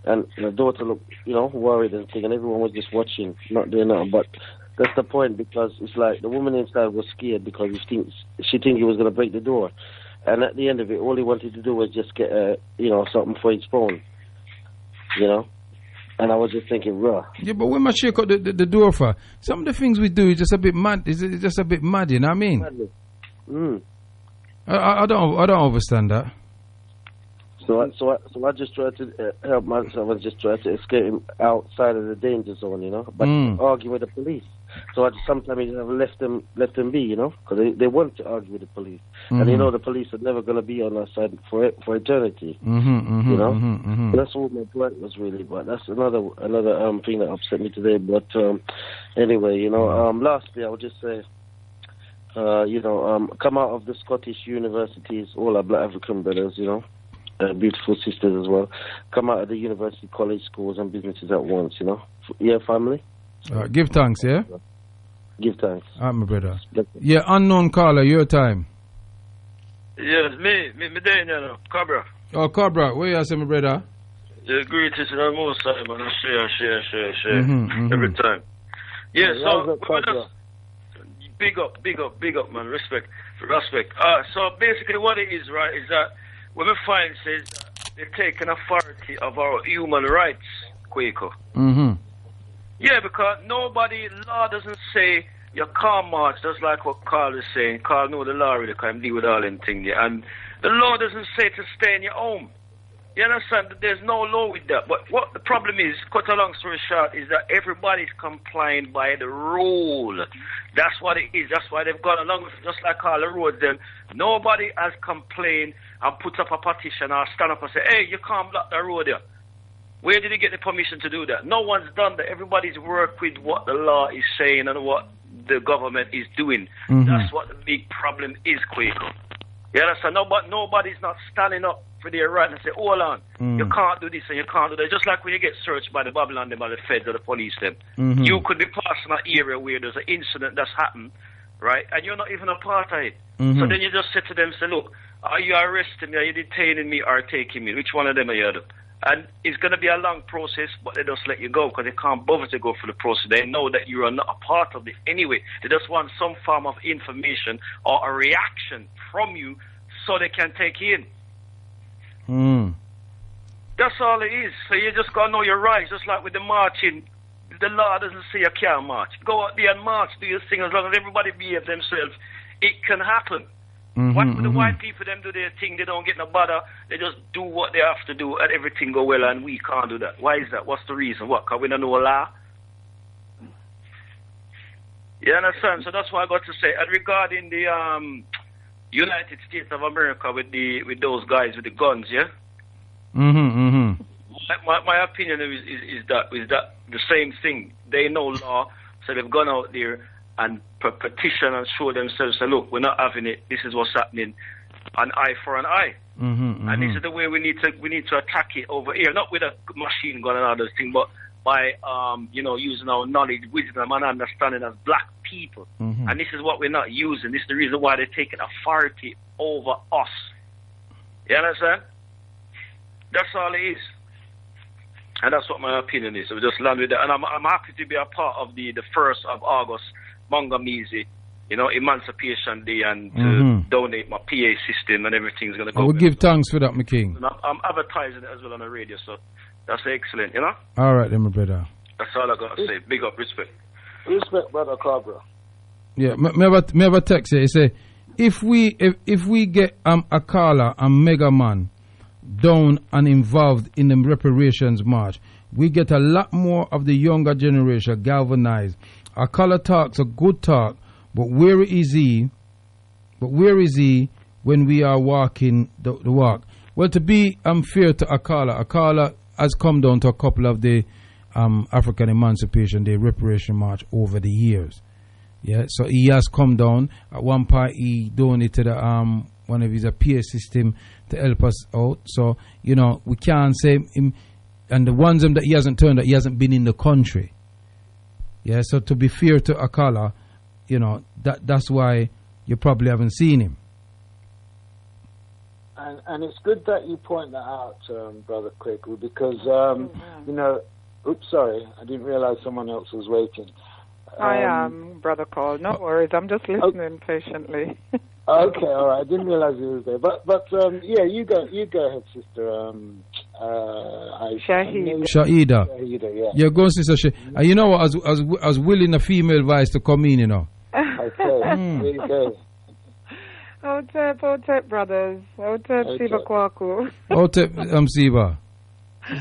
[SPEAKER 12] And the daughter looked, you know, worried and thing, and everyone was just watching, not doing nothing. But that's the point, because it's like the woman inside was scared because she think he was going to break the door. And at the end of it, all he wanted to do was just get, you know, something for his phone, you know. And I was just thinking, raw.
[SPEAKER 5] Yeah, but when I shake up the door for, some of the things we do is just a bit mad. It's just a bit mad, you know what I mean? I don't understand that.
[SPEAKER 12] So I just tried to help myself and just tried to escape him outside of the danger zone, you know, but arguing with the police. So I just sometimes have left them be, you know, because they want to argue with the police, and you know the police are never going to be on our side for eternity, you know. That's all my point was really, but that's another thing that upset me today. But anyway, you know, lastly I would just say, you know, come out of the Scottish universities, all our black African brothers, you know. Beautiful sisters as well. Come out of the university, college, schools, and businesses at once, you know. Yeah, family.
[SPEAKER 5] Give thanks, yeah?
[SPEAKER 12] Give thanks.
[SPEAKER 5] All right, my brother. Yeah, unknown caller, your time.
[SPEAKER 14] Yes, me there, you know, Cabra.
[SPEAKER 5] Oh, Cabra, where you at, my brother?
[SPEAKER 14] Yeah, greetings to the most time, man. I share. Every time. Yeah, so, big up, man. Respect. So basically what it is, right, is that what we find says they're taking authority of our human rights, Kwaku.
[SPEAKER 5] Mm-hmm.
[SPEAKER 14] Yeah, because law doesn't say you can't march, just like what Carl is saying. Carl know the law really can deal with all them things there. And the law doesn't say to stay in your home. You understand? There's no law with that. But what the problem is, cut a long story short, is that everybody's complying by the rule. That's what it is. That's why they've gone along with it, just like all the roads. Then nobody has complained and put up a petition or stand up and say, hey, you can't block the road here. Where did he get the permission to do that? No one's done that. Everybody's worked with what the law is saying and what the government is doing. That's what the big problem is, Kwaku. You understand? Nobody's not standing up for their right and say, hold on, you can't do this and you can't do that. Just like when you get searched by the Babylon, by the feds or the police, them. You could be passing an area where there's an incident that's happened, right? And you're not even a part of it. So then you just say to them, say, look, are you arresting me, are you detaining me, or taking me? Which one of them are you doing? And it's going to be a long process, but they just let you go because they can't bother to go through the process. They know that you are not a part of it anyway. They just want some form of information or a reaction from you so they can take you in. That's all it is. So you just got to know your rights, just like with the marching. The law doesn't say you can't march. Go out there and march, do your thing. As long as everybody behave themselves, it can happen. What the white people them do their thing, they don't get no bother, they just do what they have to do and everything go well and we can't do that. Why is that? What's the reason? What? Because we don't know law? You understand? So that's what I got to say. And regarding the United States of America with those guys with the guns, yeah? My opinion is that the same thing. They know law, so they've gone out there and petition and show themselves, say, look, we're not having it. This is what's happening. An eye for an eye. And this is the way we need to attack it over here. Not with a machine gun and all those things, but by using our knowledge, wisdom, and understanding as black people. And this is what we're not using. This is the reason why they're taking authority over us. You understand? That's all it is. And that's what my opinion is. So we just land with that. And I'm happy to be a part of the 1st of August Mangamizi, Emancipation Day, and to donate my PA system and everything's going to go.
[SPEAKER 5] I will give thanks for that, my king.
[SPEAKER 14] And I'm advertising it as well on the radio, so that's excellent,
[SPEAKER 5] All right, then, my brother.
[SPEAKER 14] That's all I got to say. Big up, respect.
[SPEAKER 11] Respect, brother Cabra.
[SPEAKER 5] Yeah, me have a text here. He say, if we get a caller and Mega Man down and involved in the reparations march, we get a lot more of the younger generation galvanized. Our caller talks a good talk, but where is he? When we are walking the walk? Well, to be fair to Akala has come down to a couple of the African Emancipation Day reparation march over the years. Yeah, so he has come down. At one part, he donated one of his PA system to help us out. So we can't say him. And the ones that he hasn't turned, that he hasn't been in the country. Yeah, so to be fair to Akala, that's why you probably haven't seen him.
[SPEAKER 10] And it's good that you point that out, Brother Kwaku, because, oops, sorry, I didn't realize someone else was waiting.
[SPEAKER 15] I am, Brother Cole. No worries, I'm just listening patiently.
[SPEAKER 10] Okay, all right. I didn't realize he was there, but yeah, you go ahead, Sister.
[SPEAKER 5] Shahida.
[SPEAKER 10] Yeah.
[SPEAKER 5] Yeah, go on, Sister Shahida. You know what? I was willing a female voice to come in.
[SPEAKER 10] Okay, there you go.
[SPEAKER 15] Otep, brothers. Otep, Siba Kwaku.
[SPEAKER 5] Otep, Siba.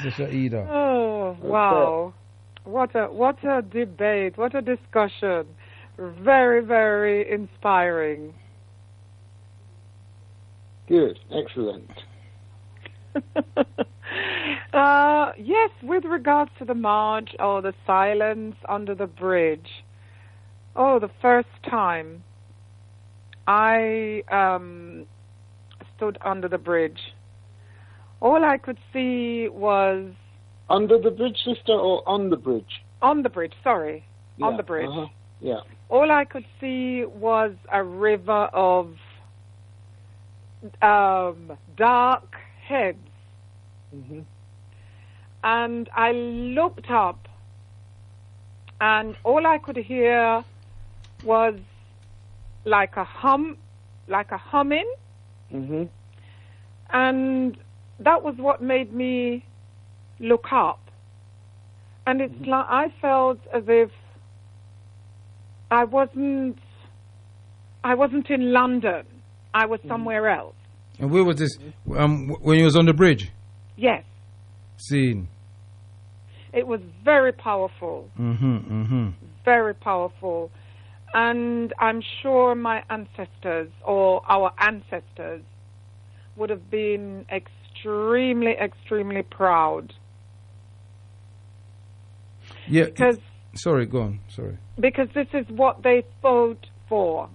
[SPEAKER 5] Sister Shahida.
[SPEAKER 15] Oh, wow. What a debate. What a discussion. Very, very inspiring.
[SPEAKER 10] Good. Excellent.
[SPEAKER 15] Yes, with regards to the march or the silence under the bridge. Oh, the first time I stood under the bridge, all I could see was...
[SPEAKER 10] Under the bridge, sister, or on the bridge?
[SPEAKER 15] On the bridge, sorry.
[SPEAKER 10] Yeah,
[SPEAKER 15] on the bridge.
[SPEAKER 10] Yeah.
[SPEAKER 15] All I could see was a river of dark heads. And I looked up, and all I could hear was like a humming. And that was what made me look up. And it's like I felt as if I wasn't in London. I was somewhere else.
[SPEAKER 5] And where was this? When you was on the bridge?
[SPEAKER 15] Yes.
[SPEAKER 5] Scene.
[SPEAKER 15] It was very powerful.
[SPEAKER 5] Mm-hmm.
[SPEAKER 15] Very powerful. And I'm sure my ancestors or our ancestors would have been extremely, extremely proud.
[SPEAKER 5] Yeah.
[SPEAKER 15] Because,
[SPEAKER 5] sorry, go on. Sorry.
[SPEAKER 15] Because this is what they fought for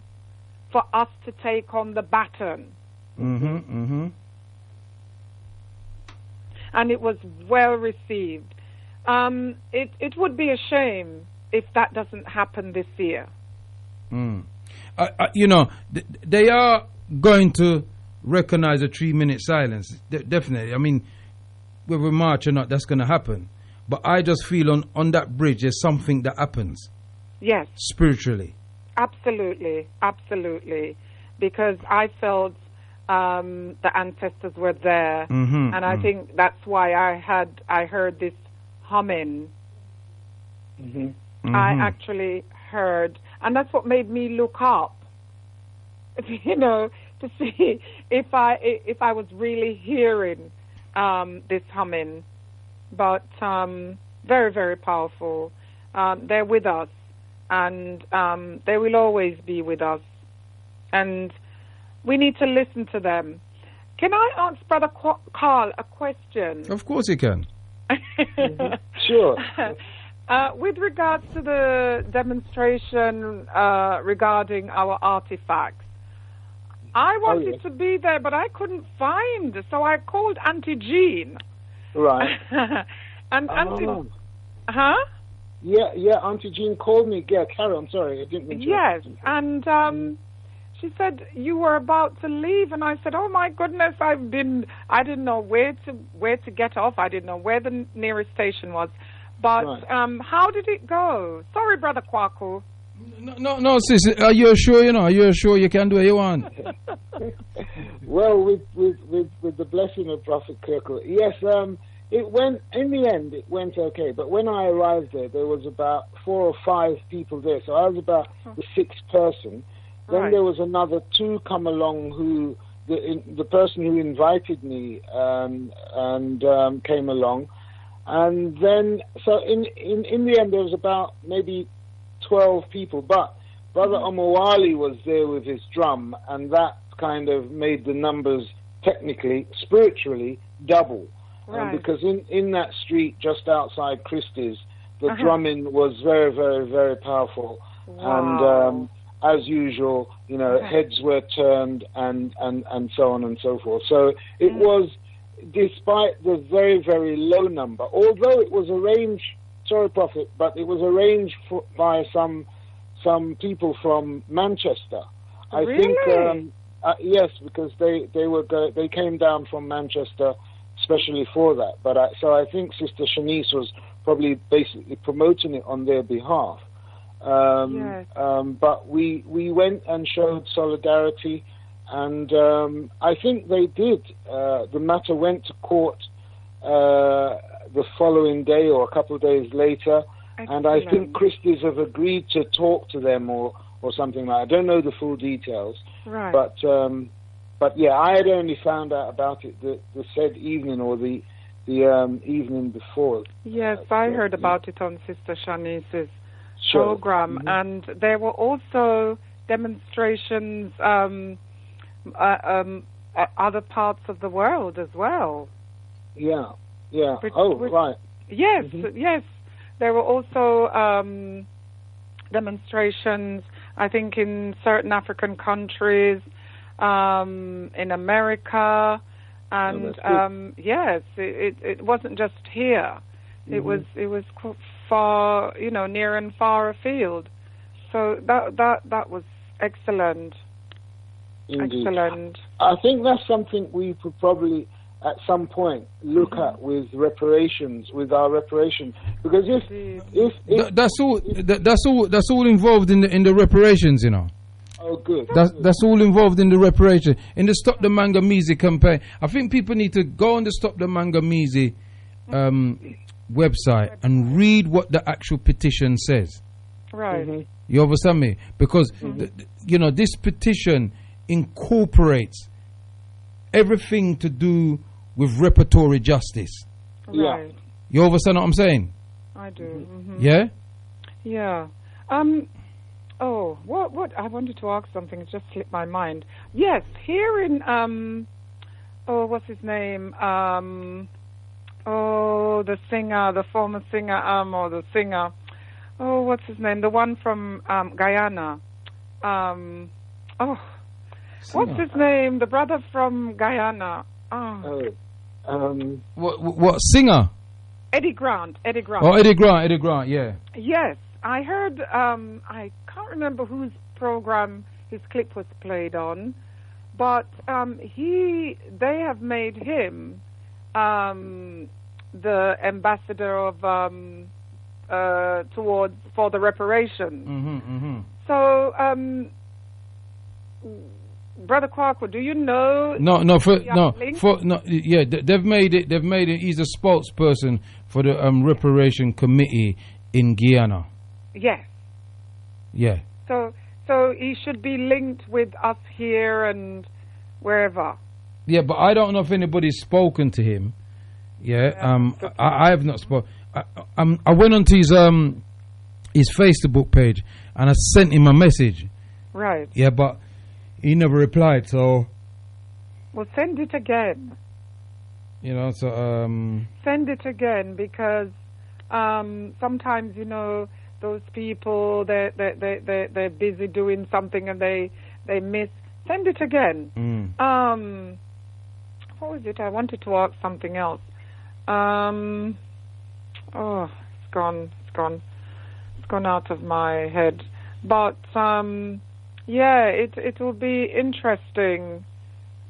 [SPEAKER 15] us to take on the baton.
[SPEAKER 5] Mm-hmm.
[SPEAKER 15] And it was well received. It would be a shame if that doesn't happen this year.
[SPEAKER 5] They are going to recognize a 3-minute silence. Definitely. I mean, whether we march or not, that's going to happen. But I just feel on that bridge, there's something that happens.
[SPEAKER 15] Yes.
[SPEAKER 5] Spiritually.
[SPEAKER 15] Absolutely. Because I felt the ancestors were there.
[SPEAKER 5] Mm-hmm,
[SPEAKER 15] and I think that's why I heard this humming.
[SPEAKER 5] Mm-hmm.
[SPEAKER 15] I actually heard, and that's what made me look up, to see if I was really hearing this humming. But very, very powerful. They're with us, and they will always be with us. And we need to listen to them. Can I ask Brother Carl a question?
[SPEAKER 5] Of course you can.
[SPEAKER 10] Sure.
[SPEAKER 15] With regards to the demonstration regarding our artifacts, I wanted to be there, but I couldn't find, so I called Auntie Jean.
[SPEAKER 10] Right.
[SPEAKER 15] And Auntie... Huh?
[SPEAKER 10] Yeah, Auntie Jean called me. Yeah, Carol, I'm sorry, I didn't mean to.
[SPEAKER 15] Yes, and she said you were about to leave, and I said, "Oh my goodness, I didn't know where to get off. I didn't know where the nearest station was." But how did it go? Sorry, Brother Kwaku.
[SPEAKER 5] No, sis. Are you sure? Are you sure you can do what you want?
[SPEAKER 10] Well, with the blessing of Prophet Kirkle, yes. It went, in the end, it went okay. But when I arrived there was about 4 or 5 people there. So I was about the 6th person. Then there was another 2 come along who, the person who invited me came along. And then, so in the end, there was about maybe 12 people. But Brother Omowali was there with his drum, and that kind of made the numbers technically, spiritually, double. Because in that street just outside Christie's, the drumming was very, very, very powerful.
[SPEAKER 15] Wow.
[SPEAKER 10] And as usual, heads were turned and so on and so forth. So it was, despite the very, very low number, although it was arranged, sorry, Prophet, but it was arranged by some people from Manchester. I think, yes, because they came down from Manchester especially for that. But so I think Sister Shanice was probably basically promoting it on their behalf. But we went and showed solidarity, and I think they did. The matter went to court the following day or a couple of days later. Excellent. And I think Christies have agreed to talk to them or something like that. I don't know the full details.
[SPEAKER 15] Right.
[SPEAKER 10] But yeah, I had only found out about it the said evening or the evening before.
[SPEAKER 15] Yes, I heard about it on Sister Shanice's program, and there were also demonstrations other parts of the world as well.
[SPEAKER 10] Yeah. Right.
[SPEAKER 15] Yes, yes. There were also demonstrations, I think, in certain African countries, in America, and yes, it wasn't just here. It was far, near and far afield. So that was excellent.
[SPEAKER 10] Indeed.
[SPEAKER 15] Excellent.
[SPEAKER 10] I think that's something we could probably at some point look at with reparations, with our reparations, because if
[SPEAKER 5] that's all involved in the reparations,
[SPEAKER 10] Oh, good.
[SPEAKER 5] That's all involved in the reparation, in the Stop the Mangamizi campaign. I think people need to go on the Stop the Mangamizi website and read what the actual petition says.
[SPEAKER 15] Right.
[SPEAKER 5] You understand me? Because this petition incorporates everything to do with repertory justice.
[SPEAKER 15] Right.
[SPEAKER 5] You understand what I'm saying?
[SPEAKER 15] I do. Mm-hmm.
[SPEAKER 5] Yeah?
[SPEAKER 15] Yeah. What I wanted to ask something, it just slipped my mind. Yes, here in what's his name? The singer, the former singer, or the singer. Oh, what's his name? The one from Guyana. What's his name? The brother from Guyana.
[SPEAKER 5] What singer?
[SPEAKER 15] Eddie Grant.
[SPEAKER 5] Oh, Eddie Grant, yeah.
[SPEAKER 15] Yes, I heard, I can't remember whose program his clip was played on, but they have made him the ambassador of for the reparations. So, Brother Kwaku, do you know?
[SPEAKER 5] They've made it. He's a spokesperson for the reparation committee in Guyana.
[SPEAKER 15] Yes.
[SPEAKER 5] Yeah.
[SPEAKER 15] So he should be linked with us here and wherever.
[SPEAKER 5] Yeah, but I don't know if anybody's spoken to him. Yeah. I have not spoken. I went onto his Facebook page and I sent him a message.
[SPEAKER 15] Right.
[SPEAKER 5] Yeah, but he never replied. So.
[SPEAKER 15] Well, send it again.
[SPEAKER 5] Send
[SPEAKER 15] it again because sometimes those people they're busy doing something and they miss. Send it again. What was it? I wanted to ask something else. It's gone out of my head. But it will be interesting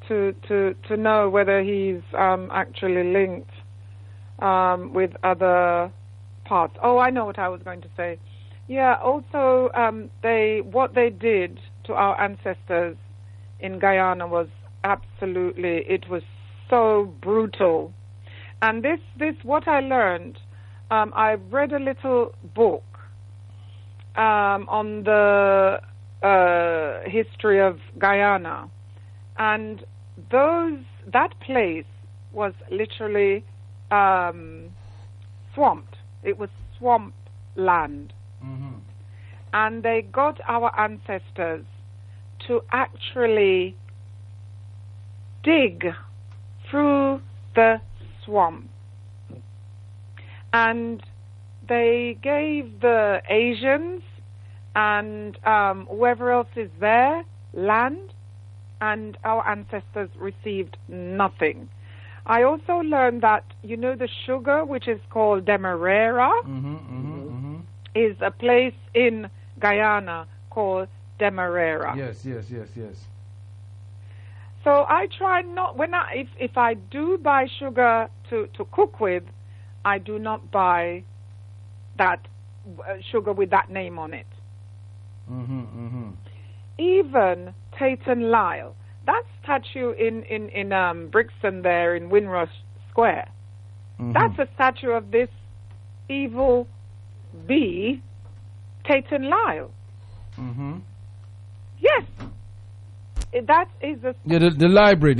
[SPEAKER 15] to know whether he's actually linked with other parts. Oh, I know what I was going to say. Yeah. Also, what they did to our ancestors in Guyana was absolutely. It was so brutal. And this what I learned. I read a little book on the history of Guyana, and that place was literally swamped. It was swamp land, and they got our ancestors to actually dig through the swamp. And they gave the Asians and whoever else is there land, and our ancestors received nothing. I also learned that, the sugar, which is called Demerara, is a place in Guyana called Demerara.
[SPEAKER 5] Yes.
[SPEAKER 15] So I try not, if I do buy sugar to cook with, I do not buy that sugar with that name on it. Even Tate and Lyle, that statue in Brixton there in Windrush Square, that's a statue of this evil bee, Tate and Lyle. Yes. That is the
[SPEAKER 5] library.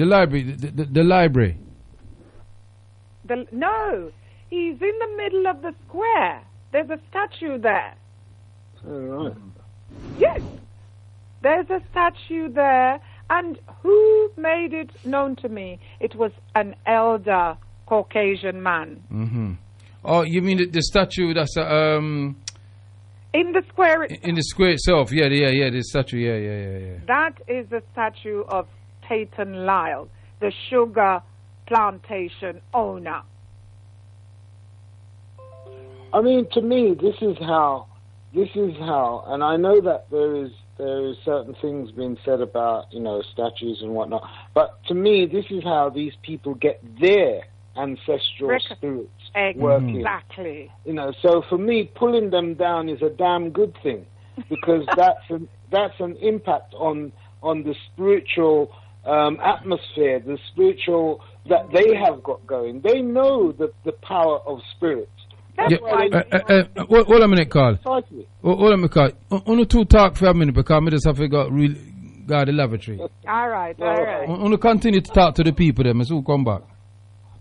[SPEAKER 15] No, he's in the middle of the square. There's a statue there.
[SPEAKER 12] All right.
[SPEAKER 15] Yes, there's a statue there, and who made it known to me? It was an elder Caucasian man.
[SPEAKER 5] Oh, you mean the statue that's
[SPEAKER 15] in the square?
[SPEAKER 5] In the square itself, yeah, the statue, yeah.
[SPEAKER 15] That is the statue of Tate and Lyle, the sugar plantation owner.
[SPEAKER 10] I mean, to me, this is how, and I know that there is certain things being said about, statues and whatnot, but to me, this is how these people get their ancestral spirits working.
[SPEAKER 15] Exactly.
[SPEAKER 10] So for me, pulling them down is a damn good thing, because that's an impact on the spiritual atmosphere, the spiritual that they have got going. They know the power of spirits.
[SPEAKER 5] Yeah, hold a minute, Carl. Hold a minute, Carl. Only two talk for a minute because I just have to go the lavatory.
[SPEAKER 15] All right.
[SPEAKER 5] Only continue to talk to the people then, so we'll come back.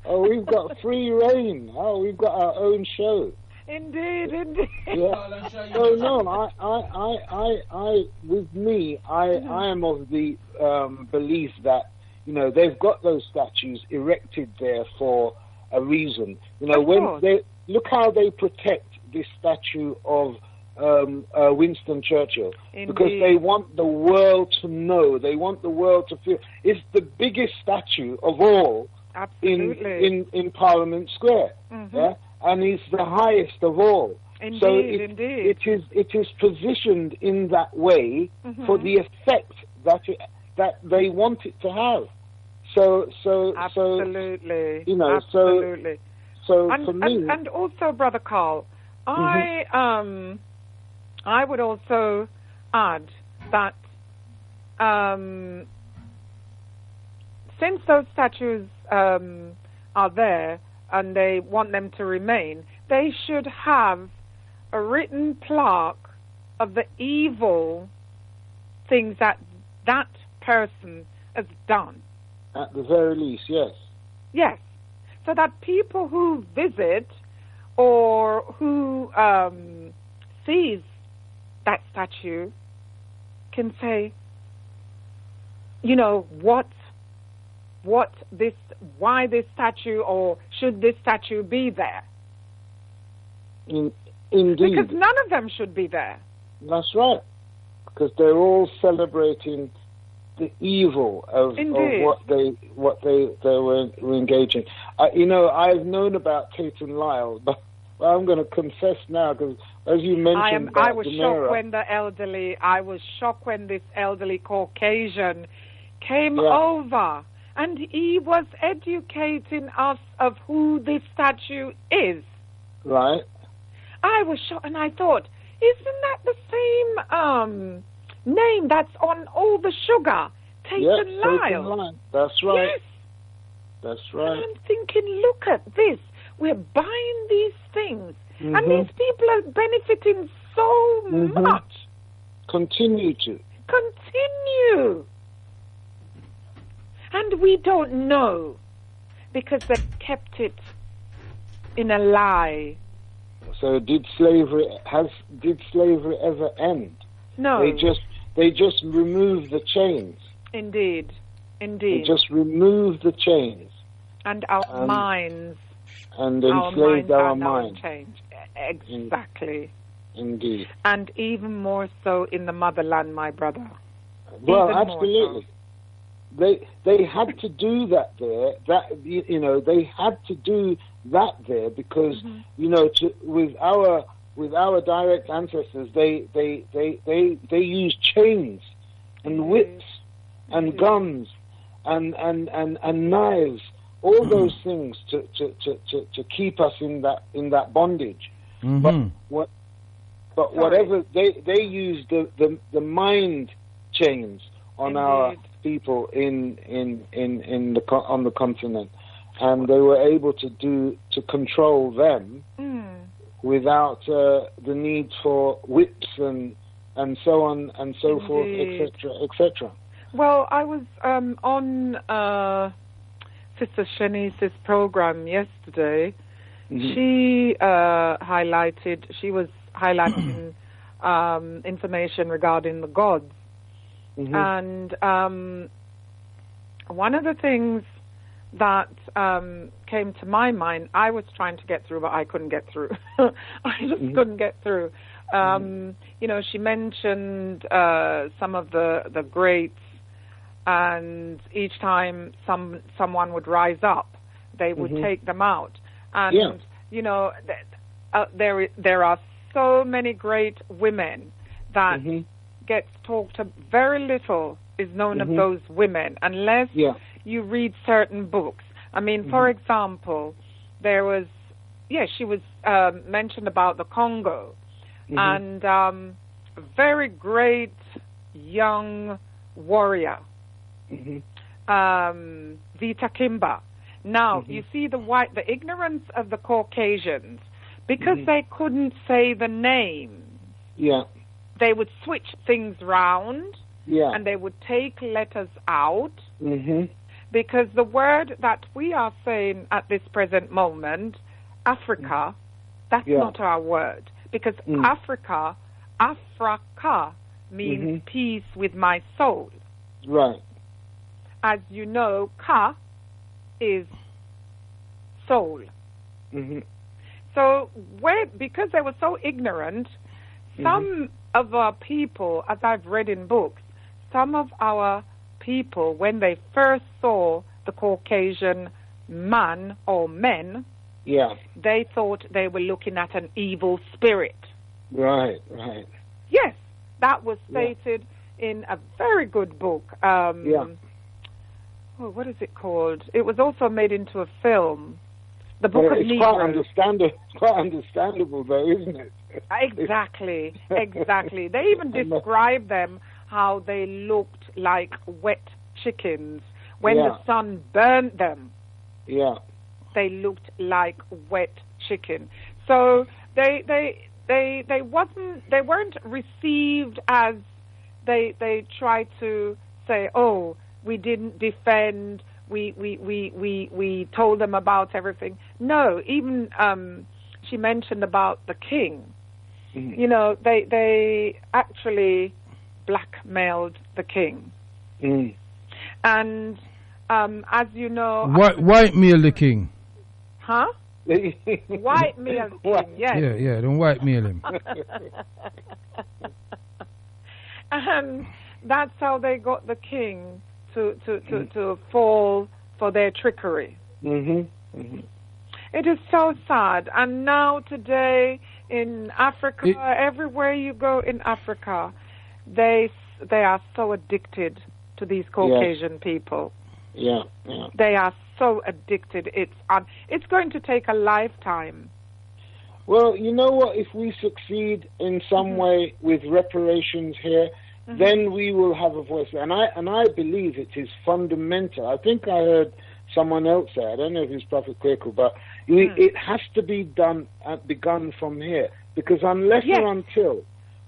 [SPEAKER 10] Oh, we've got free reign. Oh, we've got our own show.
[SPEAKER 15] Indeed.
[SPEAKER 10] Yeah. So no, with me, I am of the belief that they've got those statues erected there for a reason. When they look how they protect this statue of Winston Churchill.
[SPEAKER 15] Indeed.
[SPEAKER 10] Because they want the world to know. They want the world to feel it's the biggest statue of all.
[SPEAKER 15] Absolutely.
[SPEAKER 10] In Parliament Square.
[SPEAKER 15] Mm-hmm.
[SPEAKER 10] Yeah? And it's the highest of all.
[SPEAKER 15] Indeed,
[SPEAKER 10] so
[SPEAKER 15] indeed.
[SPEAKER 10] It is positioned in that way for the effect that they want it to have. So
[SPEAKER 15] absolutely.
[SPEAKER 10] Absolutely. So for me,
[SPEAKER 15] and also, Brother Carl, I would also add that since those statues are there and they want them to remain, they should have a written plaque of the evil things that person has done.
[SPEAKER 10] At the very least, yes.
[SPEAKER 15] Yes. So that people who visit or who sees that statue can say, why this statue, or should this statue be there?
[SPEAKER 10] Indeed.
[SPEAKER 15] Because none of them should be there.
[SPEAKER 10] That's right. Because they're all celebrating the evil of what they were engaging. I've known Tate and Lyle, but I'm going to confess now, because as you mentioned,
[SPEAKER 15] I was shocked when this elderly Caucasian came over, and he was educating us of who this statue is.
[SPEAKER 10] Right.
[SPEAKER 15] I was shocked, and I thought, isn't that the same name that's on all the sugar? Tate and Lyle.
[SPEAKER 10] That's right.
[SPEAKER 15] Yes.
[SPEAKER 10] That's right.
[SPEAKER 15] And I'm thinking, look at this. We're buying these things, and these people are benefiting so much.
[SPEAKER 10] Continue to.
[SPEAKER 15] Continue. And we don't know, because they kept it in a lie.
[SPEAKER 10] So did slavery ever end?
[SPEAKER 15] No.
[SPEAKER 10] They just removed the chains.
[SPEAKER 15] Indeed.
[SPEAKER 10] They just removed the chains.
[SPEAKER 15] And our minds.
[SPEAKER 10] And enslaved our minds.
[SPEAKER 15] Exactly.
[SPEAKER 10] Indeed.
[SPEAKER 15] And even more so in the motherland, my brother.
[SPEAKER 10] Well, absolutely. They had to do that there. They had to do that there because with our direct ancestors, they used chains and whips and guns and knives, all those things to keep us in that bondage. But whatever they used the mind chains on our people on the continent, and they were able to control them without the need for whips and so on and so forth, etc.
[SPEAKER 15] Well, I was on Sister Shanice's program yesterday. She was highlighting information regarding the gods. And one of the things that came to my mind, I was trying to get through, but I couldn't get through. I just couldn't get through. She mentioned some of the greats, and each time someone would rise up, they would take them out. And, there are so many great women that gets talked to. Very little is known of those women unless you read certain books. I mean, for example, there was, she was mentioned about the Congo, and a very great young warrior, Vita Kimba. Now, you see the ignorance of the Caucasians, because they couldn't say the name.
[SPEAKER 10] Yeah.
[SPEAKER 15] They would switch things round.
[SPEAKER 10] Yeah.
[SPEAKER 15] And they would take letters out.
[SPEAKER 10] Mm-hmm.
[SPEAKER 15] Because the word that we are saying at this present moment, Africa, that's not our word. Because Africa means peace with my soul.
[SPEAKER 10] Right.
[SPEAKER 15] As you know, ka is soul.
[SPEAKER 10] Mm-hmm.
[SPEAKER 15] So, because they were so ignorant, some of our people, as I've read in books, some of our people, when they first saw the Caucasian man or men, they thought they were looking at an evil spirit.
[SPEAKER 10] Right, right.
[SPEAKER 15] Yes, that was stated in a very good book. Oh, what is it called? It was also made into a film. The Book of
[SPEAKER 10] It's
[SPEAKER 15] Negroes.
[SPEAKER 10] quite understandable, though, isn't it?
[SPEAKER 15] Exactly, exactly. They even describe them how they looked like wet chickens when the sun burnt them.
[SPEAKER 10] Yeah,
[SPEAKER 15] they looked like wet chicken. So they weren't received as they tried to say, oh, we didn't defend. We told them about everything. No, even she mentioned about the king. You know, they actually blackmailed the king. And as you know,
[SPEAKER 5] Whitemeal the king.
[SPEAKER 15] Huh? Whitemeal the king. Yes.
[SPEAKER 5] Yeah. Don't whitemeal him.
[SPEAKER 15] And that's how they got the king to fall for their trickery. It is so sad. And now today in Africa, everywhere you go in Africa, they are so addicted to these Caucasian people.
[SPEAKER 10] Yeah.
[SPEAKER 15] They are so addicted. It's going to take a lifetime.
[SPEAKER 10] Well, you know what? If we succeed in some way with reparations here, then we will have a voice. And I believe it is fundamental. I think I heard someone else say, I don't know if it's Prophet Kwaku, but it has to be begun from here. Because unless or until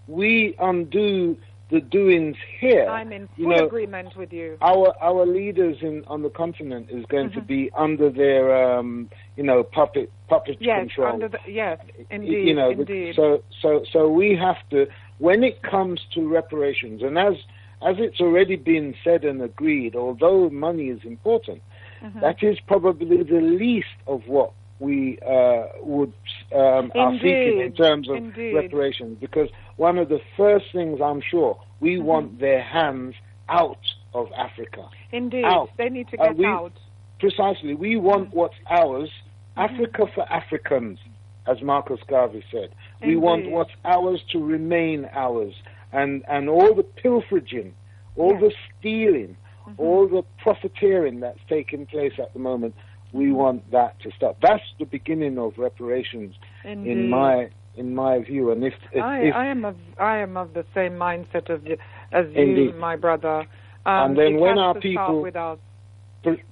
[SPEAKER 10] we undo the doings here,
[SPEAKER 15] I'm in full agreement with you.
[SPEAKER 10] Our leaders on the continent is going to be under their puppet control.
[SPEAKER 15] Indeed, indeed.
[SPEAKER 10] So we have to, when it comes to reparations, and as it's already been said and agreed, although money is important, that is probably the least of what we are seeking in terms of reparations, because one of the first things I'm sure we want their hands out of Africa.
[SPEAKER 15] Indeed,
[SPEAKER 10] out.
[SPEAKER 15] They need to get out.
[SPEAKER 10] Precisely, we want what's ours, Africa for Africans, as Marcus Garvey said. We want what's ours to remain ours, and all the pilfering, all the stealing, all the profiteering that's taking place at the moment. We want that to stop. That's the beginning of reparations, in my view. And if
[SPEAKER 15] I am of the same mindset as you, my brother.
[SPEAKER 10] And then when our people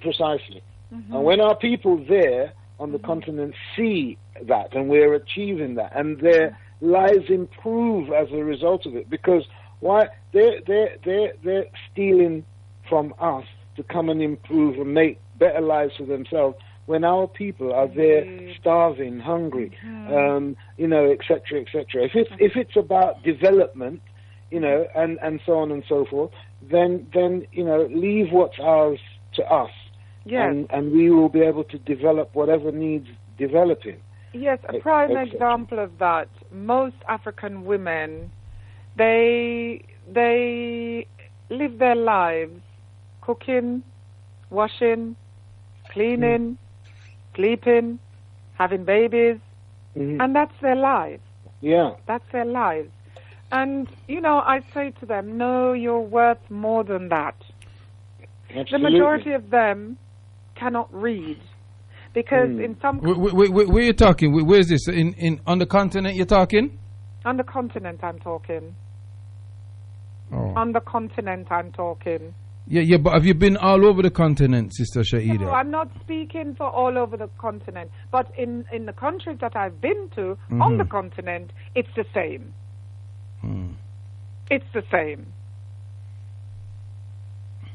[SPEAKER 10] precisely, and when our people there on the continent see that, and we're achieving that, and their lives improve as a result of it, because why they're stealing from us to come and improve and make better lives for themselves, when our people are there starving, hungry, etc., etc. If it's about development, and so on and so forth, then leave what's ours to us, and we will be able to develop whatever needs developing.
[SPEAKER 15] Yes, a prime example of that. Most African women, they live their lives cooking, washing, cleaning, sleeping, having babies, and that's their lives.
[SPEAKER 10] Yeah.
[SPEAKER 15] That's their lives. And, I say to them, no, you're worth more than that.
[SPEAKER 10] Absolutely.
[SPEAKER 15] The majority of them cannot read. Because in some...
[SPEAKER 5] Where are you talking? Where is this? On the continent you're talking?
[SPEAKER 15] On the continent I'm talking.
[SPEAKER 5] Oh.
[SPEAKER 15] On the continent I'm talking.
[SPEAKER 5] Yeah, but have you been all over the continent, Sister Shaida?
[SPEAKER 15] No, I'm not speaking for all over the continent, but in the countries that I've been to on the continent, it's the same. It's the same.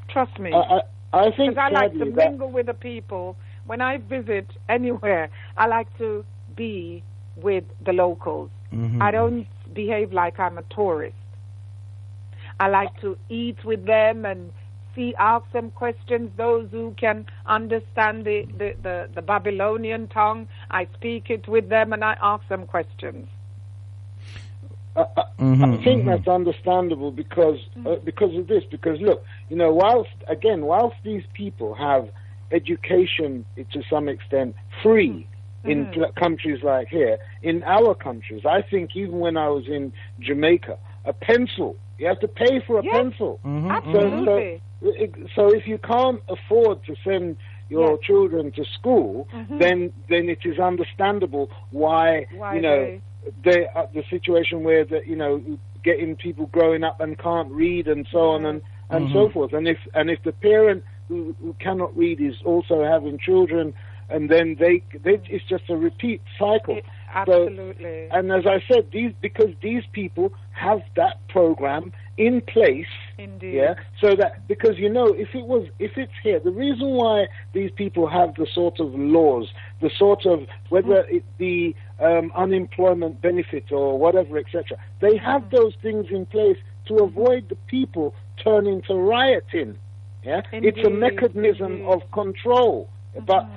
[SPEAKER 15] Trust me.
[SPEAKER 10] I think
[SPEAKER 15] because I like to mingle with the people. When I visit anywhere, I like to be with the locals. I don't behave like I'm a tourist. I like to eat with them and ask them questions. Those who can understand the Babylonian tongue, I speak it with them and I ask them questions.
[SPEAKER 10] I think that's understandable because of this. Because look, whilst these people have education to some extent free in countries like here, in our countries, I think even when I was in Jamaica, a pencil, you have to pay for a pencil.
[SPEAKER 15] Absolutely.
[SPEAKER 10] So if you can't afford to send your children to school, then it is understandable why the situation where getting people growing up and can't read and so on and so forth. And if the parent who cannot read is also having children, and then it's just a repeat cycle.
[SPEAKER 15] Absolutely.
[SPEAKER 10] So, and as I said, because these people have that program in place.
[SPEAKER 15] Indeed.
[SPEAKER 10] Yeah. So that, because if it's here, the reason why these people have the sort of laws, the sort of whether it be unemployment benefit or whatever, etc., they have those things in place to avoid the people turning to rioting. Yeah.
[SPEAKER 15] Indeed.
[SPEAKER 10] It's a mechanism of control. But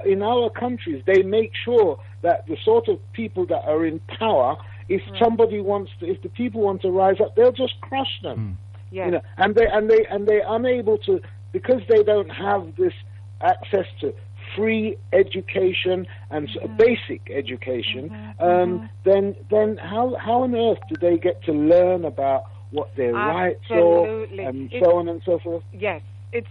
[SPEAKER 10] in our countries, they make sure that the sort of people that are in power, if the people want to rise up, they'll just crush them.
[SPEAKER 15] Yes.
[SPEAKER 10] And they're unable to, because they don't have this access to free education and basic education. Then how on earth do they get to learn about what their rights are and so on and so forth?
[SPEAKER 15] Yes.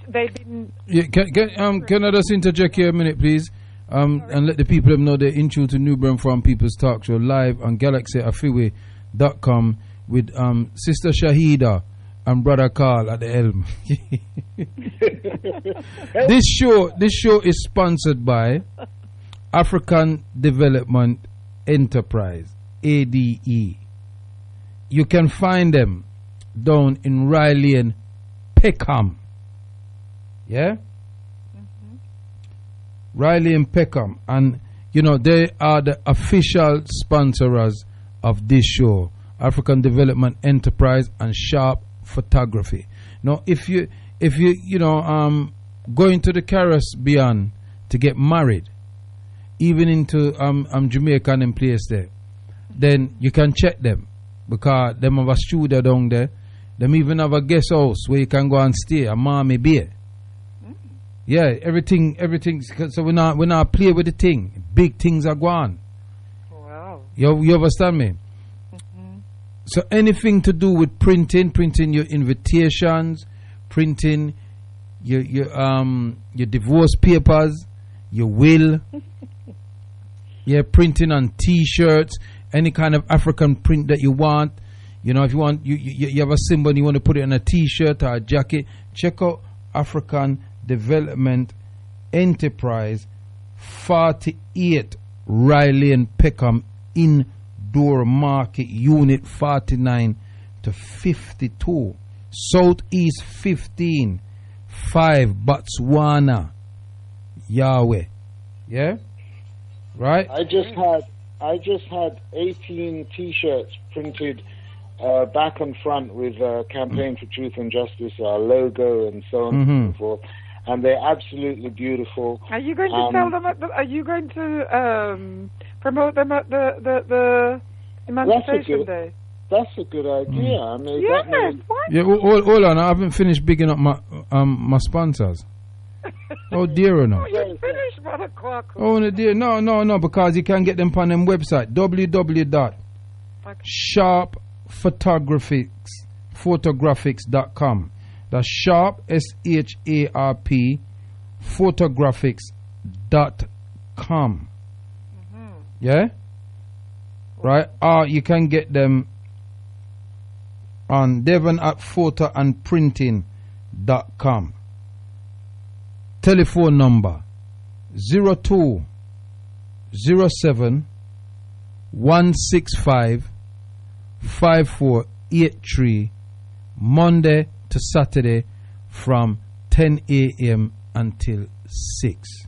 [SPEAKER 15] They've been.
[SPEAKER 5] Yeah, can I just interject here a minute, please? And let the people know they're in tune to Newburn Farm People's Talk Show live on GalaxyAfiwe.com with Sister Shahida and Brother Carl at the helm. This show is sponsored by African Development Enterprise, ADE. You can find them down in Riley and Peckham. Yeah? Riley and Peckham. And, they are the official sponsors of this show. African Development Enterprise and Sharp Photography. Now, if you going to the Caribbean to get married, even into Jamaica and place there, then you can check them. Because them have a studio down there. Them even have a guest house where you can go and stay, a mommy beer. Yeah, everything. So we not play with the thing. Big things are gone.
[SPEAKER 15] Wow.
[SPEAKER 5] You understand me? So anything to do with printing your invitations, printing your divorce papers, your will. Yeah, printing on T-shirts, any kind of African print that you want. If you want, you have a symbol and you want to put it on a T-shirt or a jacket, check out African Development Enterprise, 48 Riley and Peckham Indoor Market, Unit 49 to 52, Southeast 15, 5 Botswana, Yahweh. Yeah, right.
[SPEAKER 10] I just had 18 T-shirts printed back and front with Campaign for Truth and Justice, our logo, and so on and so forth. And they're absolutely beautiful.
[SPEAKER 15] Are you going to sell them are you going to promote them at the Emancipation Day?
[SPEAKER 10] That's a good idea. I mean,
[SPEAKER 15] yes, why?
[SPEAKER 5] Yeah, hold on. I haven't finished bigging up my sponsors. Oh dear, no.
[SPEAKER 15] Oh, you finished, Brother Kwaku.
[SPEAKER 5] Oh dear, no, because you can get them on them website www.sharpphotographics.com. That's sharp SHARP photographics.com. Yeah, right. You can get them on Devon at Photo and Printing gmail.com. Telephone number 02 07 165 5483, Monday to Saturday from 10 a.m. until 6.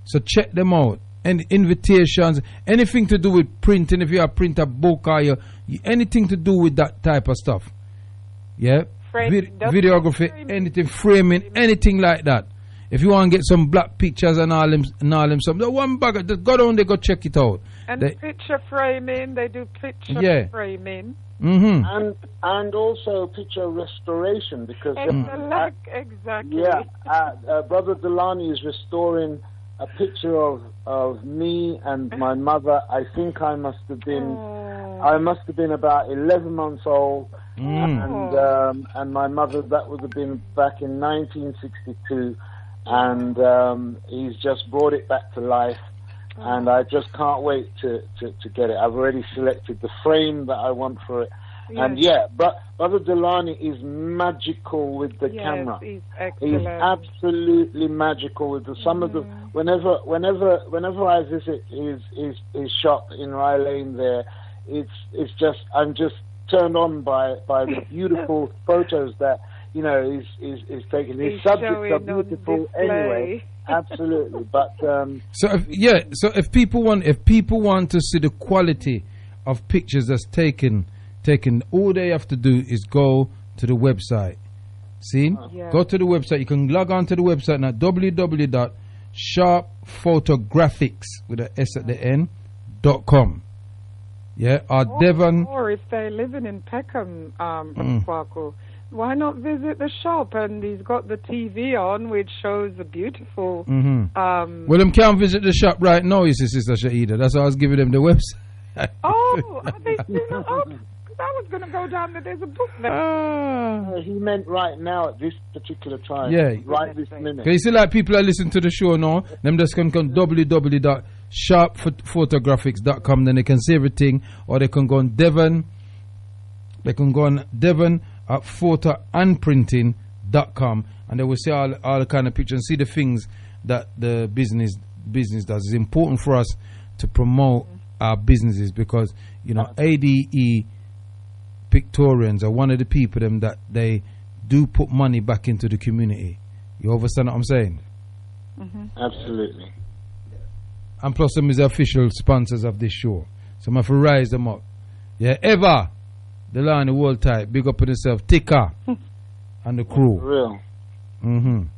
[SPEAKER 5] So check them out. And invitations, anything to do with printing, if you have print a book or anything to do with that type of stuff. Yeah? Videography, anything, framing, anything like that. If you want to get some black pictures and all them some, the one bag, just go down there, go check it out.
[SPEAKER 15] And picture framing, they do picture framing.
[SPEAKER 5] Mm-hmm.
[SPEAKER 10] And also picture restoration, because
[SPEAKER 15] exactly.
[SPEAKER 10] Yeah, Brother Delani is restoring a picture of me and my mother. I think I must have been about 11 months old, and my mother, that would have been back in 1962, and he's just brought it back to life. And I just can't wait to get it. I've already selected the frame that I want for it. Yes. And Brother Delani is magical with the camera.
[SPEAKER 15] He's excellent.
[SPEAKER 10] He's absolutely magical with some of the. Whenever I visit his shop in Rye Lane, there, it's just, I'm just turned on by the beautiful photos that he's taken. His subjects are beautiful anyway. Absolutely, but
[SPEAKER 5] so if people want to see the quality of pictures that's taken, all they have to do is go to the website. See, go to the website. You can log on to the website at www.sharpphotographics with an S at the end.com. Yeah, Devon.
[SPEAKER 15] Or if they're living in Peckham, Kwaku, why not visit the shop? And he's got the TV on, which shows the beautiful.
[SPEAKER 5] Well, them can't visit the shop right now, you see, Sister Shaida. That's why I was giving them the website.
[SPEAKER 15] Oh, are they still not up? Because I was going to go down there. There's a book there.
[SPEAKER 10] He meant right now at this particular time.
[SPEAKER 5] Yeah.
[SPEAKER 10] Right this minute.
[SPEAKER 5] Okay, you see, like people are listening to the show now, them just can go www.sharpphotographics.com, then they can see everything, or they can go on Devon. They can go on Devon at photoandprinting.com, and they will see all the kind of pictures and see the things that the business does. It's important for us to promote our businesses, because ADE Pictorians are one of the people that they do put money back into the community. You understand what I'm saying?
[SPEAKER 10] Absolutely.
[SPEAKER 5] And plus them is the official sponsors of this show, so I have to rise them up. Yeah, Eva the line, the world type, big up on yourself, Tika, and the crew.
[SPEAKER 10] For real.
[SPEAKER 15] And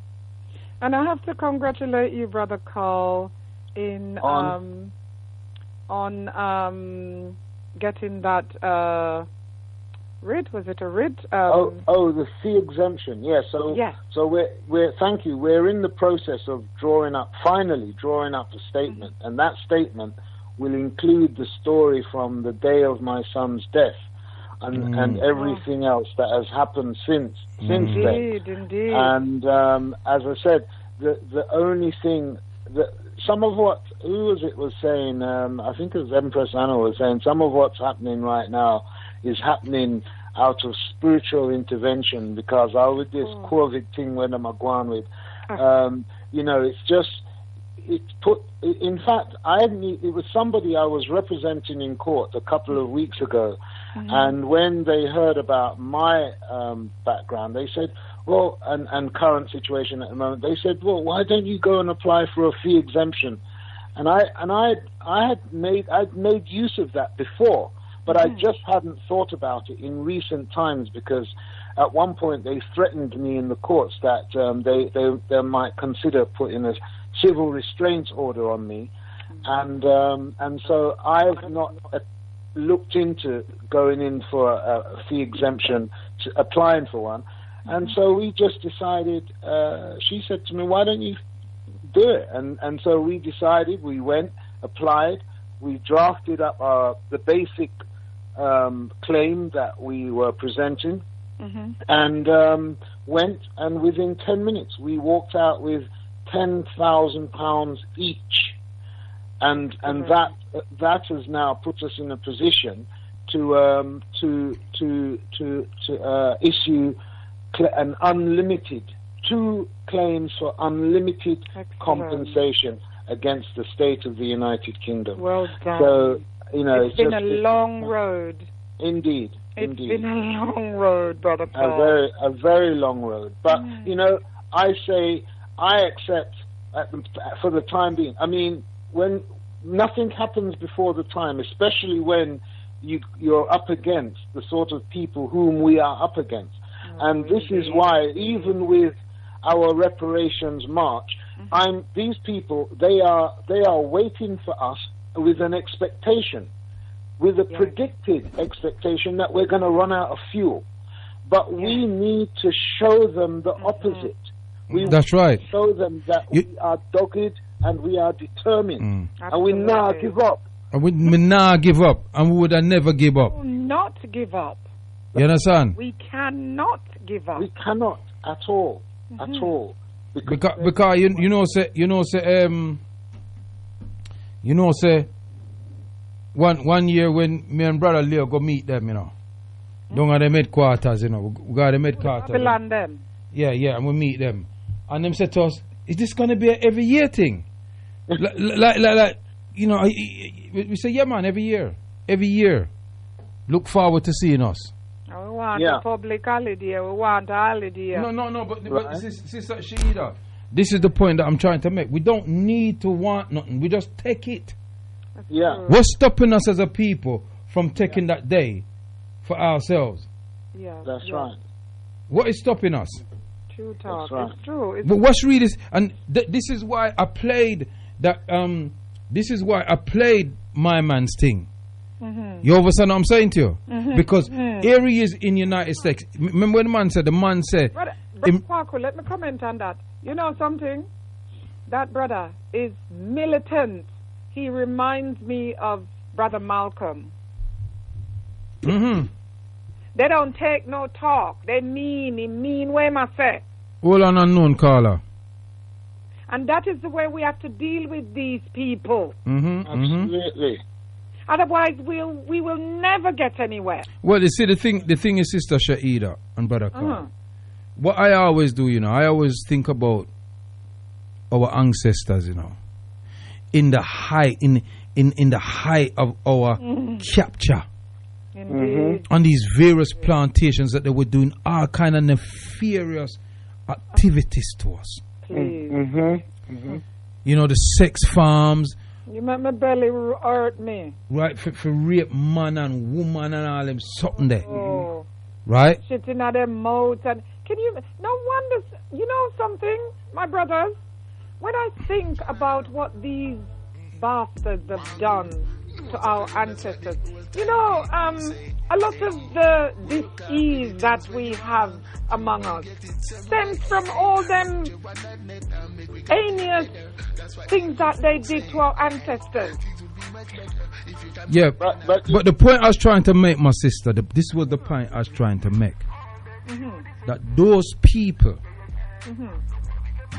[SPEAKER 15] I have to congratulate you, Brother Carl, on getting that writ. Was it a writ?
[SPEAKER 10] The fee exemption. Yeah. So we're thank you. We're in the process of finally drawing up a statement, and that statement will include the story from the day of my son's death. And everything else that has happened since then.
[SPEAKER 15] Indeed.
[SPEAKER 10] And as I said, the only thing that some of what was saying, I think it was Empress Anna was saying, some of what's happening right now is happening out of spiritual intervention, because with this COVID thing when I'm going with, it's just. In fact, it was somebody I was representing in court a couple of weeks ago, and when they heard about my background, they said, well, and current situation at the moment, they said, well, why don't you go and apply for a fee exemption? And I'd made use of that before, but I just hadn't thought about it in recent times, because at one point they threatened me in the courts that they might consider putting a civil restraint order on me, and so I've not looked into going in for a fee exemption, applying for one, and so we just decided. She said to me, "Why don't you do it?" And so we decided. We went, applied, we drafted up the basic claim that we were presenting, and went, and within 10 minutes we walked out with £10,000 each, and that has now put us in a position to issue an unlimited, 2 claims for unlimited compensation against the state of the United Kingdom.
[SPEAKER 15] Well done.
[SPEAKER 10] So, you know,
[SPEAKER 15] it's been a long road.
[SPEAKER 10] Indeed.
[SPEAKER 15] It's been a long road, Brother Paul.
[SPEAKER 10] A very long road. But, you know, I say, I accept for the time being. I mean, when nothing happens before the time, especially when you're up against the sort of people whom we are up against. And this is why, even with our reparations march, these people, they are waiting for us with an expectation, with a predicted expectation that we're going to run out of fuel. But we need to show them the opposite.
[SPEAKER 5] That's right.
[SPEAKER 10] Show them that we are dogged and we are determined, and we not give up.
[SPEAKER 5] And we not give up, and we would have never give up.
[SPEAKER 15] Not give up.
[SPEAKER 5] You understand?
[SPEAKER 15] We cannot give up.
[SPEAKER 10] We cannot at all, at all.
[SPEAKER 5] Because you know one year when me and brother Leo go meet them, you know, down at them headquarters, you know, we got them headquarters.
[SPEAKER 15] Them.
[SPEAKER 5] Yeah, and we meet them, and them said to us, "Is this gonna be an every year thing?" like, you know, we say, "Yeah, man, every year. Look forward to seeing us."
[SPEAKER 15] We want a public holiday. We want a holiday.
[SPEAKER 5] No, but Sister Shaida, this is the point that I'm trying to make. We don't need to want nothing. We just take it. What's stopping us as a people from taking that day for ourselves?
[SPEAKER 15] Yeah,
[SPEAKER 10] that's right.
[SPEAKER 5] What is stopping us?
[SPEAKER 15] True talk.
[SPEAKER 10] That's right.
[SPEAKER 15] It's true.
[SPEAKER 5] But what's really and this is why I played that. This is why I played my man's thing. You understand what I'm saying to you? Because here he is in United States. Remember when the man said,
[SPEAKER 15] Brother Kwaku, let me comment on that. You know something? That brother is militant. He reminds me of Brother Malcolm. They don't take no talk. They mean way I say.
[SPEAKER 5] All an unknown caller.
[SPEAKER 15] And that is the way we have to deal with these people.
[SPEAKER 10] Absolutely.
[SPEAKER 15] Otherwise, we will never get anywhere.
[SPEAKER 5] Well, you see, the thing is, Sister Shaida and Brother Carl. What I always do, you know, I always think about our ancestors, you know, in the height of our capture. On these various plantations that they were doing all kind of nefarious activities to us. You know, the sex farms.
[SPEAKER 15] You make my belly hurt me.
[SPEAKER 5] Right, for rape man and woman and all them something there. Right?
[SPEAKER 15] Shitting at them mouths and no wonder, you know something, my brothers, when I think about what these bastards have done to our ancestors, you know, a lot of the dis-ease that we have among us stems from all them heinous things that they did to our ancestors.
[SPEAKER 5] Yeah, but the point I was trying to make, my sister, this was the point I was trying to make. That those people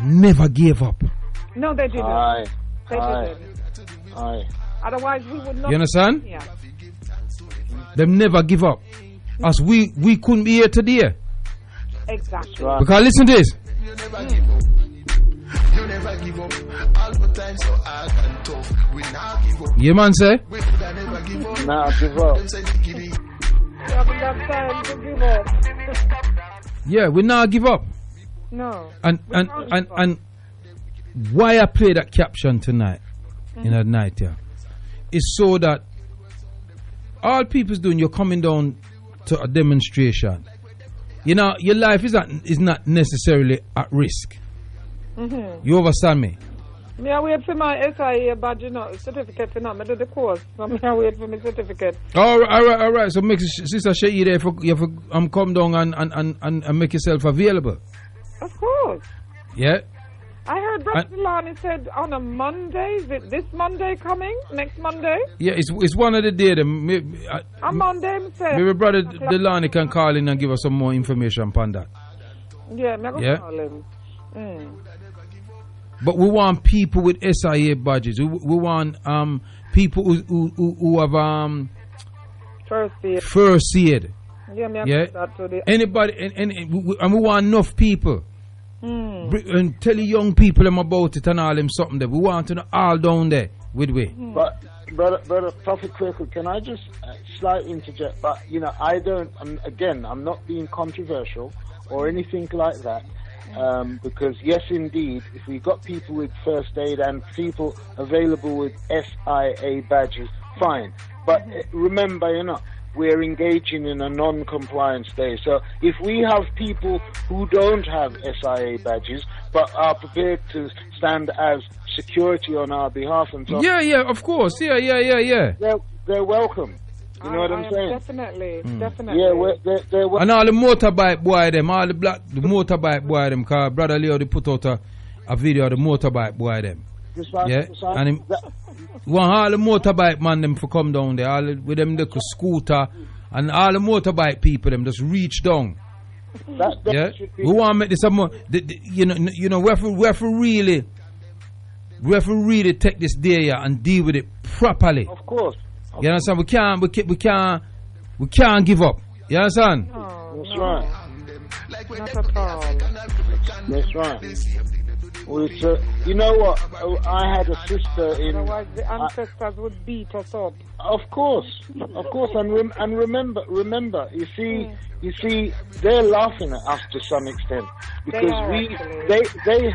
[SPEAKER 5] never gave up.
[SPEAKER 15] No, they didn't. They didn't. Otherwise, we would not.
[SPEAKER 5] You understand?
[SPEAKER 15] Yeah.
[SPEAKER 5] Them never give up. As we couldn't be here today.
[SPEAKER 15] Exactly.
[SPEAKER 5] Because listen to this.
[SPEAKER 16] You never give up. All the time so hard and tough. We now give up.
[SPEAKER 5] Yeah, man, say.
[SPEAKER 16] We could never give up.
[SPEAKER 10] Now give up.
[SPEAKER 15] We haven't got time to give up.
[SPEAKER 5] Yeah, we now give up.
[SPEAKER 15] No.
[SPEAKER 5] And why I play that caption tonight, in the night, is so that all people's doing, you're coming down to a demonstration. You know, your life is not necessarily at risk. You understand me?
[SPEAKER 15] I wait for my SIA badge, you know, certificate, you know, I do the course, so I wait for my certificate.
[SPEAKER 5] All right. So make Sister Shaida, you have come down and make yourself available.
[SPEAKER 15] Of course.
[SPEAKER 5] Yeah.
[SPEAKER 15] I heard Brother Delani said on a Monday. Is it this Monday coming? Next Monday?
[SPEAKER 5] Yeah, it's one of the days.
[SPEAKER 15] On Monday,
[SPEAKER 5] maybe Brother Delani can call in and give us some more information upon that.
[SPEAKER 15] Yeah, I'm going to call him.
[SPEAKER 5] But we want people with SIA badges. We want people who have
[SPEAKER 15] first aid. Yeah, me
[SPEAKER 5] Yeah.
[SPEAKER 15] that to the
[SPEAKER 5] Anybody, and we want enough people.
[SPEAKER 15] Mm.
[SPEAKER 5] And tell the young people them about it and all them something there. We want to know all down there with we.
[SPEAKER 10] But Prophet Kwaku, can I just slightly interject? But I don't. I'm not being controversial or anything like that. Because yes, indeed, if we got people with first aid and people available with SIA badges, fine. But remember, we're engaging in a non-compliance day. So if we have people who don't have SIA badges but are prepared to stand as security on our behalf and so on,
[SPEAKER 5] Yeah, of course. Yeah.
[SPEAKER 10] they're welcome. You know what I'm saying?
[SPEAKER 15] Definitely.
[SPEAKER 10] Yeah, they're
[SPEAKER 5] And all the motorbike boy them, the motorbike boy them, cause Brother Leo they put out a video of the motorbike boy them. And him, want all the motorbike man them for come down there, all with them the scooter and all the motorbike people them just reach down.
[SPEAKER 10] That should be.
[SPEAKER 5] We want to make this a more, we have to really take this day and deal with it properly.
[SPEAKER 10] Of course.
[SPEAKER 5] You understand? We can't give up. You understand?
[SPEAKER 10] That's right.
[SPEAKER 15] Not at all.
[SPEAKER 10] That's right. You know what? I had a sister in.
[SPEAKER 15] Otherwise, the ancestors would beat us up.
[SPEAKER 10] Of course, and remember. You see, they're laughing at us to some extent because they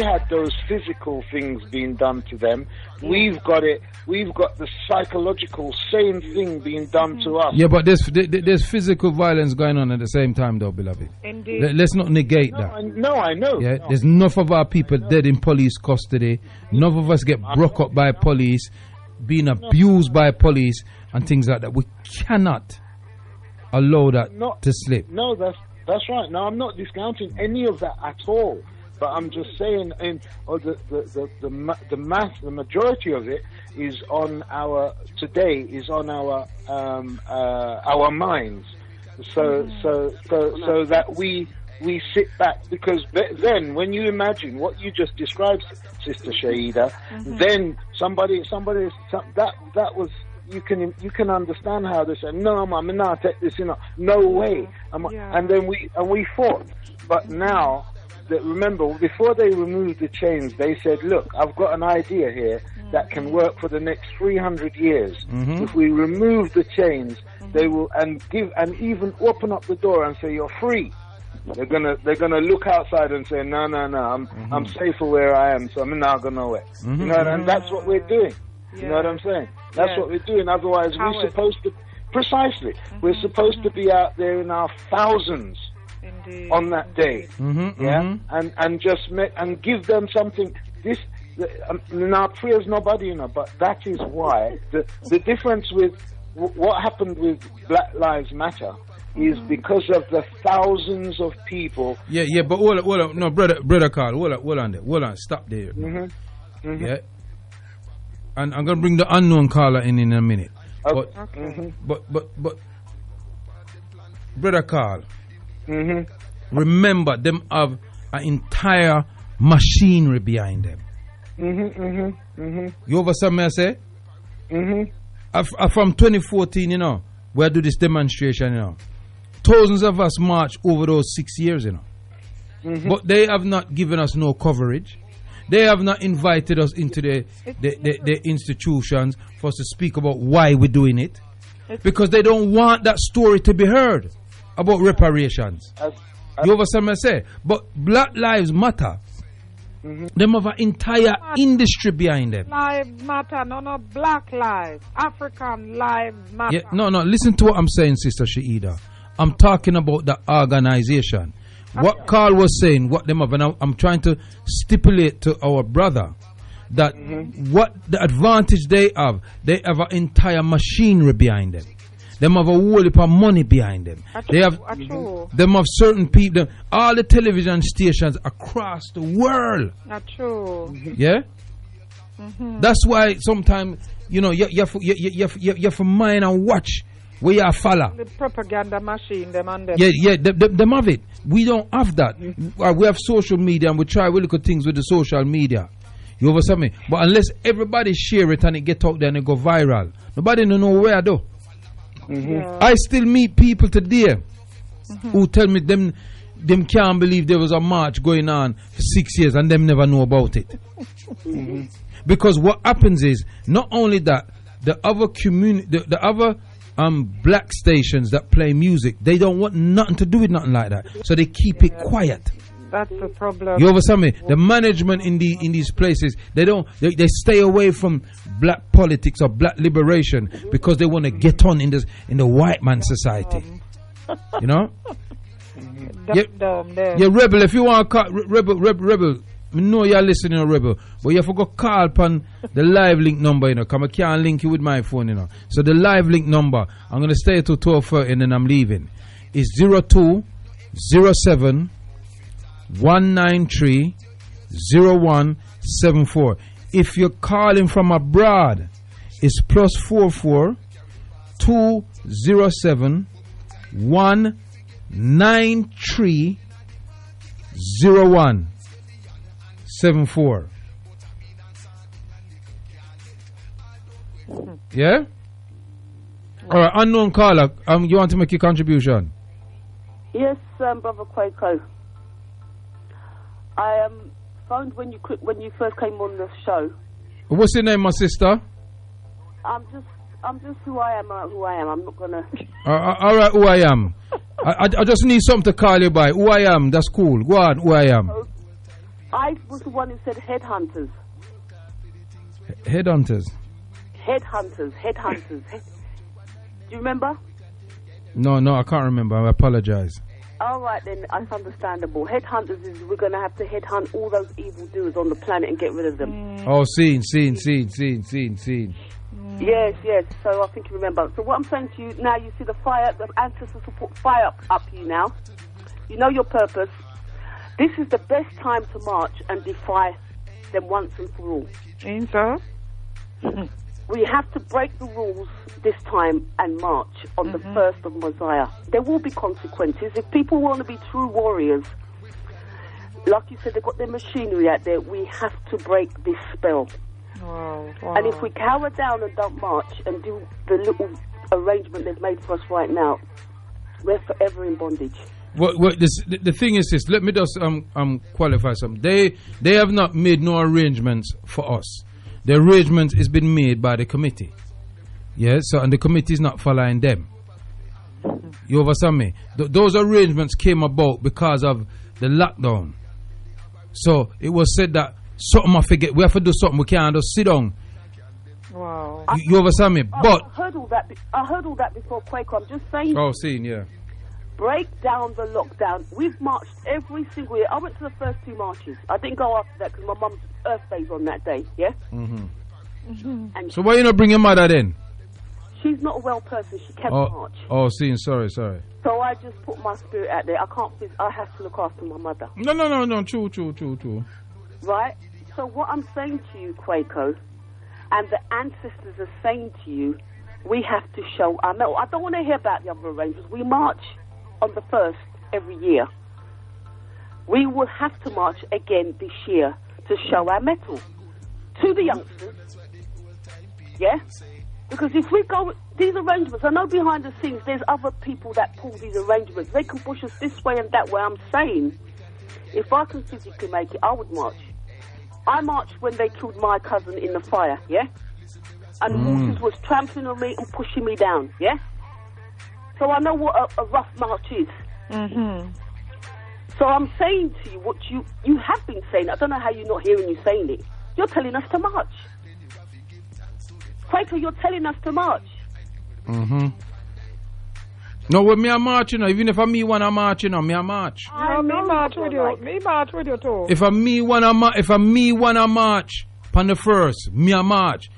[SPEAKER 10] had those physical things being done to them. We've got it. We've got the psychological same thing being done to us.
[SPEAKER 5] Yeah, but there's physical violence going on at the same time, though, beloved.
[SPEAKER 15] Indeed.
[SPEAKER 5] Let's not negate that.
[SPEAKER 10] I know.
[SPEAKER 5] Yeah, there's enough of our people dead in police custody. Enough of us get broke up by police, being abused by police, and things like that. We cannot allow that to slip.
[SPEAKER 10] No, that's right. No, I'm not discounting any of that at all. But I'm just saying, the majority of it is on our minds. So that we sit back, because then when you imagine what you just described, Sister Shaida, then somebody that was. You can understand how they said, no, mum, I'm not take this, no way. And then we fought. But now, remember, before they removed the chains, they said, look, I've got an idea here that can work for the next 300 years. If we remove the chains, they will and even open up the door and say you're free. They're gonna look outside and say, no, I'm safer where I am, so I'm not going nowhere. And that's what we're doing. You know what I'm saying? That's what we're doing. Otherwise, we're supposed to we're supposed to be out there in our thousands.
[SPEAKER 15] Indeed.
[SPEAKER 10] On that day, and just and give them something. In our prayers, nobody, but that is why the difference with what happened with Black Lives Matter is because of the thousands of people.
[SPEAKER 5] Yeah, but hold on, no, brother Carl, hold on, stop there. Yeah, and I'm gonna bring the unknown caller in a minute.
[SPEAKER 10] Okay.
[SPEAKER 5] But brother Carl. Remember, them have an entire machinery behind them. You understand me I say? From 2014, we do this demonstration, thousands of us marched over those 6 years, but they have not given us no coverage. They have not invited us into the institutions for us to speak about why we're doing it, because they don't want that story to be heard about reparations. You understand what I say? But Black Lives Matter, them have an entire industry behind them.
[SPEAKER 15] Lives matter, no Black lives. African lives matter.
[SPEAKER 5] Yeah, no, listen to what I'm saying, Sister Shaida. I'm talking about the organization. What Carl was saying, what them have, and I'm trying to stipulate to our brother that what the advantage they have an entire machinery behind them. Them have a whole heap of money behind them. They have them have certain people. All the television stations across the world.
[SPEAKER 15] That's true.
[SPEAKER 5] Yeah. That's why sometimes you have to mind and watch where you follow.
[SPEAKER 15] The propaganda machine, them and them.
[SPEAKER 5] Yeah, them have it. We don't have that. We have social media, and we look at things with the social media. You understand me? But unless everybody share it and it get out there and it go viral, nobody know where though. I still meet people today who tell me them can't believe there was a march going on for 6 years and them never know about it. Because what happens is, not only that, the other the other black stations that play music, they don't want nothing to do with nothing like that, so they keep it quiet.
[SPEAKER 15] That's the problem.
[SPEAKER 5] You understand me? The management in these places, they stay away from black politics or black liberation because they want to get on in the white man society. You know? Yeah, Rebel, if you want to call Rebel, I know you're listening, Rebel, but you have to go call upon the live link number, you know, because I can't link you with my phone, you know. So the live link number, I'm going to stay till 12:30 and then I'm leaving, is 0207 193 0174. If you're calling from abroad, it's +44 207 193 0174. Yeah? Alright, unknown caller, you want to make your contribution?
[SPEAKER 17] Yes, Brother Kwaku. I phoned when you first came on the show.
[SPEAKER 5] What's your name, my sister?
[SPEAKER 17] I'm just who I am. I'm not gonna.
[SPEAKER 5] Alright, who I am. I just need something to call you by. Who I am, that's cool. Go on, who I am.
[SPEAKER 17] I was the one who said headhunters.
[SPEAKER 5] Headhunters?
[SPEAKER 17] Headhunters. Do you remember?
[SPEAKER 5] No, I can't remember. I apologize.
[SPEAKER 17] All right, then, that's understandable. Headhunters is we're going to have to headhunt all those evildoers on the planet and get rid of them.
[SPEAKER 5] Oh, seen.
[SPEAKER 17] Yes. So I think you remember. So what I'm saying to you now, you see the fire, the ancestors will put fire up you now. You know your purpose. This is the best time to march and defy them once and for all.
[SPEAKER 15] Ain't so?
[SPEAKER 17] We have to break the rules this time and march on the 1st of Messiah. There will be consequences. If people want to be true warriors, like you said, they've got their machinery out there, we have to break this spell.
[SPEAKER 15] Wow.
[SPEAKER 17] And if we cower down and don't march and do the little arrangement they've made for us right now, we're forever in bondage.
[SPEAKER 5] The thing is this, let me just qualify something. They have not made no arrangements for us. The arrangement has been made by the committee. Yeah, so and the committee is not following them. You understand me? Those arrangements came about because of the lockdown. So it was said that something I forget, we have to do something, we can't just sit down.
[SPEAKER 15] Wow.
[SPEAKER 5] You understand me? But
[SPEAKER 17] I heard all that before Kwaku. I'm just saying.
[SPEAKER 5] Oh, seen, yeah.
[SPEAKER 17] Break down the lockdown. We've marched every single year. I went to the first 2 marches. I didn't go after that because my mum's birthday's on that day, yeah? And
[SPEAKER 5] so why you not bring your mother then?
[SPEAKER 17] she's not a well person. She can't march.
[SPEAKER 5] Oh, seen, sorry.
[SPEAKER 17] So I just put my spirit out there. I can't. I have to look after my mother.
[SPEAKER 5] No. True.
[SPEAKER 17] Right. So what I'm saying to you, Kwaku, and the ancestors are saying to you, we have to show our mettle. I don't want to hear about the other arrangements. We march on the 1st every year. We will have to march again this year to show our mettle to the youngsters. Yeah? Because if we go with these arrangements, I know behind the scenes there's other people that pull these arrangements. They can push us this way and that way. I'm saying, if I can physically make it, I would march. I marched when they killed my cousin in the fire, yeah? And the horses was trampling on me and pushing me down, yeah? So I know what a rough march is.
[SPEAKER 15] Mm-hmm.
[SPEAKER 17] So I'm saying to you what you have been saying. I don't know how you're not hearing you saying it. You're telling us to march. Kwaku, you're telling us to march.
[SPEAKER 5] Mm-hmm. No, with me a march, you know. Even if I me wanna march, you know, me a march.
[SPEAKER 15] No, me march with you. Me march with you too.
[SPEAKER 5] If I me wanna march on the 1st, me a march.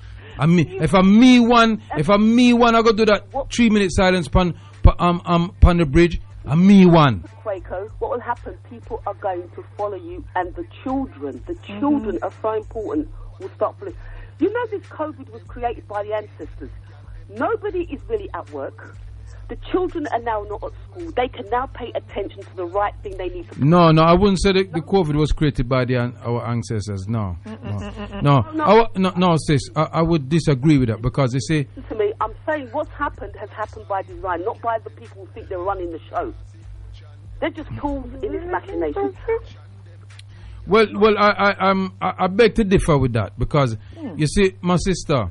[SPEAKER 5] If I me wanna go do that 3-minute silence pon the bridge, I me one.
[SPEAKER 17] Kwaku, what will happen? People are going to follow you, and the children are so important. Will start following. You know, this COVID was created by the ancestors. Nobody is really at work. The children are now not at school. They can now pay attention to the right thing they need to.
[SPEAKER 5] No, I wouldn't say that the COVID was created by our ancestors. No, sis, I would disagree with that because they say.
[SPEAKER 17] Listen to me. I'm saying what's happened has happened by design, not by the people who think they're running the show. They're just tools in this machination.
[SPEAKER 5] Well, I beg to differ with that because you see, my sister,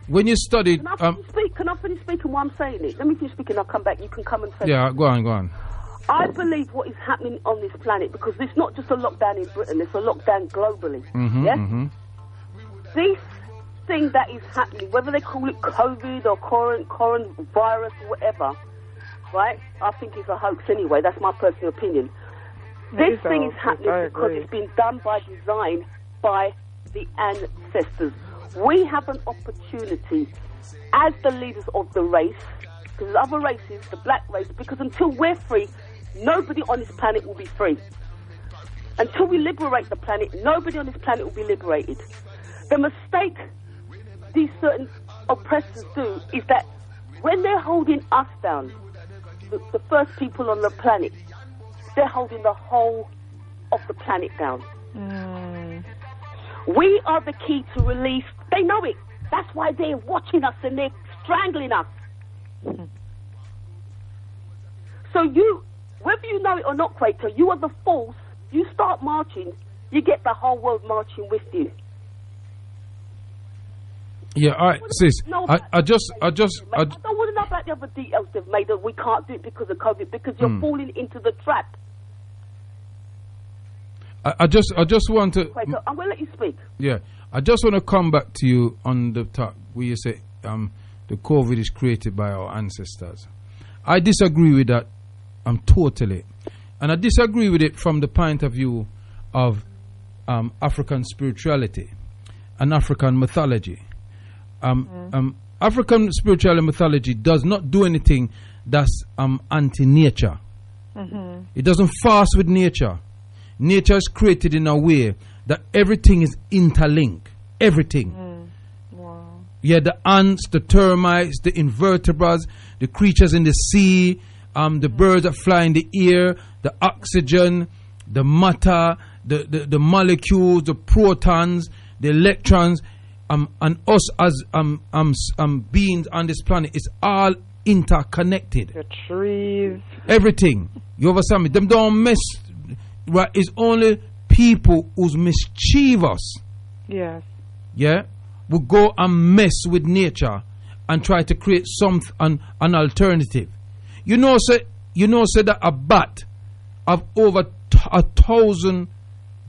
[SPEAKER 5] when you studied,
[SPEAKER 17] Can I finish speaking while I'm saying it? Let me finish speaking. I'll come back. You can come and say.
[SPEAKER 5] Yeah, go on.
[SPEAKER 17] I believe what is happening on this planet, because it's not just a lockdown in Britain, it's a lockdown globally. This thing that is happening, whether they call it COVID or coronavirus or whatever, right? I think it's a hoax anyway. That's my personal opinion. This thing is happening because it's been done by design by the ancestors. We have an opportunity as the leaders of the race, because other races, the black race, because until we're free, nobody on this planet will be free. Until we liberate the planet, nobody on this planet will be liberated. The mistake these certain oppressors do is that when they're holding us down, the first people on the planet, they're holding the whole of the planet down. We are the key to release. They know it. That's why they're watching us and they're strangling us. So you, whether you know it or not, Kwaku, you are the force. You start marching, you get the whole world marching with you.
[SPEAKER 5] Yeah, all right, sis. I just.
[SPEAKER 17] I don't want to know about the other details they've made that we can't do it because of COVID, because you're falling into the trap.
[SPEAKER 5] I just want to.
[SPEAKER 17] Kwaku, I'm going to let you speak.
[SPEAKER 5] Yeah, I just want to come back to you on the top where you say the COVID is created by our ancestors. I disagree with that. Totally, and I disagree with it from the point of view of African spirituality and African mythology. African spirituality and mythology does not do anything that's anti-nature. It doesn't fast with nature. Nature is created in a way that everything is interlinked. Everything. Yeah, the ants, the termites, the invertebrates, the creatures in the sea, the birds that fly in the air, the oxygen, the matter, the molecules, the protons, the electrons, and us as beings on this planet is all interconnected.
[SPEAKER 15] The trees,
[SPEAKER 5] everything. You understand me? Them don't mess. Right? It's only people who's mischievous.
[SPEAKER 15] Yes.
[SPEAKER 5] Yeah, will go and mess with nature and try to create an alternative. You know, say that a bat of over 1,000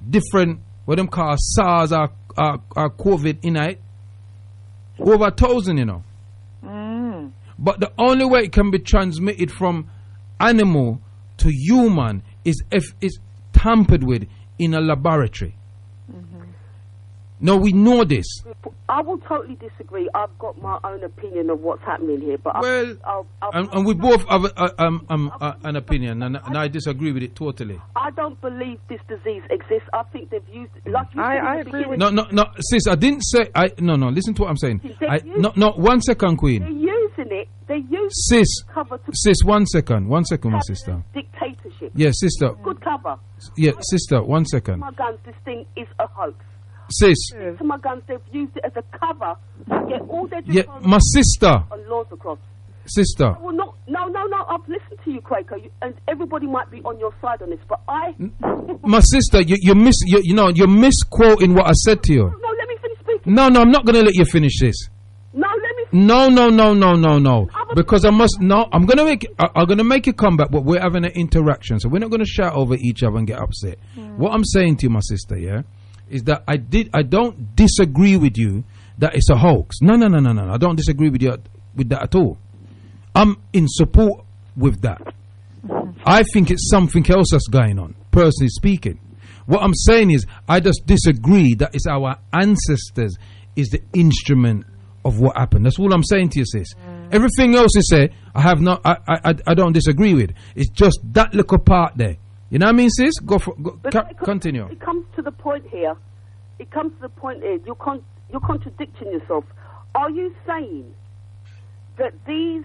[SPEAKER 5] different what them call SARS or COVID in it. Over 1,000, you know. But the only way it can be transmitted from animal to human is if it's tampered with in a laboratory. No, we know this.
[SPEAKER 17] I will totally disagree. I've got my own opinion of what's happening here, but
[SPEAKER 5] and we both have an opinion, and I disagree with it totally.
[SPEAKER 17] I don't believe this disease exists. I think they've used it. Like you
[SPEAKER 15] I agree with
[SPEAKER 5] no, sis. I didn't say. No. Listen to what I'm saying. No. 1 second, Queen.
[SPEAKER 17] They're using it. They're using
[SPEAKER 5] sis.
[SPEAKER 17] it cover to
[SPEAKER 5] 1 second, my sister.
[SPEAKER 17] Dictatorship.
[SPEAKER 5] Yeah, sister.
[SPEAKER 17] Good cover.
[SPEAKER 5] Yeah, sister. 1 second.
[SPEAKER 17] My guns. This thing is a hoax.
[SPEAKER 5] Sis.
[SPEAKER 17] To my guns, they've used it as a cover to get all their
[SPEAKER 5] my sister.
[SPEAKER 17] On laws across.
[SPEAKER 5] Sister.
[SPEAKER 17] Well, no. I've listened to you, Kwaku, and everybody might be on your side on this, but I.
[SPEAKER 5] My sister, you're misquoting what I said to you.
[SPEAKER 17] No, let me finish speaking.
[SPEAKER 5] No, I'm not going to let you finish this.
[SPEAKER 17] No, let me.
[SPEAKER 5] No. Because I must. No, I'm going to make you come back, but we're having an interaction, so we're not going to shout over each other and get upset. What I'm saying to you, my sister, yeah, is that I don't disagree with you that it's a hoax. No. I don't disagree with you with that at all. I'm in support with that. I think it's something else that's going on, personally speaking. What I'm saying is I just disagree that it's our ancestors is the instrument of what happened. That's all I'm saying to you, sis. Everything else you say, I don't disagree with. It's just that little part there. You know what I mean, sis? Continue.
[SPEAKER 17] It comes to the point here. You're contradicting yourself. Are you saying that these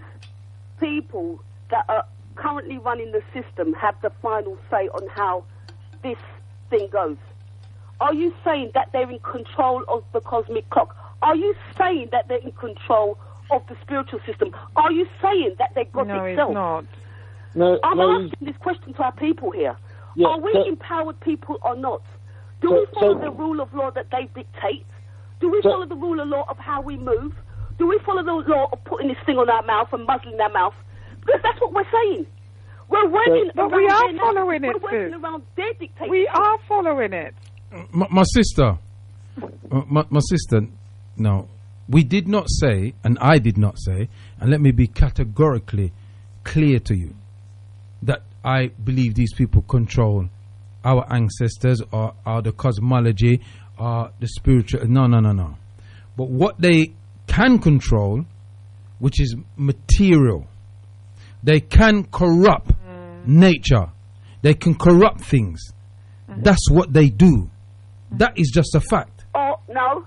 [SPEAKER 17] people that are currently running the system have the final say on how this thing goes? Are you saying that they're in control of the cosmic clock? Are you saying that they're in control of the spiritual system? Are you saying that they're God itself?
[SPEAKER 15] Not.
[SPEAKER 10] No,
[SPEAKER 17] I'm
[SPEAKER 10] no,
[SPEAKER 17] asking this question to our people here.
[SPEAKER 10] Yeah,
[SPEAKER 17] Are we
[SPEAKER 10] so-
[SPEAKER 17] empowered people or not? Do
[SPEAKER 10] So-
[SPEAKER 17] we follow
[SPEAKER 10] so-
[SPEAKER 17] the rule of law that they dictate? Do we
[SPEAKER 10] So-
[SPEAKER 17] follow the rule of law of how we move? Do we follow the law of putting this thing on our mouth and muzzling our mouth? Because that's what we're saying. We're working
[SPEAKER 15] But
[SPEAKER 17] around
[SPEAKER 15] we are
[SPEAKER 17] their now.
[SPEAKER 15] following it,
[SPEAKER 17] We're working
[SPEAKER 15] sis.
[SPEAKER 17] around their dictation.
[SPEAKER 15] We are following it.
[SPEAKER 5] My sister, my sister, no, we did not say, and I did not say, and let me be categorically clear to you, that I believe these people control our ancestors or the cosmology or the spiritual. No. But what they can control, which is material, they can corrupt nature. They can corrupt things. That's what they do. That is just a fact.
[SPEAKER 17] Or, no.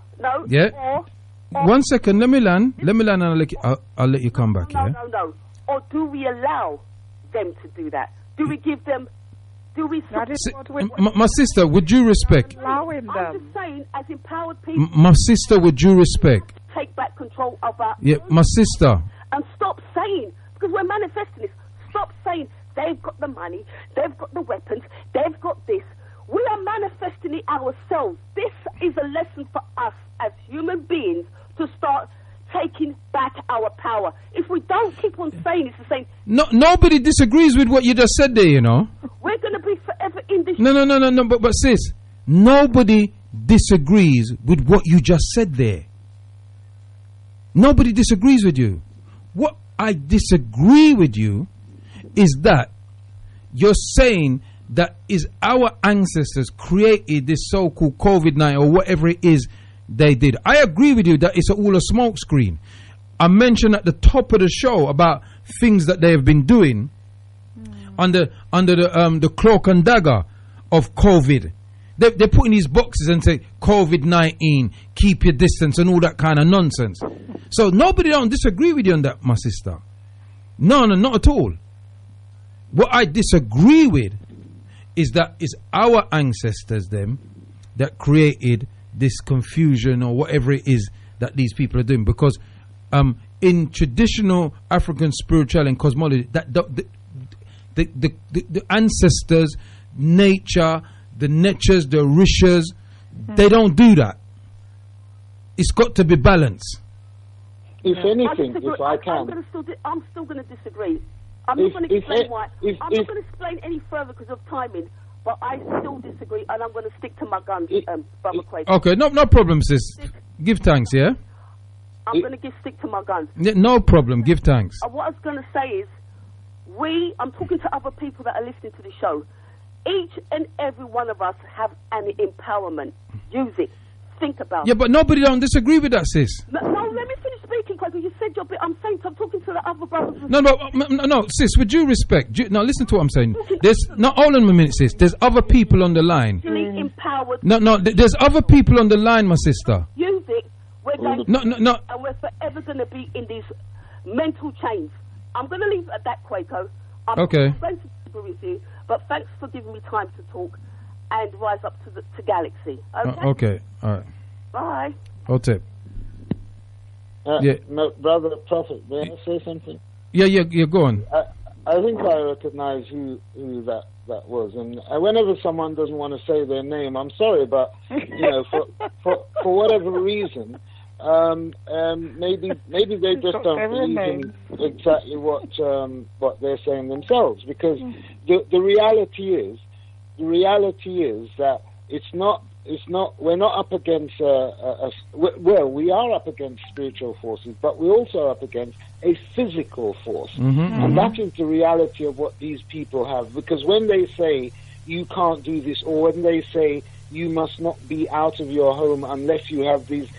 [SPEAKER 5] Yeah.
[SPEAKER 17] Or,
[SPEAKER 5] 1 second, let me land and I'll let you come back, yeah?
[SPEAKER 17] no. Or do we allow them to do that? Do we give them... Do we...
[SPEAKER 5] My sister, with due respect,
[SPEAKER 15] Allowing them.
[SPEAKER 17] I'm just saying, as empowered people...
[SPEAKER 5] my sister, with due respect,
[SPEAKER 17] Take back control of our...
[SPEAKER 5] yeah, my sister,
[SPEAKER 17] And stop saying, because we're manifesting this, stop saying they've got the money, they've got the weapons, they've got this. We are manifesting it ourselves. This is a lesson for us as human beings to start taking back our power. If we don't keep on saying it's the same,
[SPEAKER 5] nobody disagrees with what you just said there, you know.
[SPEAKER 17] we're going to be forever in this...
[SPEAKER 5] No, but sis, nobody disagrees with what you just said there. Nobody disagrees with you. What I disagree with you is that you're saying that is our ancestors created this so-called COVID-19 or whatever it is they did. I agree with you that it's all a smoke screen. I mentioned at the top of the show about things that they have been doing under the cloak and dagger of COVID. They put in these boxes and say COVID-19, keep your distance and all that kind of nonsense. So nobody don't disagree with you on that, my sister. No, not at all. What I disagree with is that it's our ancestors them that created this confusion or whatever it is that these people are doing. Because in traditional African spirituality and cosmology, that the ancestors, nature, the Netchers, the Rishas, they don't do that. It's got to be balanced.
[SPEAKER 10] If anything, if I can.
[SPEAKER 17] I'm still going to disagree. I'm not going to explain why. I'm not going to explain any further because of timing, but I still disagree, and I'm going to stick to my guns, Brother Quaid.
[SPEAKER 5] Okay, no problem, sis. Give thanks, yeah?
[SPEAKER 17] I'm going to stick to my guns.
[SPEAKER 5] Yeah, no problem, give thanks.
[SPEAKER 17] What I was going to say is, I'm talking to other people that are listening to the show. Each and every one of us have an empowerment. Use it. Think about it.
[SPEAKER 5] Yeah, but nobody don't disagree with that, sis.
[SPEAKER 17] No, let me finish speaking, Kwaku. You said your bit. I'm talking to the other brothers.
[SPEAKER 5] No, sis, with due respect. Now, listen to what I'm saying. Hold on a minute, sis. There's other people on the line.
[SPEAKER 17] Empowered.
[SPEAKER 5] There's other people on the line, my sister.
[SPEAKER 17] Use it. We're going
[SPEAKER 5] No.
[SPEAKER 17] And we're forever going to be in these mental chains. I'm going to leave it at that, Kwaku. I'm
[SPEAKER 5] Okay.
[SPEAKER 17] going to disagree with you, but thanks for giving me time to talk and rise up to Galaxy. Okay?
[SPEAKER 5] Okay, all right.
[SPEAKER 17] Bye.
[SPEAKER 5] Otep. Yeah.
[SPEAKER 10] No, Brother Prophet, may I say something?
[SPEAKER 5] Yeah, go on.
[SPEAKER 10] I think I recognize who that was, and whenever someone doesn't want to say their name, I'm sorry, but for whatever reason, maybe they just don't believe in exactly what they're saying themselves, because the reality is that we're not up against we are up against spiritual forces, but we're also up against a physical force. And that is the reality of what these people have, because when they say you can't do this, or when they say you must not be out of your home unless you have these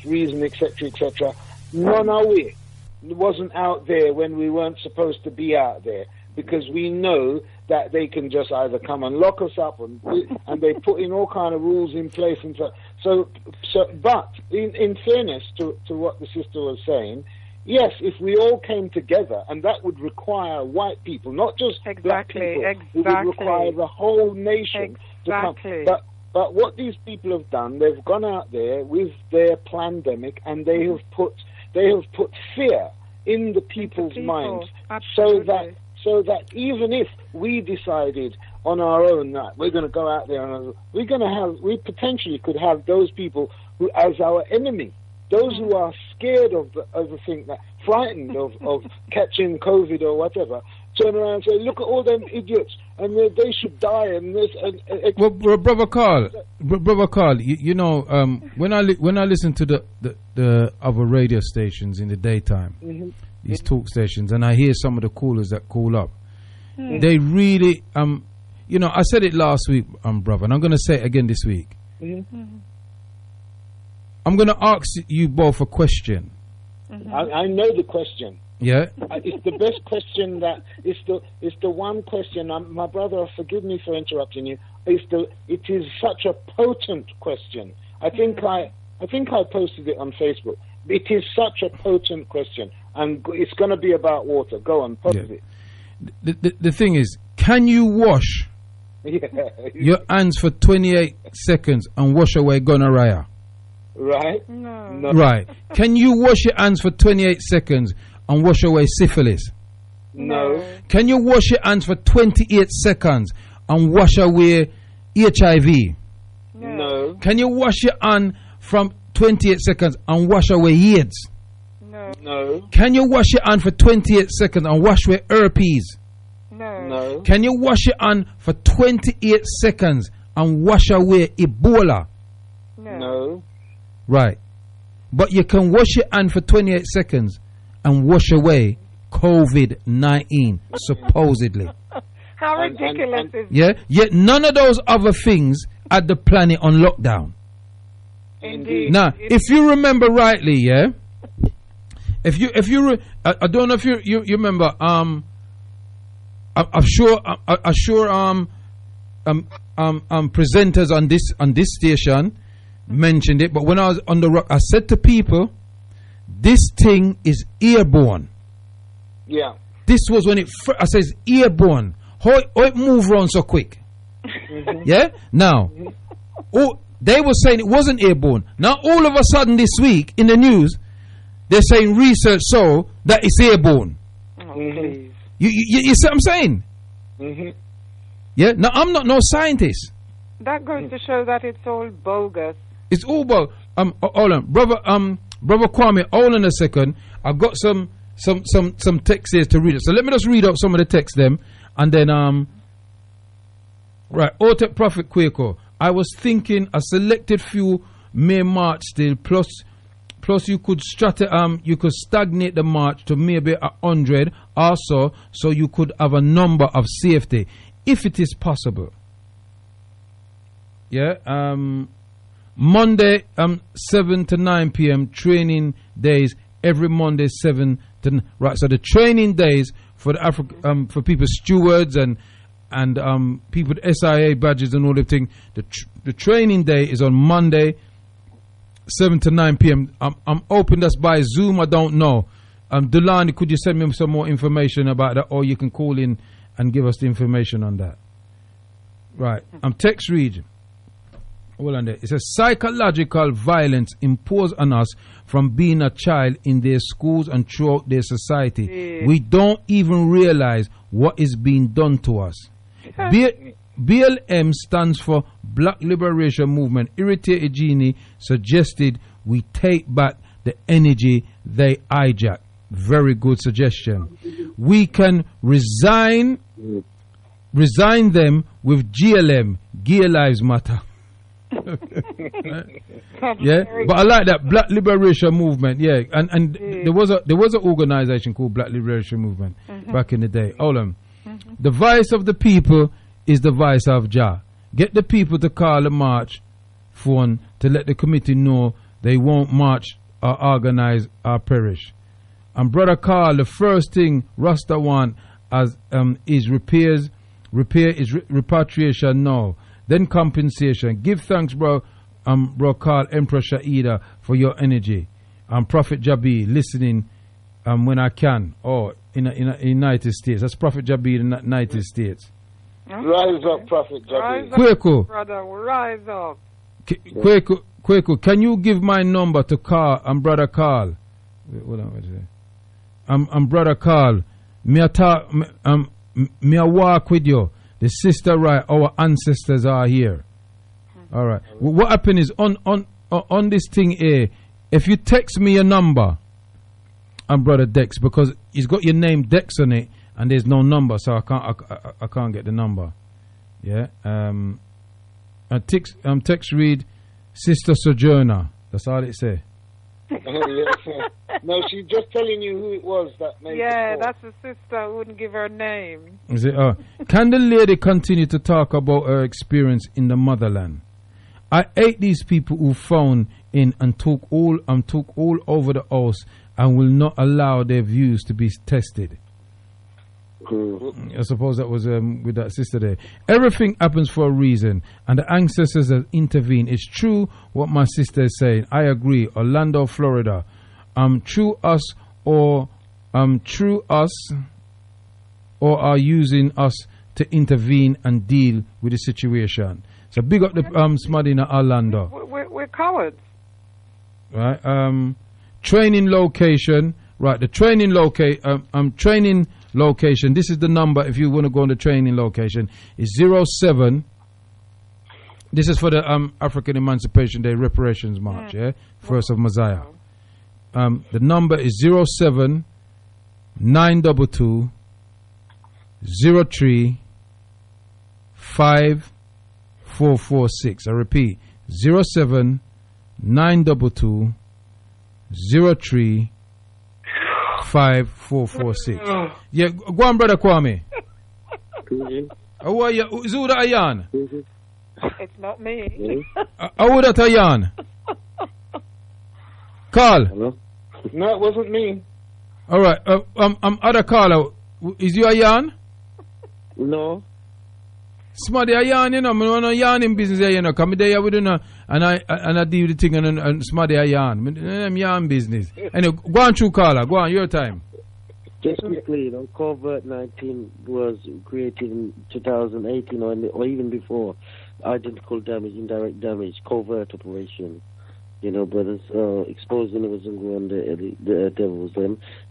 [SPEAKER 10] reason, etc., none of it wasn't out there when we weren't supposed to be out there, because we know that they can just either come and lock us up, and they put in all kind of rules in place, and so. But in fairness to what the sister was saying, yes, if we all came together, and that would require white people, not just black people, it would require the whole nation to come. But what these people have done, they've gone out there with their pandemic, and they have put fear in the people's minds, so that even if we decided on our own that we're going to go out there and we potentially could have those people who as our enemy, those who are scared of the thing, that frightened of catching COVID or whatever, turn around and say, look at all them idiots, and they should die. And this.
[SPEAKER 5] Well, brother Carl, you know, when I listen to the other radio stations in the daytime, these talk stations, and I hear some of the callers that call up, they really, you know, I said it last week, brother, and I'm going to say it again this week. I'm going to ask you both a question.
[SPEAKER 10] I know the question.
[SPEAKER 5] Yeah.
[SPEAKER 10] It's the best question that it's the one question. My brother, forgive me for interrupting you. It is such a potent question. I think I posted it on Facebook. It is such a potent question, and it's going to be about water. Go on, post it.
[SPEAKER 5] The thing is, can you wash your hands for 28 seconds and wash away gonorrhea?
[SPEAKER 10] Right? No.
[SPEAKER 5] Right. Can you wash your hands for 28 seconds and wash away syphilis?
[SPEAKER 10] No.
[SPEAKER 5] Can you wash your hands for 28 seconds and wash away HIV?
[SPEAKER 10] No.
[SPEAKER 5] Can you wash your hand from 28 seconds and wash away AIDS?
[SPEAKER 10] No.
[SPEAKER 5] Can you wash your hand for 28 seconds and wash away herpes?
[SPEAKER 10] No.
[SPEAKER 5] Can you wash your hand for 28 seconds and wash away Ebola?
[SPEAKER 10] No.
[SPEAKER 5] Right. But you can wash your hand for 28 seconds and wash away COVID-19, supposedly.
[SPEAKER 15] How ridiculous is
[SPEAKER 5] Yeah? Yet none of those other things had the planet on lockdown.
[SPEAKER 15] Indeed.
[SPEAKER 5] Now, if you remember rightly, yeah? I don't know if you remember, I'm sure presenters on this station mentioned it, but when I was on the rock, I said to people, this thing is airborne.
[SPEAKER 10] Yeah.
[SPEAKER 5] This was when I says airborne. How it move around so quick? Yeah. Now, they were saying it wasn't airborne. Now all of a sudden this week in the news, they're saying research so that it's airborne. You see what I'm saying? Yeah. Now I'm not no scientist.
[SPEAKER 15] That goes to show that it's all bogus.
[SPEAKER 5] It's all about hold on, brother Kwame, hold on a second. I've got some text here to read it. So let me just read out some of the text them, and then right. Otep Prophet Kwaku. I was thinking a selected few may march still, plus you could stagnate the march to maybe 100 also, so you could have a number of safety if it is possible. Yeah. Monday 7 to 9 p.m. training days every Monday 7 to right. So the training days for the for people stewards and people with SIA badges and all the thing. The training day is on Monday 7 to 9 p.m. I'm open that's by Zoom. I don't know. Delani, could you send me some more information about that, or you can call in and give us the information on that. Right. Text read. Hold on there. It says psychological violence imposed on us from being a child in their schools and throughout their society. Yeah. We don't even realize what is being done to us. BLM stands for Black Liberation Movement. Irritated Genie suggested we take back the energy they hijack. Very good suggestion. We can resign them with GLM, Gay Lives Matter. Yeah, but I like that Black Liberation Movement. Yeah, and there was an organization called Black Liberation Movement back in the day. Hold on. The voice of the people is the voice of Jah. Get the people to call a march phone to let the committee know they won't march or organize or perish. And brother Carl, the first thing Rasta want is repair is repatriation now. Then compensation. Give thanks, bro Carl, Emperor Shaida, for your energy. Prophet Jabi, listening when I can. Oh, in the United States. That's Prophet Jabi in the United States.
[SPEAKER 10] Rise up, Prophet.
[SPEAKER 15] Rise
[SPEAKER 5] Kwaku.
[SPEAKER 15] up, brother. Rise up.
[SPEAKER 5] Kwaku, can you give my number to Carl and brother Carl? Wait, hold on, wait a second. I'm brother Carl. Me a talk. Me a walk with you. The sister, right? Our ancestors are here. All right. What happened is on this thing here. If you text me your number, I'm brother Dex, because he's got your name Dex on it, and there's no number, so I can't get the number. Yeah. Text read Sister Sojourner. That's all it say.
[SPEAKER 10] No, she's just telling you who it was that made
[SPEAKER 15] Yeah,
[SPEAKER 10] the call.
[SPEAKER 15] that's the sister who wouldn't give her name.
[SPEAKER 5] Is it? Can the lady continue to talk about her experience in the motherland? I hate these people who phone in and talk all over the house and will not allow their views to be tested. I suppose that was with that sister there. Everything happens for a reason, and the ancestors have intervened. It's true what my sister is saying. I agree. Orlando, Florida. True us or are using us to intervene and deal with the situation. So big up the Smuddy in Orlando.
[SPEAKER 15] We're cowards.
[SPEAKER 5] Right. Training location. Right. The training training location. This is the number if you want to go on the training location. Is 07. This is for the African Emancipation Day Reparations March. Yeah. First of Messiah. The number is 07 922 03 5446. I repeat, 07 922 03 5446. Yeah, go on, brother Kwame. How are you? Is who that Ayan?
[SPEAKER 15] It's not me.
[SPEAKER 5] How that Ayan? Carl.
[SPEAKER 10] Hello? No, it wasn't me.
[SPEAKER 5] All right. Other caller. Is you a yarn?
[SPEAKER 12] No.
[SPEAKER 5] Smarty a yarn, you know. I'm on a yarning business here, you know. Come there with you know, and I deal with the thing and Smarty a yarn. I'm yarn business. Anyway, go on through caller. Go on, your time.
[SPEAKER 12] Just quickly, you know, COVID-19 was created in 2018 or even before. Identical damage, indirect damage, covert operation. You know, brothers, exposing was on the devils.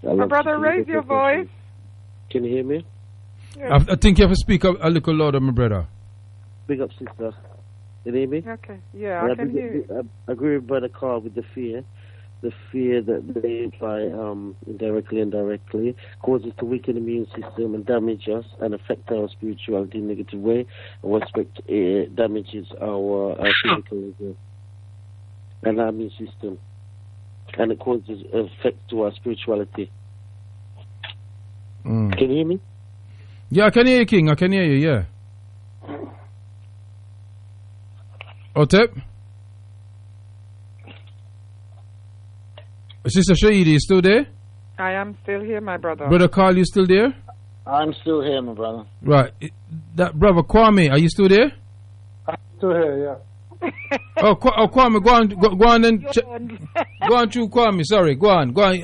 [SPEAKER 15] My brother, raise your voice.
[SPEAKER 12] Can you hear me?
[SPEAKER 5] Yeah. I think you have to speak up a little louder, my brother.
[SPEAKER 12] Big up, sister. You hear me?
[SPEAKER 15] Okay, yeah, I can hear you.
[SPEAKER 12] I agree with Brother Carl with the fear that they imply indirectly and directly causes to weaken the immune system and damage us and affect our spirituality in a negative way. And respect damages our physical and our immune system, and it causes effect to our spirituality. Can you hear me?
[SPEAKER 5] Yeah, I can hear you, King. I can hear you, yeah. Otep? Sister Shaidi, you still there?
[SPEAKER 15] I am still here, my brother.
[SPEAKER 5] Brother Carl, you still there?
[SPEAKER 10] I'm still here, my brother.
[SPEAKER 5] Right. That brother Kwame, are you still there?
[SPEAKER 13] I'm still here, yeah.
[SPEAKER 5] Kwame, go on and go on through Kwame. Sorry, go on. Go on,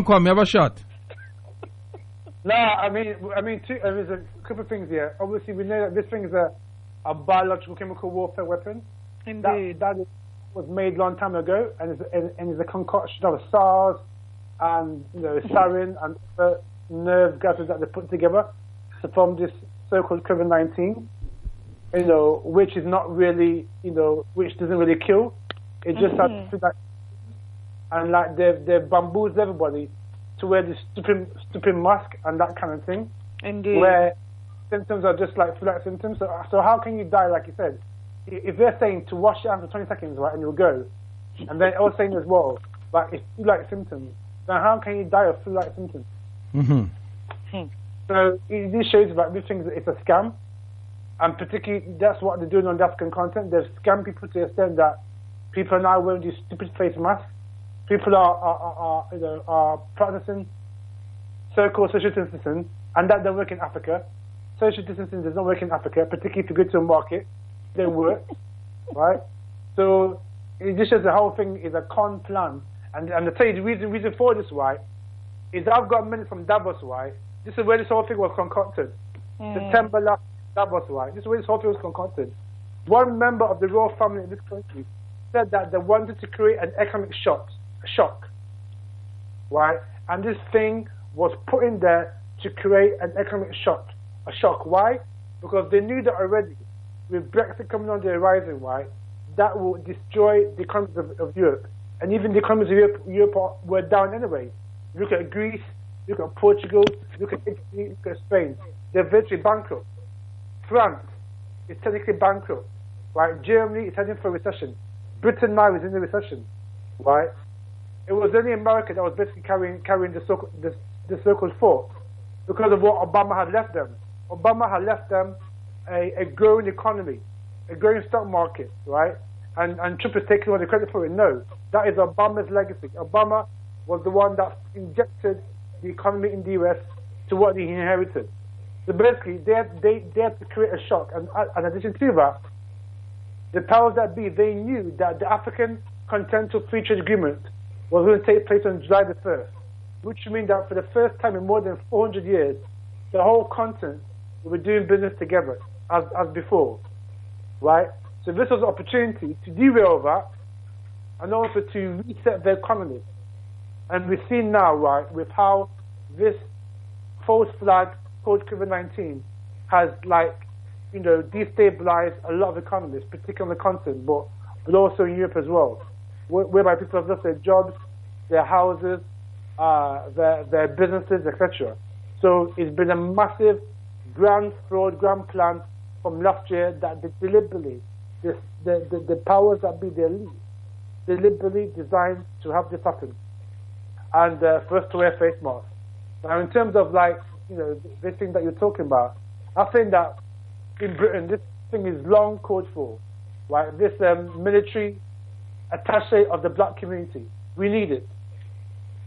[SPEAKER 5] Kwame. Have a shot.
[SPEAKER 13] No, I mean, there's a couple of things here. Obviously, we know that this thing is a biological chemical warfare weapon.
[SPEAKER 15] Indeed.
[SPEAKER 13] That was made a long time ago, and is a concoction of SARS and sarin and nerve gases that they put together to form this so-called COVID-19. Which is not really, which doesn't really kill. It just has that, and like they've bamboozled everybody to wear this stupid mask and that kind of thing.
[SPEAKER 15] Indeed.
[SPEAKER 13] Where symptoms are just like flu-like symptoms. So how can you die, like you said? If they're saying to wash your hands for 20 seconds, right, and you'll go, and they're all saying as well, like it's flu-like symptoms, then how can you die of flu-like symptoms? So this shows you that this thing it's a scam. And particularly, that's what they're doing on the African continent. They've scammed people to the extent that people are now wearing these stupid face masks. People are practicing so-called social distancing, and that don't work in Africa. Social distancing does not work in Africa, particularly if you go to a market. They work, right? So it just shows the whole thing is a con plan. And to tell you the reason for this, why, is I've got minutes from Davos, why? This is where this whole thing was concocted.
[SPEAKER 18] September last, that was right. This is where this whole thing was concocted. One member of the royal family in this country said that they wanted to create an economic shock, right? And this thing was put in there to create an economic shock. A shock. Why? Because they knew that already, with Brexit coming on the horizon, right, that will destroy the economies of Europe. And even the economies of Europe were down anyway. Look at Greece, look at Portugal, look at Italy, look at Spain. They're virtually bankrupt. France is technically bankrupt, right? Germany is heading for a recession. Britain now is in a recession, right? It was only America that was basically carrying the so-called fort because of what Obama had left them. Obama had left them a growing economy, a growing stock market, right? And Trump is taking all the credit for it. No, that is Obama's legacy. Obama was the one that injected the economy in the US to what he inherited. So basically, they had to create a shock. And in addition to that, the powers that be, they knew that the African Continental Free Trade Agreement was going to take place on July the 1st, which means that for the first time in more than 400 years, the whole continent will be doing business together as before, right? So this was an opportunity to derail that and also to reset the economy. And we've seen now, right, with how this false flag called COVID-19 has, destabilized a lot of economies, particularly on the continent, but also in Europe as well, whereby people have lost their jobs, their houses, their businesses, etc. So it's been a massive grand fraud, grand plan from last year that they deliberately, the powers that be, the elite, deliberately designed to have this happen. And for us to wear face masks. Now, in terms of this thing that you're talking about, I think that in Britain this thing is long called for, right? This military attaché of the black community, we need it,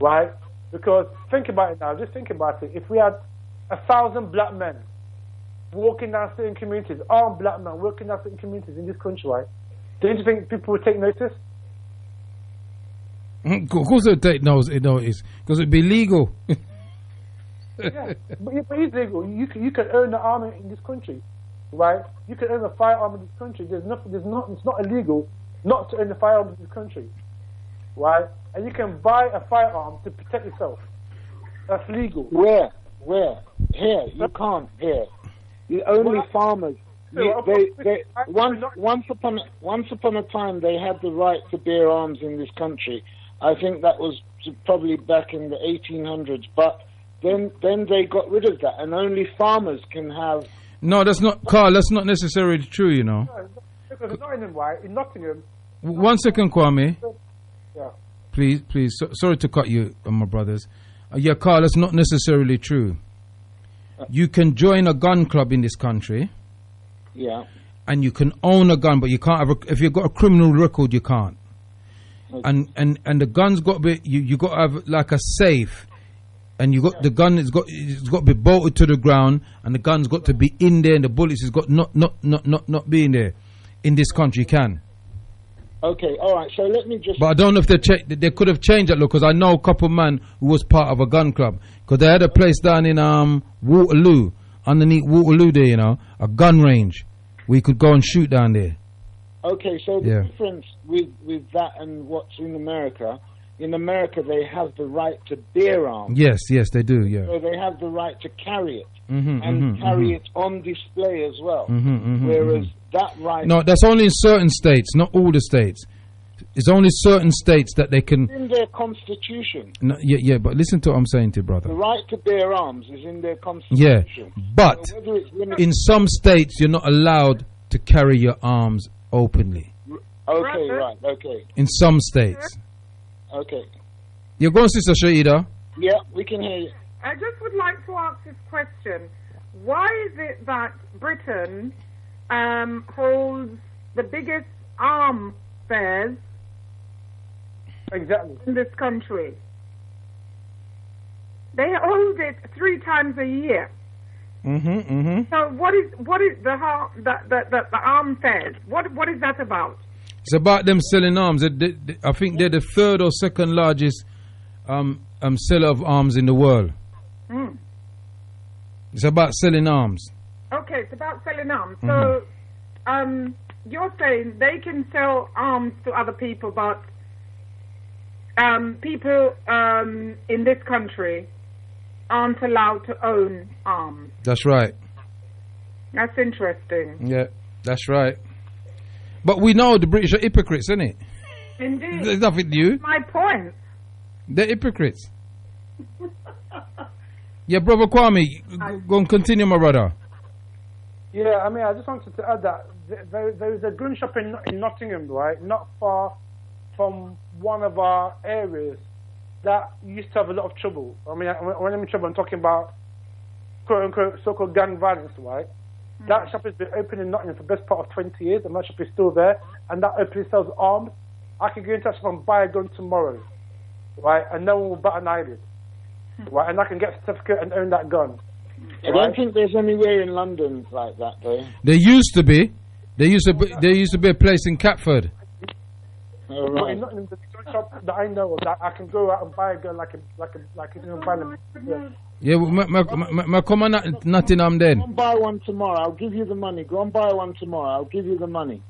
[SPEAKER 18] right? Because think about it now. Just think about it. If we had 1,000 black men walking down certain communities, armed black men walking down certain communities in this country, right? Don't you think people would take notice?
[SPEAKER 5] Of course they'll take notice, because it'd be legal.
[SPEAKER 18] Yeah, but it's legal. You can own an arm in this country, right? You can own a firearm in this country. It's not illegal not to own a firearm in this country, right? And you can buy a firearm to protect yourself. That's legal.
[SPEAKER 10] Where? Here, you can't. Here, only farmers. Once upon a time, they had the right to bear arms in this country. I think that was probably back in the 1800s, but then they got rid of that, and only farmers can have.
[SPEAKER 5] No, that's not, Carl. That's not necessarily true,
[SPEAKER 18] No, because in Nottingham, right? In Nottingham.
[SPEAKER 5] 1 second, Kwame.
[SPEAKER 18] Yeah.
[SPEAKER 5] Please. Sorry to cut you, my brothers. Carl, that's not necessarily true. You can join a gun club in this country.
[SPEAKER 10] Yeah.
[SPEAKER 5] And you can own a gun, but you can't have if you've got a criminal record, you can't. Okay. And the gun's got to be you got to have like a safe, and the gun it's got to be bolted to the ground, and the gun's got to be in there, and the bullets has got not being there. In this country, you can.
[SPEAKER 10] Okay, all right. So let me just.
[SPEAKER 5] But I don't know if they could have changed that, look, because I know a couple of men who was part of a gun club, because they had a place down in Waterloo, underneath Waterloo there, a gun range. We could go and shoot down there.
[SPEAKER 10] Okay, so the difference with that and what's in America they have the right to bear arms.
[SPEAKER 5] Yes, they do, yeah.
[SPEAKER 10] So they have the right to carry it and carry it on display as well. Whereas that right...
[SPEAKER 5] No, that's only in certain states, not all the states. It's only certain states that they can...
[SPEAKER 10] in their constitution.
[SPEAKER 5] No, yeah, but listen to what I'm saying to you, brother.
[SPEAKER 10] The right to bear arms is in their constitution.
[SPEAKER 5] Yeah, but
[SPEAKER 10] so
[SPEAKER 5] in some states you're not allowed to carry your arms openly.
[SPEAKER 10] Okay, right, okay.
[SPEAKER 5] In some states.
[SPEAKER 10] Okay.
[SPEAKER 5] You're going, Sister Shaida?
[SPEAKER 10] Yeah, we can hear you.
[SPEAKER 15] I just would like to ask this question. Why is it that Britain holds the biggest arm fairs in this country? They hold it 3 times a year. So what is the arm fairs? What is that about?
[SPEAKER 5] It's about them selling arms. I think they're the 3rd or 2nd largest seller of arms in the world. It's about selling arms.
[SPEAKER 15] Okay, it's about selling arms. So, you're saying they can sell arms to other people, but people in this country aren't allowed to own arms.
[SPEAKER 5] That's right.
[SPEAKER 15] That's interesting.
[SPEAKER 5] Yeah, that's right. But we know the British are hypocrites, isn't it?
[SPEAKER 15] Indeed.
[SPEAKER 5] There's nothing new.
[SPEAKER 15] My point.
[SPEAKER 5] They're hypocrites. Yeah, brother Kwame, go and continue, my brother.
[SPEAKER 18] Yeah, I mean, I just wanted to add that there is a gun shop in Nottingham, right, not far from one of our areas that used to have a lot of trouble. I mean, when I'm in trouble, I'm talking about quote-unquote so-called gang violence, right? That shop has been open in Nottingham for the best part of 20 years, and that shop is still there, and that openly sells arms. I could go into that shop and buy a gun tomorrow, right, and no one will bat an eyelid, right, and I can get a certificate and own that gun.
[SPEAKER 12] I don't think there's anywhere in London like that, though.
[SPEAKER 5] There used to be. There used to be a place in Catford.
[SPEAKER 12] Oh,
[SPEAKER 18] But
[SPEAKER 12] right.
[SPEAKER 18] in Nottingham, the gun shop that I know of, that I can go out and buy a gun like buy them. Yeah.
[SPEAKER 5] Yeah, my come on Nottingham then.
[SPEAKER 12] Go and buy one tomorrow. I'll give you the money. Go and buy one tomorrow. I'll give you the money.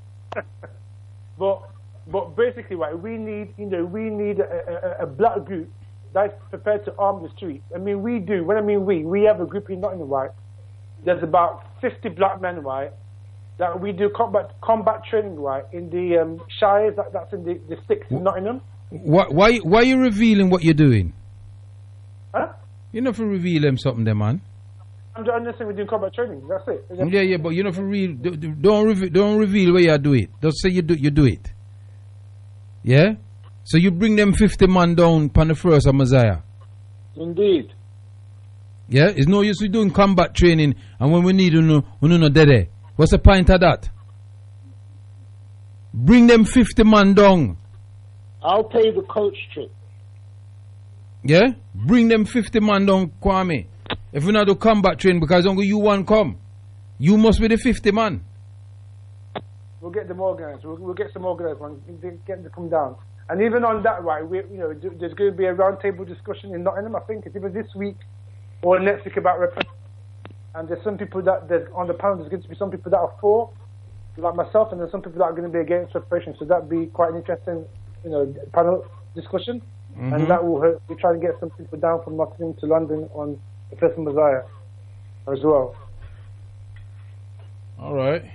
[SPEAKER 18] But basically, right, we need a black group that's prepared to arm the streets. I mean, we do. When I mean we have a group in Nottingham, right? There's about 50 black men, right, that we do combat training, right, in the shires, that's in the sticks in Nottingham.
[SPEAKER 5] Why are you revealing what you're doing?
[SPEAKER 18] Huh?
[SPEAKER 5] You know, for reveal them something, there, man.
[SPEAKER 18] I'm just saying we do combat training. That's it.
[SPEAKER 5] Yeah, but you know, for real, don't reveal where you do it. Just say you do it. Yeah. So you bring them 50 man down upon the first of Messiah.
[SPEAKER 12] Indeed.
[SPEAKER 5] Yeah, it's no use we doing combat training, and when we need we no dead. What's the point of that? Bring them 50 man down.
[SPEAKER 12] I'll pay the coach trip.
[SPEAKER 5] Yeah, bring them 50 man down, Kwame. If we not do combat training, because only you one come, you must be the 50 man.
[SPEAKER 18] We'll get them organised. We'll get some organised ones. Get them to come down. And even on that, right, there's going to be a roundtable discussion in Nottingham. I think it's either this week or next week about reparations. And there's some people there's on the panel. There's going to be some people that are for, like myself, and there's some people that are going to be against reparations. So that'd be quite an interesting, panel discussion.
[SPEAKER 5] Mm-hmm.
[SPEAKER 18] And that will help. We try and get some people down from Nottingham to London on the first Messiah as well.
[SPEAKER 5] All right.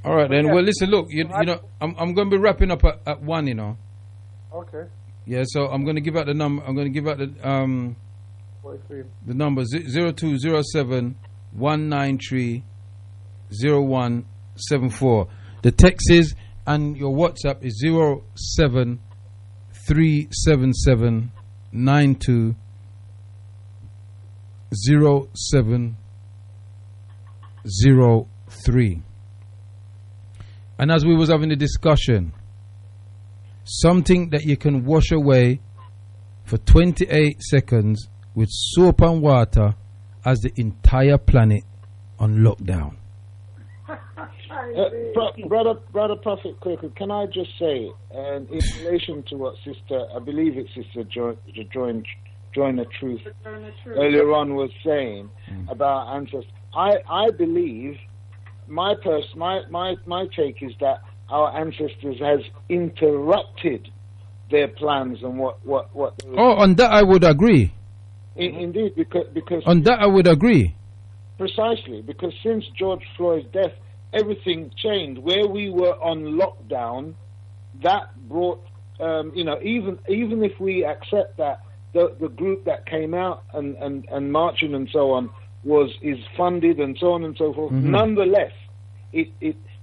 [SPEAKER 5] All right then. Well, listen. Look, you know, I'm going to be wrapping up at 1. You know.
[SPEAKER 18] Okay.
[SPEAKER 5] Yeah. So I'm going to give out the number. I'm going to give out the
[SPEAKER 18] 43.
[SPEAKER 5] The number 0207 193 0174. The text is and your WhatsApp is 07377 920703. And as we was having a discussion, something that you can wash away for 28 seconds with soap and water as the entire planet on lockdown.
[SPEAKER 12] Brother Prophet Kwaku, can I just say, in relation to what I believe it's Sister Join the Truth earlier on was saying about ancestors, I believe my take is that our ancestors has interrupted their plans and what
[SPEAKER 5] on that I would agree.
[SPEAKER 12] Indeed, because
[SPEAKER 5] on that I would agree.
[SPEAKER 12] Precisely, because since George Floyd's death, everything changed. Where we were on lockdown, that brought, even if we accept that the group that came out and marching and so on is funded and so on and so forth.
[SPEAKER 5] Mm-hmm.
[SPEAKER 12] Nonetheless,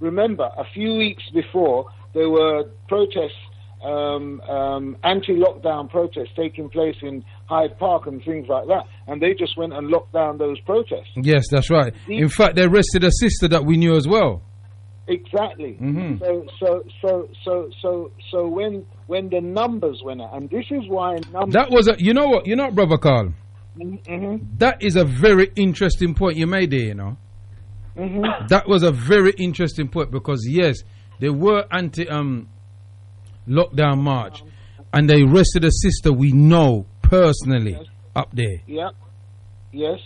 [SPEAKER 12] remember a few weeks before there were protests, anti-lockdown protests taking place in Hyde Park and things like that, and they just went and locked down those protests.
[SPEAKER 5] Yes, that's right. In fact, they arrested a sister that we knew as well.
[SPEAKER 12] Exactly.
[SPEAKER 5] Mm-hmm.
[SPEAKER 12] So when the numbers went out, and this is why numbers.
[SPEAKER 5] That was you know what, Brother Carl.
[SPEAKER 12] Mm-hmm.
[SPEAKER 5] That is a very interesting point you made there. You know.
[SPEAKER 12] Mm-hmm.
[SPEAKER 5] That was a very interesting point because yes, there were lockdown march, and they arrested a sister we know personally up there.
[SPEAKER 12] Yeah. Yes.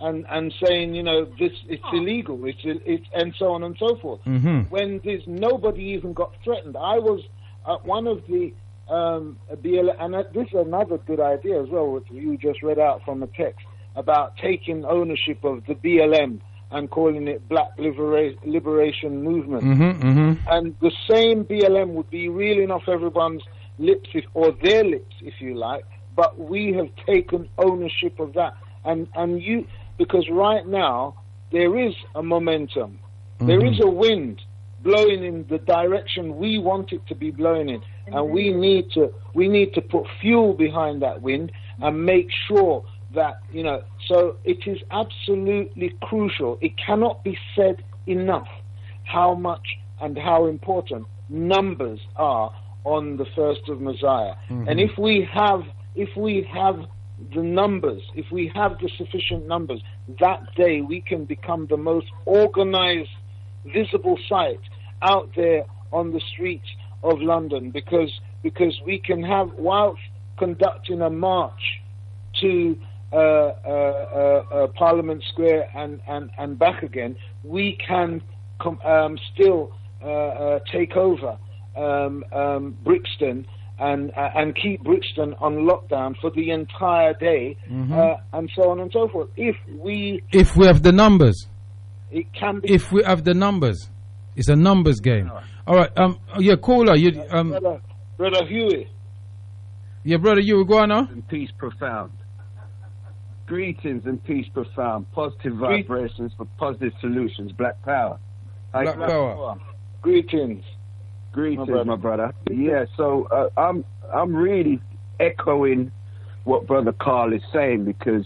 [SPEAKER 10] and saying, you know, this it's illegal, it's and so on and so forth. When there's nobody even got threatened. I was at one of the BLM, and this is another good idea as well, which you just read out from the text about taking ownership of the BLM and calling it Black Liberation Movement. And the same BLM would be reeling off everyone's lips, or their lips, if you like. But we have taken ownership of that, and you. Because right now, there is a momentum. There is a wind blowing in the direction we want it to be blowing in. And we need to put fuel behind that wind and make sure that, you know, so it is absolutely crucial. It cannot be said enough how much and how important numbers are on the first of Messiah. And if we have the numbers, if we have the sufficient numbers, that day we can become the most organized, visible sight out there on the streets of London, because we can have, whilst conducting a march to Parliament Square and back again, we can still take over Brixton and keep Brixton on lockdown for the entire day, and so on and so forth. If we
[SPEAKER 5] have the numbers,
[SPEAKER 10] it can be.
[SPEAKER 5] If we have the numbers, it's a numbers game. All right. Yeah, caller. You,
[SPEAKER 10] brother Huey.
[SPEAKER 5] Yeah, brother, you were going on.
[SPEAKER 19] And peace profound. Greetings and peace profound. Positive vibrations for positive solutions. Black power.
[SPEAKER 5] Black power.
[SPEAKER 10] Greetings.
[SPEAKER 19] Greetings, my brother. Yeah, so I'm really echoing what Brother Carl is saying, because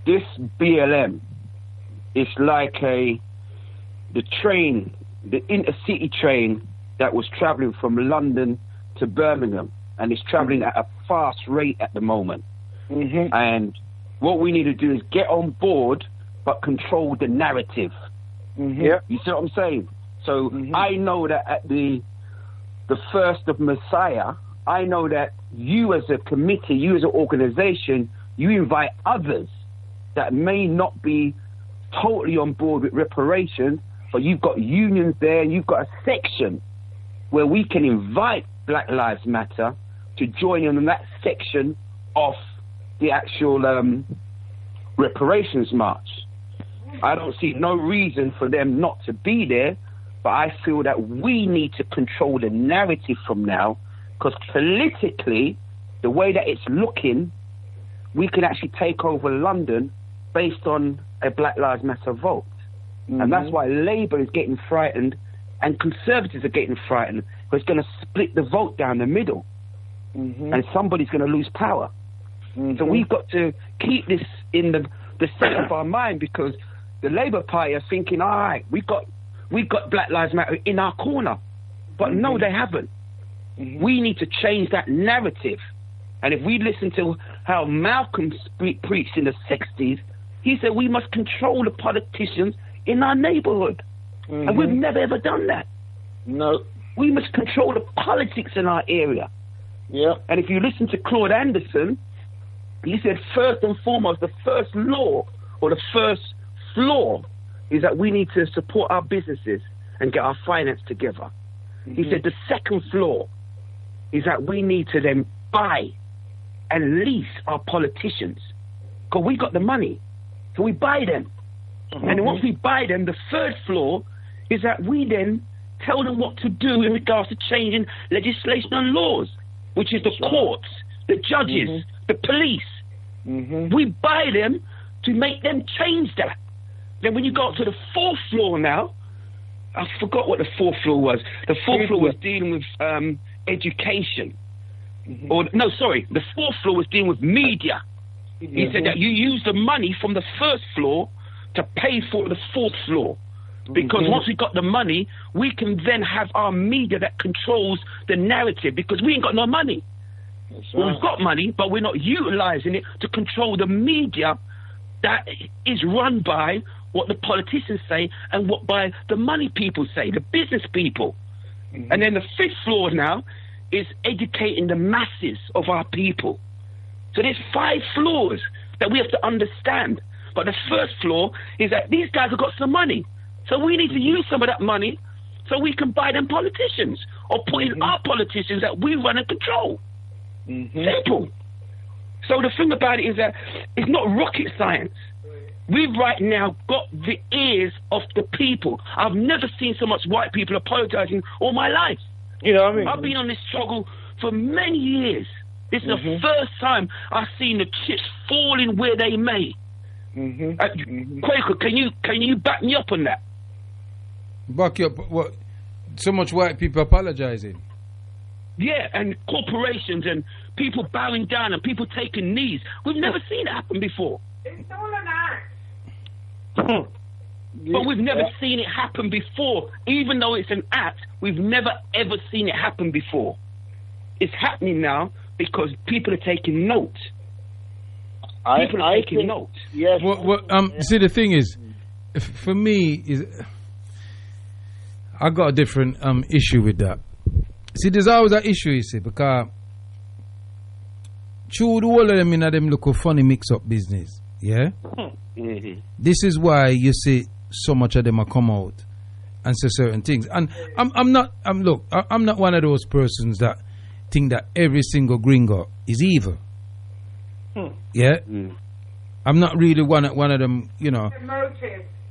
[SPEAKER 19] this BLM is like the train, the intercity train that was traveling from London to Birmingham, and it's traveling at a fast rate at the moment. And what we need to do is get on board, but control the narrative. You see what I'm saying? So I know that at the first of Messiah, I know that you as a committee, you as an organization, you invite others that may not be totally on board with reparations, but you've got unions there, and you've got a section where we can invite Black Lives Matter to join in on that section of the actual reparations march. I don't see no reason for them not to be there, but I feel that we need to control the narrative from now, because politically, the way that it's looking, we can actually take over London based on a Black Lives Matter vote. And that's why Labour is getting frightened and Conservatives are getting frightened, because it's going to split the vote down the middle. And somebody's going to lose power. So we've got to keep this in the center of our mind, because the Labour Party are thinking, all right, we've got Black Lives Matter in our corner. But no, they haven't. We need to change that narrative. And if we listen to how Malcolm preached in the 60s, he said we must control the politicians in our neighborhood. And we've never ever done that.
[SPEAKER 10] No.
[SPEAKER 19] We must control the politics in our area.
[SPEAKER 10] Yeah.
[SPEAKER 19] And if you listen to Claude Anderson, he said first and foremost, the first law or the first flaw is that we need to support our businesses and get our finance together. He said the second flaw is that we need to then buy and lease our politicians, because we got the money, so we buy them. And then once we buy them, the third flaw is that we then tell them what to do in regards to changing legislation and laws, which is the courts, the judges, the police. We buy them to make them change that. Then when you go up to the fourth floor now, I forgot what the fourth floor was. The fourth floor was dealing with education. Or no, sorry, the fourth floor was dealing with media. He said that you use the money from the first floor to pay for the fourth floor. Because once we got the money, we can then have our media that controls the narrative, because we ain't got no money. Well, we've got money, but we're not utilizing it to control the media that is run by what the politicians say and what by the money people say, the business people. And then the fifth floor now is educating the masses of our people. So there's 5 floors that we have to understand. But the first flaw is that these guys have got some money. So we need to use some of that money so we can buy them politicians or put in our politicians that we run and control. Simple. So the thing about it is that it's not rocket science. We've right now got the ears of the people. I've never seen so much white people apologizing all my life.
[SPEAKER 18] You know what I mean?
[SPEAKER 19] I've been on this struggle for many years. This is the first time I've seen the chips falling where they may. Quaker, can you back me up on that?
[SPEAKER 5] Back you up? What? So much white people apologizing?
[SPEAKER 19] Yeah, and corporations and people bowing down and people taking knees. We've never seen it happen before.
[SPEAKER 15] It's all an act.
[SPEAKER 19] But we've never seen it happen before. Even though it's an act, we've never ever seen it happen before. It's happening now because people are taking note. People are taking note.
[SPEAKER 18] Yes.
[SPEAKER 5] See, the thing is, for me, I got a different issue with that. See, there's always that issue, you see, because through the whole of them in them look funny mix-up business, yeah? This is why you see so much of them are come out and say certain things. And I'm not one of those persons that think that every single gringo is evil. Yeah? I'm not really one of them, you know.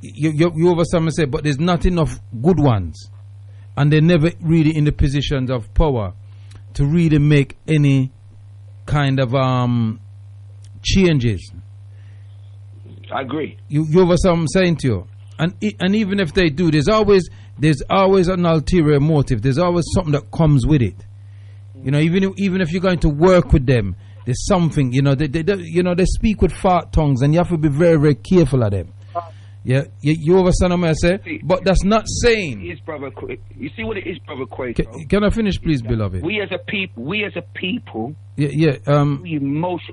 [SPEAKER 5] You over some say, but there's not enough good ones. And they're never really in the positions of power to really make any kind of changes.
[SPEAKER 19] I agree.
[SPEAKER 5] You over some saying to you. And even if they do, there's always an ulterior motive. There's always something that comes with it. You know, even if you're going to work with them, there's something. You know, they speak with fart tongues, and you have to be very, very careful of them. Yeah, you understand what I say? But that's not saying.
[SPEAKER 19] You see what it is, brother Quaker?
[SPEAKER 5] Can I finish, please, beloved?
[SPEAKER 19] We as a people.
[SPEAKER 5] Yeah.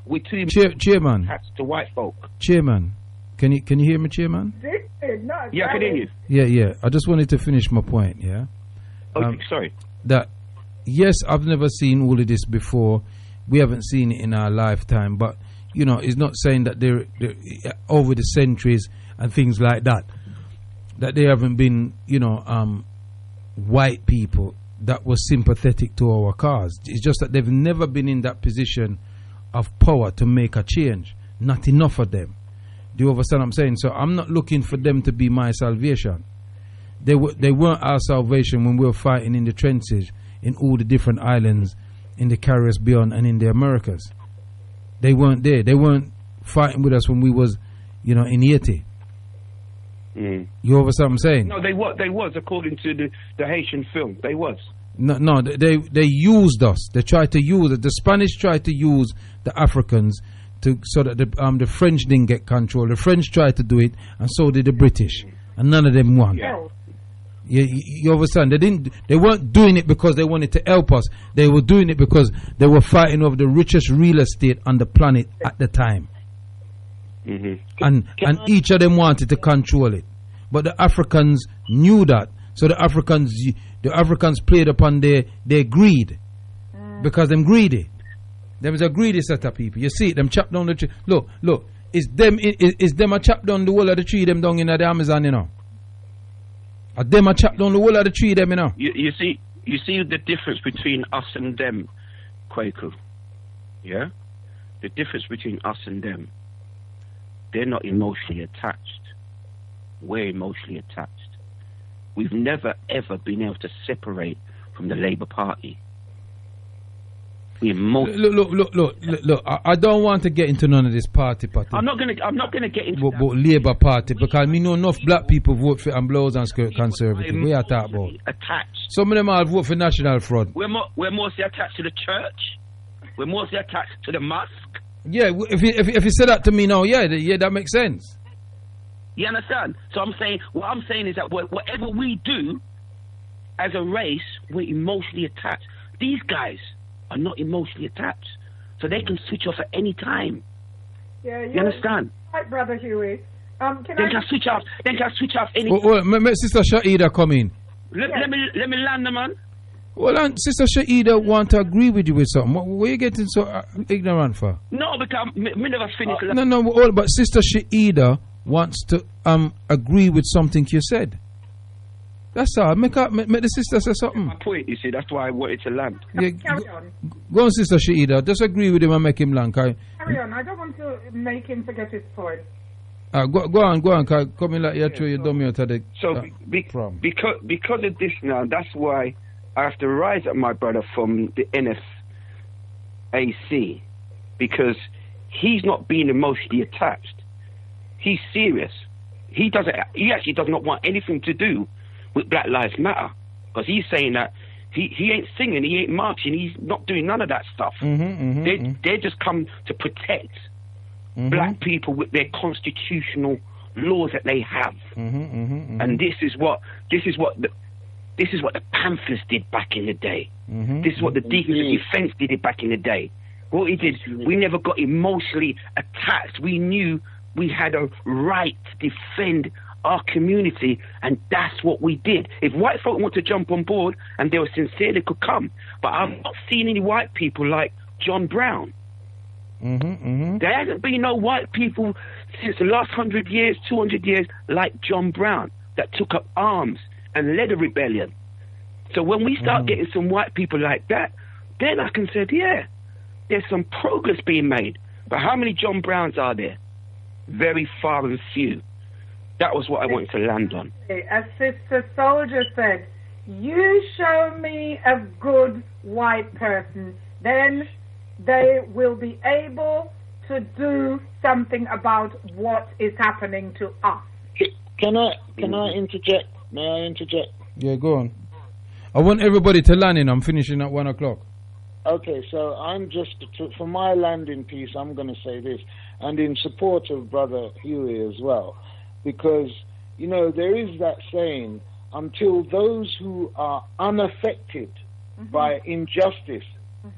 [SPEAKER 19] We're too
[SPEAKER 5] Chairman.
[SPEAKER 19] attached to white folk.
[SPEAKER 5] Chairman, can you hear me, Chairman?
[SPEAKER 19] Yeah, I can hear you.
[SPEAKER 5] Yeah. I just wanted to finish my point. Yeah.
[SPEAKER 19] Sorry.
[SPEAKER 5] That yes, I've never seen all of this before. We haven't seen it in our lifetime, but you know, it's not saying that they're over the centuries and things like that there haven't been, you know, white people that were sympathetic to our cause. It's just that they've never been in that position of power to make a change. Not enough of them. Do you understand what I'm saying? So I'm not looking for them to be my salvation. They weren't our salvation when we were fighting in the trenches in all the different islands in the Caribbean and in the Americas. They weren't there. They weren't fighting with us when we was, you know, in Haiti. You understand what I'm saying?
[SPEAKER 19] No, they was according to the Haitian film. They was.
[SPEAKER 5] No, they used us. They tried to use it. The Spanish tried to use the Africans so that the French didn't get control. The French tried to do it, and so did the British, and none of them won.
[SPEAKER 19] Yeah.
[SPEAKER 5] You understand? They weren't doing it because they wanted to help us. They were doing it because they were fighting over the richest real estate on the planet at the time. And each of them wanted to control it, but the Africans knew that. So the Africans played upon their greed, because them greedy. Them is a greedy set of people. You see them chop down the tree. Look, is them a chop down the whole of the tree? Them down in the Amazon, you know. Are them a chop down the whole of the tree? Them, you know.
[SPEAKER 19] You see the difference between us and them, Kwaku. Yeah, the difference between us and them. They're not emotionally attached. We're emotionally attached. We've never ever been able to separate from the Labour Party.
[SPEAKER 5] Look. I don't want to get into none of this party.
[SPEAKER 19] I'm not gonna get into
[SPEAKER 5] but Labour Party, because me know enough black people vote for and blows and skirt conservative. We are talking about
[SPEAKER 19] attached.
[SPEAKER 5] Some of them all vote for National Front.
[SPEAKER 19] We're mostly attached to the church. We're mostly attached to the mosque.
[SPEAKER 5] Yeah, if you say that to me now, yeah, that makes sense.
[SPEAKER 19] You understand? So what I'm saying is that whatever we do as a race, we're emotionally attached. These guys are not emotionally attached, so they can switch off at any time.
[SPEAKER 15] Yeah,
[SPEAKER 19] you understand?
[SPEAKER 15] Right, Brother Huey.
[SPEAKER 19] They can switch off. They can switch off any.
[SPEAKER 5] Sister Shaida come in.
[SPEAKER 19] Let me land, man.
[SPEAKER 5] Well, and Sister Shaida want to agree with you with something. What are you getting so ignorant for?
[SPEAKER 19] No, because me never finished.
[SPEAKER 5] No, but Sister Shaida wants to agree with something you said. That's all. Make the sister say something.
[SPEAKER 19] My point, you see, that's why I wanted to land.
[SPEAKER 5] Yeah,
[SPEAKER 20] Carry on.
[SPEAKER 5] go on, Sister Shaida. Just agree with him and make him land.
[SPEAKER 20] Carry on. I don't want to make him forget his point.
[SPEAKER 5] Go on. Come in like you throw your dummy out of the
[SPEAKER 19] because of this now, that's why I have to rise up my brother from the NFAC, because he's not being emotionally attached. He's serious. He actually does not want anything to do with Black Lives Matter, because he's saying that he ain't singing, he ain't marching, he's not doing none of that stuff. They just come to protect black people with their constitutional laws that they have. And this is what the Panthers did back in the day. This is what the Deacons of Defence did back in the day. What he did, we never got emotionally attacked. We knew we had a right to defend our community, and that's what we did. If white folk want to jump on board and they were sincere, they could come. But I've not seen any white people like John Brown. There hasn't been no white people since the last 100 years, 200 years like John Brown that took up arms and led a rebellion. So when we start getting some white people like that, then I can say, yeah, there's some progress being made. But how many John Browns are there? Very far and few. That was what I wanted to land on.
[SPEAKER 20] As Sister Soldier said, you show me a good white person, then they will be able to do something about what is happening to us.
[SPEAKER 10] Can I interject? May I interject?
[SPEAKER 5] Yeah, go on. I want everybody to land in. I'm finishing at 1 o'clock.
[SPEAKER 10] Okay, so I'm for my landing piece, I'm going to say this, and in support of Brother Huey as well, because, there is that saying, until those who are unaffected by injustice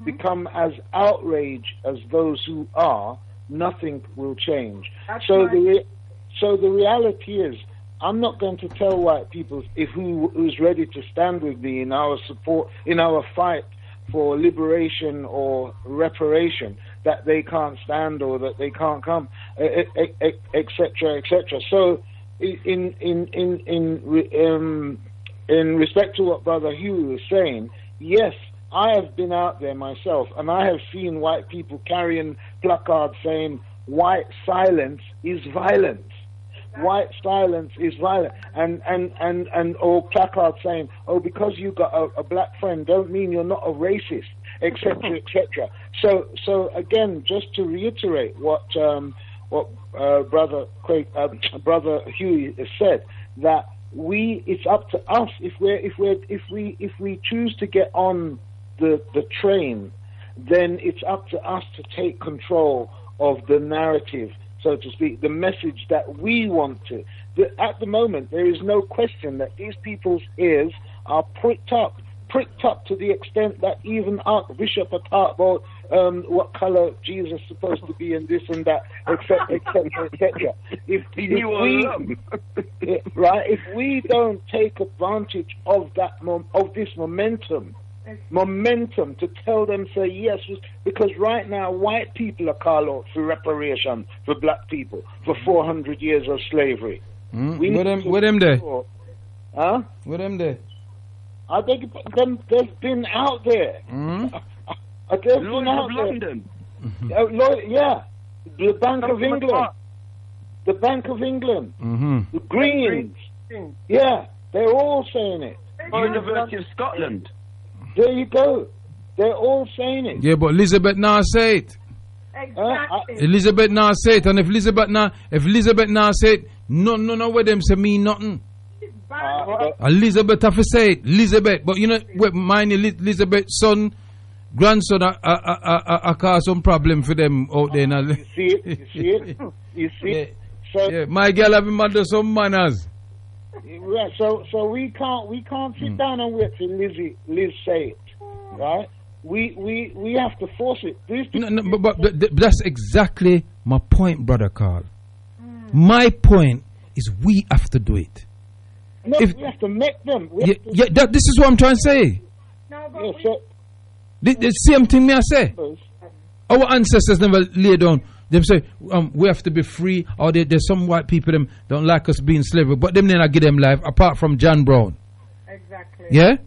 [SPEAKER 10] become as outraged as those who are, nothing will change. So the reality is, I'm not going to tell white people who's ready to stand with me in our support, in our fight for liberation or reparation, that they can't stand or that they can't come, etc., etc. So, in respect to what Brother Hugh was saying, yes, I have been out there myself, and I have seen white people carrying placards saying, "White silence is violence." White silence is violent, and or placards saying, "Oh, because you got a black friend, don't mean you're not a racist," etc., etc. So again, just to reiterate what Brother Huey has said, that it's up to us if we choose to get on the train, then it's up to us to take control of the narrative, so to speak, the message that we want to. At the moment, there is no question that these people's ears are pricked up to the extent that even Archbishop had talked about what color Jesus is supposed to be and this and that, etc., etc., etc. If we don't take advantage of this momentum to tell them, say yes, because right now white people are called out for reparation for black people for 400 years of slavery.
[SPEAKER 5] Where them there?
[SPEAKER 10] Huh?
[SPEAKER 5] Where them there?
[SPEAKER 10] I think they've been out there. They've been out there.
[SPEAKER 19] London.
[SPEAKER 10] Yeah, the Bank of England. The Bank of England. The Greens. Yeah, they're all saying it.
[SPEAKER 19] University of Scotland.
[SPEAKER 10] There you go. They're all saying it.
[SPEAKER 5] Yeah, but Elizabeth now say it.
[SPEAKER 20] Exactly.
[SPEAKER 5] Elizabeth now say it, and if Elizabeth now say it, no, where them say mean nothing. Elizabeth have to say it, Elizabeth. But mine Elizabeth's grandson I cause some problem for them out there now.
[SPEAKER 10] You see it. So
[SPEAKER 5] my girl have mother some manners.
[SPEAKER 10] Right, so we can't sit down and wait till Liz say it, right? We have to force it.
[SPEAKER 5] But that's exactly my point, Brother Carl. My point is we have to do it.
[SPEAKER 10] No, we have to make them.
[SPEAKER 5] This is what I'm trying to say.
[SPEAKER 20] No, but
[SPEAKER 5] the same thing me I say. Our ancestors never lay down. Them say we have to be free, or there's some white people them don't like us being slavery, but them never give them life apart from John Brown.
[SPEAKER 20] Exactly.
[SPEAKER 5] Yeah.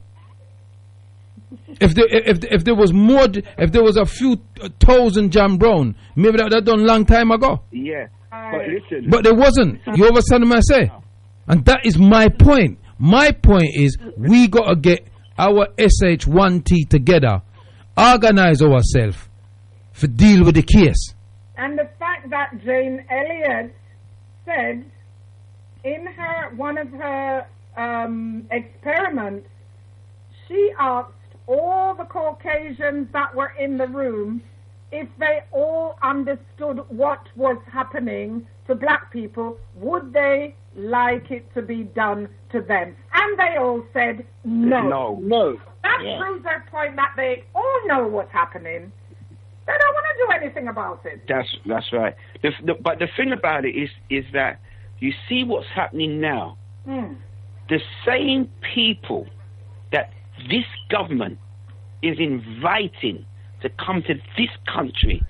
[SPEAKER 5] if there was more, if there was a few thousand John Brown, maybe that done long time ago.
[SPEAKER 19] Yeah. But listen.
[SPEAKER 5] But there wasn't. You understand what I say? And that is my point. My point is we gotta get our SH1T together, organize ourselves to deal with the case.
[SPEAKER 20] And the fact that Jane Elliott said in one of her experiments, she asked all the Caucasians that were in the room if they all understood what was happening to black people, would they like it to be done to them? And they all said no.
[SPEAKER 18] No.
[SPEAKER 20] That proves their point that they all know what's happening. They don't want to do anything about it.
[SPEAKER 19] That's right. But the thing about it is that you see what's happening now. The same people that this government is inviting to come to this country,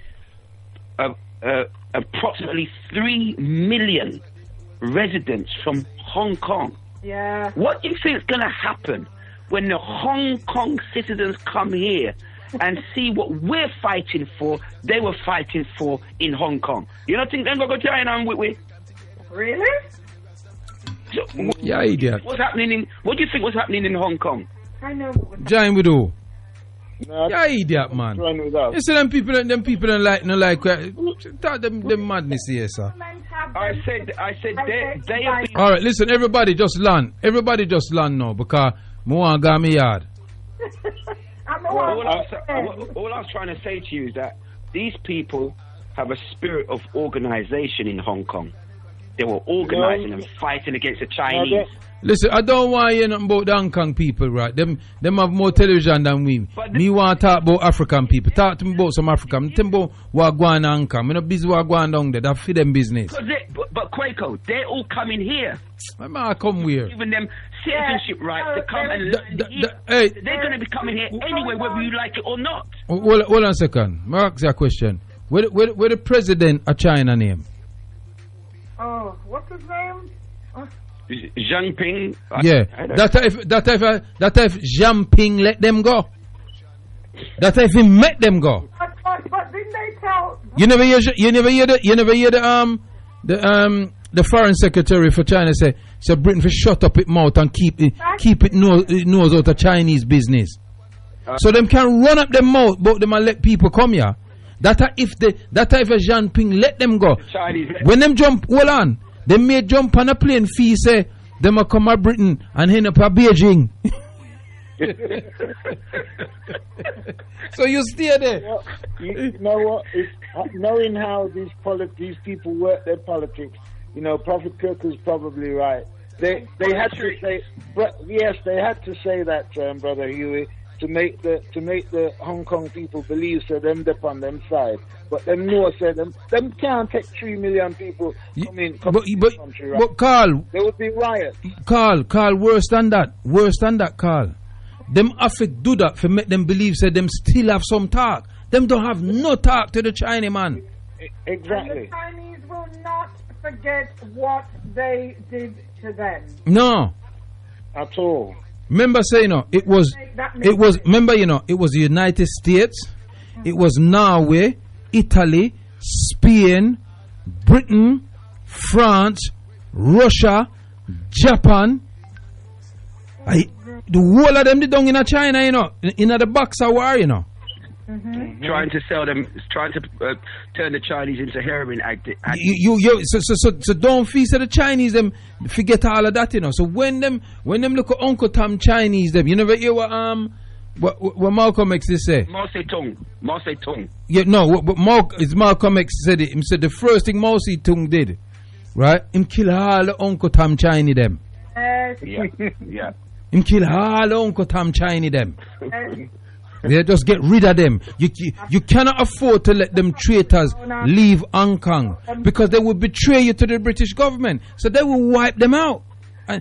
[SPEAKER 19] approximately 3 million residents from Hong Kong.
[SPEAKER 20] Yeah.
[SPEAKER 19] What do you think is going to happen when the Hong Kong citizens come here and see what we're fighting for, they were fighting for in Hong Kong? You don't think they're going to go China and we?
[SPEAKER 20] Really?
[SPEAKER 19] So,
[SPEAKER 5] yeah, idiot.
[SPEAKER 19] What do you think was happening in Hong Kong?
[SPEAKER 20] I know.
[SPEAKER 5] Giant widow.
[SPEAKER 18] No,
[SPEAKER 5] yeah, idiot, man. You see them people don't like them madness here, sir.
[SPEAKER 19] I said they have been.
[SPEAKER 5] All right, listen, everybody just land. Everybody just land now because I want to go my yard.
[SPEAKER 19] All I was trying to say to you is that these people have a spirit of organization in Hong Kong. They were organizing and fighting against the Chinese.
[SPEAKER 5] Listen, I don't want to hear nothing about the Hong Kong people, right? Them have more television than we. Me want to talk about African people. Talk to me about some African. Tell me about what going on in Hong Kong. I'm not busy what going down there. That's for them business.
[SPEAKER 19] But Kwaku, they're all coming here.
[SPEAKER 5] I come here.
[SPEAKER 19] Giving them citizenship rights to come and learn here. They're going to be coming here anyway, whether you like it or not.
[SPEAKER 5] Hold on a second. I'll ask you a question. Where the president of China name?
[SPEAKER 20] Oh, what's his name?
[SPEAKER 19] Jinping.
[SPEAKER 5] Yeah, that if Jinping let them go, that if he met them go.
[SPEAKER 20] But didn't they tell?
[SPEAKER 5] You never hear the foreign secretary for China say Britain for shut up its mouth and keep it nose out of Chinese business. So them can run up their mouth, but them and let people come here. That if Jinping let them go, when them jump, hold on. They may jump on a plane fee, say, them a come to Britain and end up at Beijing. So you stay there.
[SPEAKER 18] Well, you know what? Knowing how these people work their politics, Prophet Kirk is probably right. They had to say, they had to say that, Brother Huey, to make the Hong Kong people believe so them dip on them side. But them know said them can't take 3 million people come in the country, right?
[SPEAKER 5] But Carl,
[SPEAKER 18] there would be riots.
[SPEAKER 5] Carl, worse than that, Carl. Them have to do that to make them believe so them still have some talk. Them don't have no talk to the Chinese man.
[SPEAKER 18] Exactly.
[SPEAKER 20] And the Chinese will not forget what they did to them.
[SPEAKER 5] No.
[SPEAKER 18] At all.
[SPEAKER 5] Remember saying it was the United States, it was Norway, Italy, Spain, Britain, France, Russia, Japan. The whole of them did down in China, in the Boxer War,
[SPEAKER 19] Trying to sell them, trying to turn the Chinese into heroin addicts.
[SPEAKER 5] So don't feast the Chinese them forget all of that, So when them look at Uncle Tom Chinese them, you never hear what Malcolm X say?
[SPEAKER 19] Mao Zedong.
[SPEAKER 5] Yeah, no, what Malcolm X said it. He said the first thing Mao Zedong did, right? Him kill all the Uncle Tom Chinese them.
[SPEAKER 19] Yeah.
[SPEAKER 5] Him kill all the Uncle Tom Chinese them. They just get rid of them. You cannot afford to let them traitors leave Hong Kong because they will betray you to the British government. So they will wipe them out. And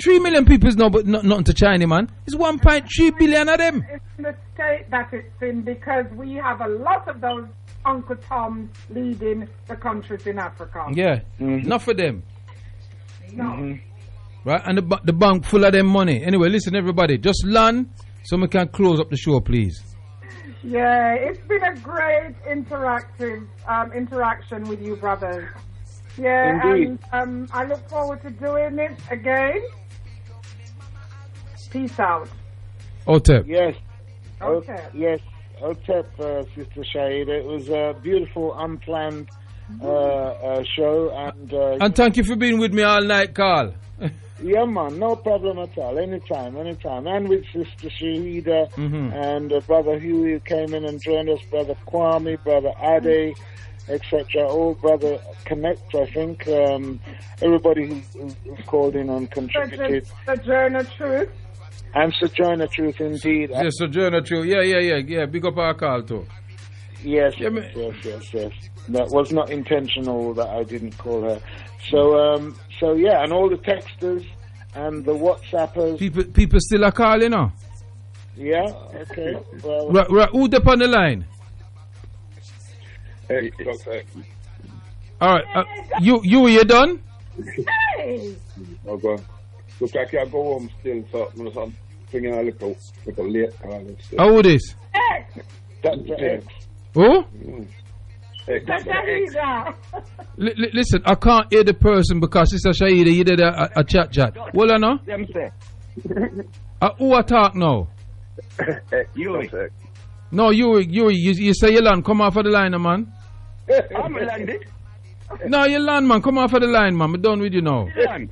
[SPEAKER 5] 3 million people is no, but nothing to China, man. It's 1.3 billion of them.
[SPEAKER 20] It's the state that it's in because we have a lot of those Uncle Toms leading the countries in Africa.
[SPEAKER 5] Yeah, enough for them.
[SPEAKER 20] No.
[SPEAKER 5] Right, and the bank full of them money. Anyway, listen, everybody, just land so we can close up the show, please.
[SPEAKER 20] Yeah, it's been a great interaction with you brothers. Yeah,
[SPEAKER 18] Indeed.
[SPEAKER 20] and I look forward to doing it again. Peace out.
[SPEAKER 5] Otep.
[SPEAKER 18] Yes.
[SPEAKER 20] Okay.
[SPEAKER 18] Yes. Otep, Sister Shahida. It was a beautiful, unplanned show.
[SPEAKER 5] And thank you for being with me all night, Carl.
[SPEAKER 18] Yeah, man, no problem at all. Anytime. And with Sister Shahida and Brother Huey who came in and joined us, Brother Kwame, Brother Ade, etc. All Brother Connect, I think. Everybody who called in and contributed.
[SPEAKER 20] Sojourner Truth.
[SPEAKER 18] And Sojourner Truth, indeed.
[SPEAKER 5] Yes, Sojourner Truth. Yeah. Big up our call, too.
[SPEAKER 18] Yes. That was not intentional that I didn't call her. So yeah, and all the texters and the WhatsAppers.
[SPEAKER 5] People still are calling, huh?
[SPEAKER 18] Yeah, okay. Well,
[SPEAKER 5] Right, who's up on the line?
[SPEAKER 21] Hey,
[SPEAKER 5] all right, you done?
[SPEAKER 20] Hey!
[SPEAKER 21] Oh, God. Look, I can't go home still, so I'm bringing a little late.
[SPEAKER 5] How old is?
[SPEAKER 18] Dr. X.
[SPEAKER 5] Who?
[SPEAKER 20] Shahida.
[SPEAKER 5] Listen, I can't hear the person because Sister Shahida, you did a chat. Well, I know.
[SPEAKER 19] Them say.
[SPEAKER 5] Who I talk now?
[SPEAKER 19] You.
[SPEAKER 5] No, you say you land. Come off of the line, man.
[SPEAKER 19] I'm landed.
[SPEAKER 5] No, you land, man. Come off of the line, man. I'm done with you now.
[SPEAKER 19] Land.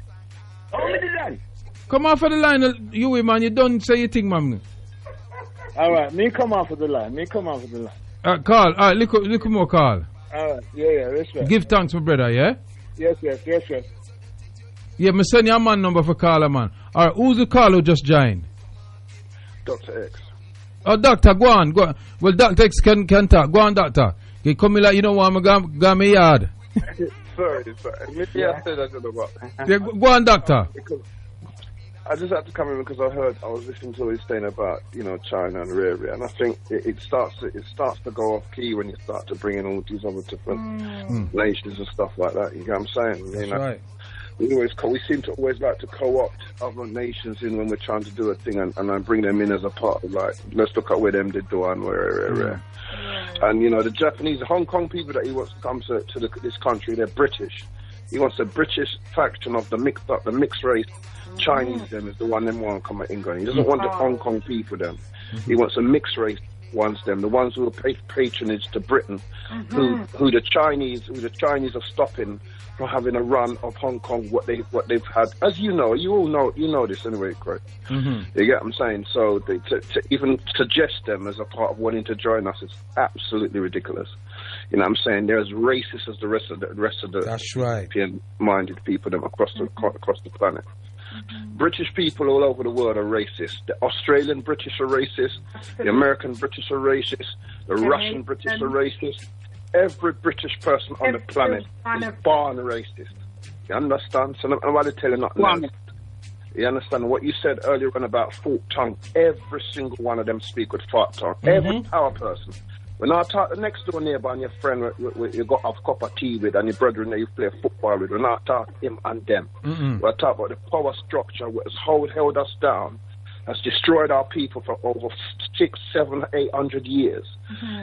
[SPEAKER 19] Only the land.
[SPEAKER 5] Come off of the line, you, man. You don't say your thing, man.
[SPEAKER 18] All right, me come off of the line.
[SPEAKER 5] Carl, all right, look more, Carl.
[SPEAKER 18] All right, yeah, respect.
[SPEAKER 5] Give thanks, my brother, yeah?
[SPEAKER 18] Yes.
[SPEAKER 5] Yeah, me send you a man number for Carla, man. All right, who's the Carl who just joined?
[SPEAKER 21] Dr. X.
[SPEAKER 5] Oh, Doctor, go on. Well, Dr. X can talk. Go on, Doctor. You come in like you don't want me go me yard.
[SPEAKER 21] Sorry. Maybe I said that about.
[SPEAKER 5] Yeah, go on, Doctor.
[SPEAKER 21] Because I just had to come in because I was listening to what he's saying about, China and Rare, and I think it starts to go off key when you start to bring in all these other different nations and stuff like that. You know what I'm saying?
[SPEAKER 5] That's right.
[SPEAKER 21] We seem to always like to co-opt other nations in when we're trying to do a thing and bring them in as a part of, like, let's look at where them did do and where. And the Japanese, the Hong Kong people that he wants to come to this country, they're British. He wants a British faction of the mixed race. Chinese them is the one them want to come at England. He doesn't want the Hong Kong people them. He wants a mixed race ones them, the ones who are patronage to Britain, who the Chinese are stopping from having a run of Hong Kong what they've had. As you know this anyway, Craig. You get what I'm saying? So to even suggest them as a part of wanting to join us is absolutely ridiculous. You know what I'm saying? They're as racist as the rest of the
[SPEAKER 5] That's right.
[SPEAKER 21] European-minded people them across the planet. British people all over the world are racist. The Australian British are racist. The American British are racist. The Russian British are racist. Every British person on the planet is born racist. You understand? So nobody telling nothing else. You understand what you said earlier on about fork tongue? Every single one of them speak with fork tongue. Every power person. When I talk the next door neighbor and your friend you got a cup of tea with and your brother that you play football with, when I talk him and them, when I talk about the power structure which has held us down, has destroyed our people for over 600, 700, 800 years.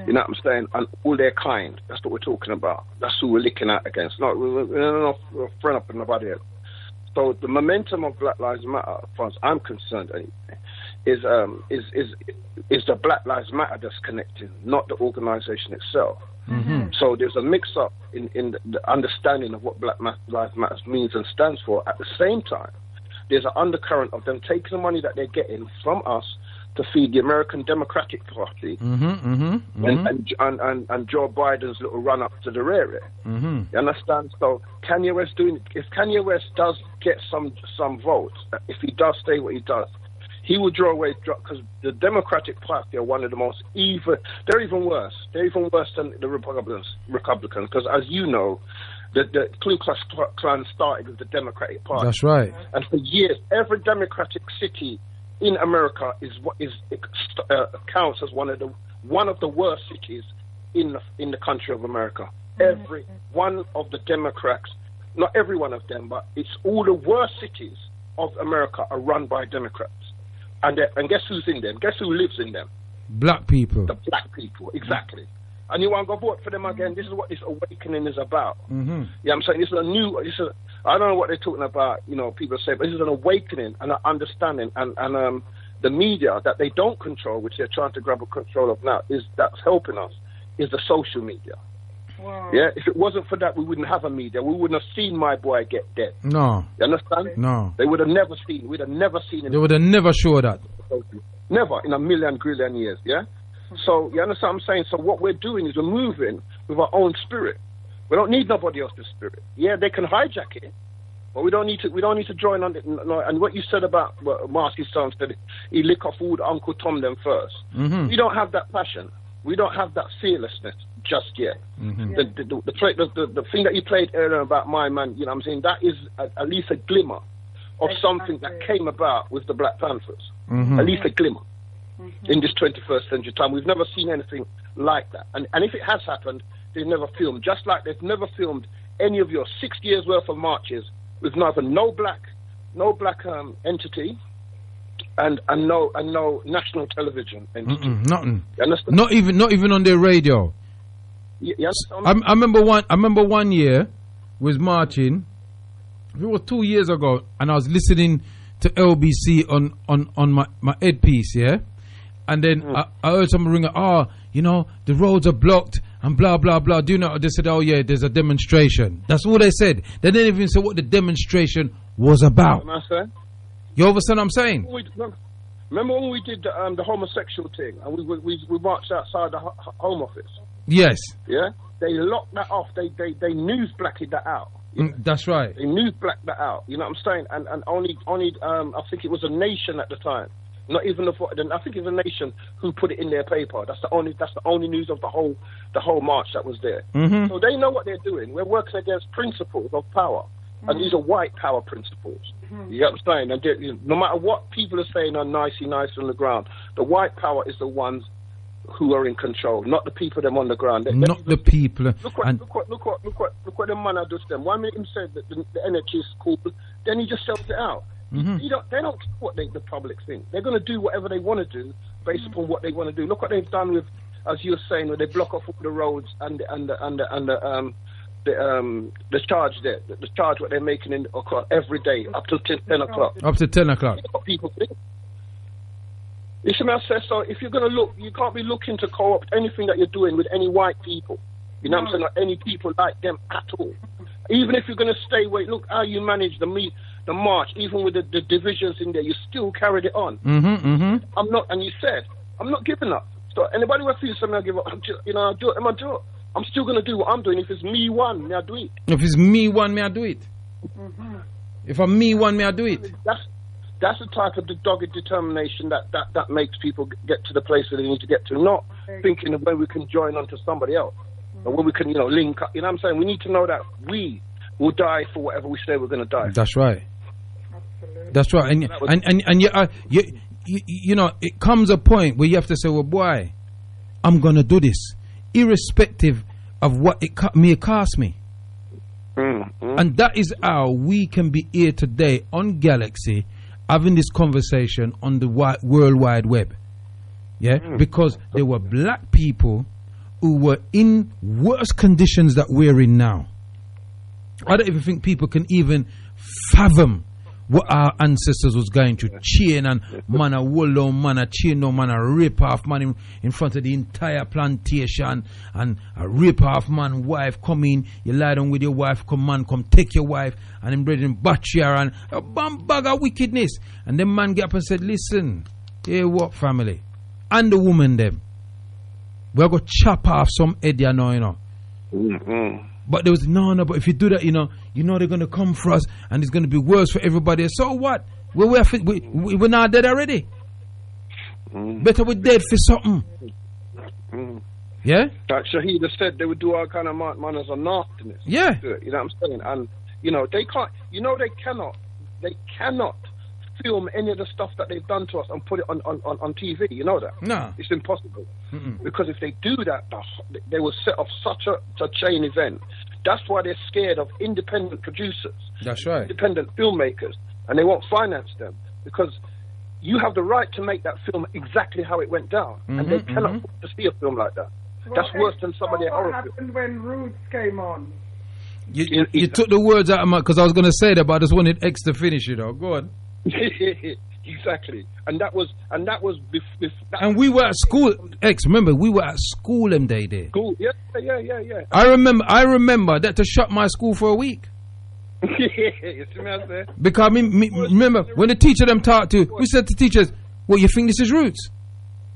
[SPEAKER 21] You know what I'm saying? And all their kind. That's what we're talking about. That's who we're looking at against. No, we're not friend up with nobody else. So the momentum of Black Lives Matter, as far as I'm concerned, is the Black Lives Matter that's connecting, not the organisation itself. So there's a mix-up in the understanding of what Black Lives Matter means and stands for. At the same time, there's an undercurrent of them taking the money that they're getting from us to feed the American Democratic Party and Joe Biden's little run-up to the rear. You understand? So Kanye West if Kanye West does get some votes, if he does stay what he does, he will draw away, because the Democratic Party are one of the most evil. They're even worse. They're even worse than the Republicans. Because as you know, The Ku Klux Klan started with the Democratic Party.
[SPEAKER 5] That's right.
[SPEAKER 21] And for years, every Democratic city in America counts as one of the worst cities in the country of America. Every one of the Democrats, not every one of them, but it's all the worst cities of America are run by Democrats. And guess who's in them? Guess who lives in them?
[SPEAKER 5] Black people.
[SPEAKER 21] The black people, exactly. And you want to go vote for them again? This is what this awakening is about.
[SPEAKER 5] Mm-hmm.
[SPEAKER 21] Yeah, I'm saying I don't know what they're talking about, people say, but this is an awakening and an understanding. And the media that they don't control, which they're trying to grab a control of now, that's helping us, is the social media. Wow. Yeah, if it wasn't for that, we wouldn't have a media. We wouldn't have seen my boy get dead.
[SPEAKER 5] No.
[SPEAKER 21] You understand?
[SPEAKER 5] No.
[SPEAKER 21] They would have never seen. We'd have never seen it.
[SPEAKER 5] They would have never showed that.
[SPEAKER 21] Never in a million grillion years. Yeah. So you understand what I'm saying? So what we're doing is we're moving with our own spirit. We don't need nobody else's spirit. Yeah, they can hijack it, but we don't need to join on it. No, and what you said about Marcy's son said, he lick off all the Uncle Tom them first.
[SPEAKER 5] Mm-hmm.
[SPEAKER 21] We don't have that passion. We don't have that fearlessness just yet.
[SPEAKER 5] Mm-hmm.
[SPEAKER 21] The thing that you played earlier about my man, you know what I'm saying, that is at least a glimmer of something that came about with the Black Panthers.
[SPEAKER 5] Mm-hmm.
[SPEAKER 21] At least a glimmer in this 21st century time. We've never seen anything like that. And if it has happened, they've never filmed. Just like they've never filmed any of your 6 years worth of marches with no black entity and no national television entity.
[SPEAKER 5] Nothing.
[SPEAKER 21] You understand?
[SPEAKER 5] Not even on their radio.
[SPEAKER 21] Yes.
[SPEAKER 5] I remember one year was marching. It was 2 years ago, and I was listening to LBC on my headpiece, yeah. And then I heard someone ring, the roads are blocked and blah blah blah. Do you know? They said, oh yeah, there's a demonstration. That's all they said. They didn't even say what the demonstration was about. You understand what I'm saying?
[SPEAKER 21] Remember when we did the homosexual thing and we marched outside the Home Office?
[SPEAKER 5] Yes.
[SPEAKER 21] Yeah. They locked that off. They news blacked that out.
[SPEAKER 5] That's right.
[SPEAKER 21] They news blacked that out. You know what I'm saying? And only I think it was a Nation at the time. Not even I think it was a Nation who put it in their paper. That's the only news of the whole march that was there.
[SPEAKER 5] Mm-hmm.
[SPEAKER 21] So they know what they're doing. We're working against principles of power, and these are white power principles. You know what I'm saying? And no matter what people are saying are nicey nice on the ground, the white power is the ones who are in control, not the people them on the ground.
[SPEAKER 5] Not the people.
[SPEAKER 21] Look what the man does them. 1 minute he said that the energy is cool, then he just sells it out.
[SPEAKER 5] Mm-hmm.
[SPEAKER 21] They don't care what the public think. They're going to do whatever they want to do based upon what they want to do. Look what they've done with, as you were saying, where they block off all the roads and the charge there, the charge what they're making every day up till 10 o'clock.
[SPEAKER 5] Up to 10 o'clock.
[SPEAKER 21] What people think. You see what I say? So if you're going to look, you can't be looking to co-opt anything that you're doing with any white people. You know what I'm saying? Or any people like them at all. Even if you're going to stay away, look how you manage the march, even with the divisions in there, you still carried it on.
[SPEAKER 5] Mm-hmm, mm-hmm.
[SPEAKER 21] And you said, I'm not giving up. So anybody who feels something I give up, I do it. I'm still going to do what I'm doing. If it's me one, may I do it.
[SPEAKER 5] If it's me one, may I do it. Mm-hmm. If I'm me one, may I do it.
[SPEAKER 21] That's the type of the dogged determination that makes people get to the place where they need to get to, not thinking of when we can join on to somebody else, or when we can, link up. You know what I'm saying? We need to know that we will die for whatever we say we're going to die.
[SPEAKER 5] That's right. Absolutely. That's right. And you know, it comes a point where you have to say, well, boy, I'm going to do this, irrespective of what it may cost me.
[SPEAKER 21] Mm-hmm.
[SPEAKER 5] And that is how we can be here today on Galaxy, having this conversation on the World Wide Web. Yeah? Because there were black people who were in worse conditions that we're in now. I don't even think people can even fathom what our ancestors was going to chain and man a hold on, man a chain no man a rip off man in front of the entire plantation, and a rip off man wife come in, you lie down with your wife, come take your wife, and then bring in butcher and a bag of wickedness. And then man get up and said, listen, hey what family? And the woman them, we're going to chop off some head you know.
[SPEAKER 21] Mm-hmm.
[SPEAKER 5] But there was but if you do that, you know they're going to come for us, and it's going to be worse for everybody. So what? We're not dead already. Better we're dead for something. You Yeah?
[SPEAKER 21] Like Shahid has said, they would do all kind of manners of nastiness.
[SPEAKER 5] Yeah.
[SPEAKER 21] Do it, you know what I'm saying? And, you know, they can't, you know, they cannot film any of the stuff that they've done to us and put it on TV. You know that?
[SPEAKER 5] No.
[SPEAKER 21] It's impossible. Because if they do that, they will set off such a chain event. That's why they're scared of independent producers.
[SPEAKER 5] That's right.
[SPEAKER 21] Independent filmmakers. And they won't finance them. Because you have the right to make that film exactly how it went down. And they cannot afford to see a film like that. That's worse than some of their horror films.
[SPEAKER 20] What happened when Roots came on?
[SPEAKER 5] You took the words out of my... Because I was going to say that, but I just wanted X to finish it, though. Go on.
[SPEAKER 21] Exactly. And that was...
[SPEAKER 5] And we were at school... X, remember, we were at school them day there.
[SPEAKER 21] School, yeah.
[SPEAKER 5] I remember that to shut my school for a week.
[SPEAKER 21] You see me out there?
[SPEAKER 5] Because remember when the teacher them talked to, we said to teachers, "What, you think this is Roots?"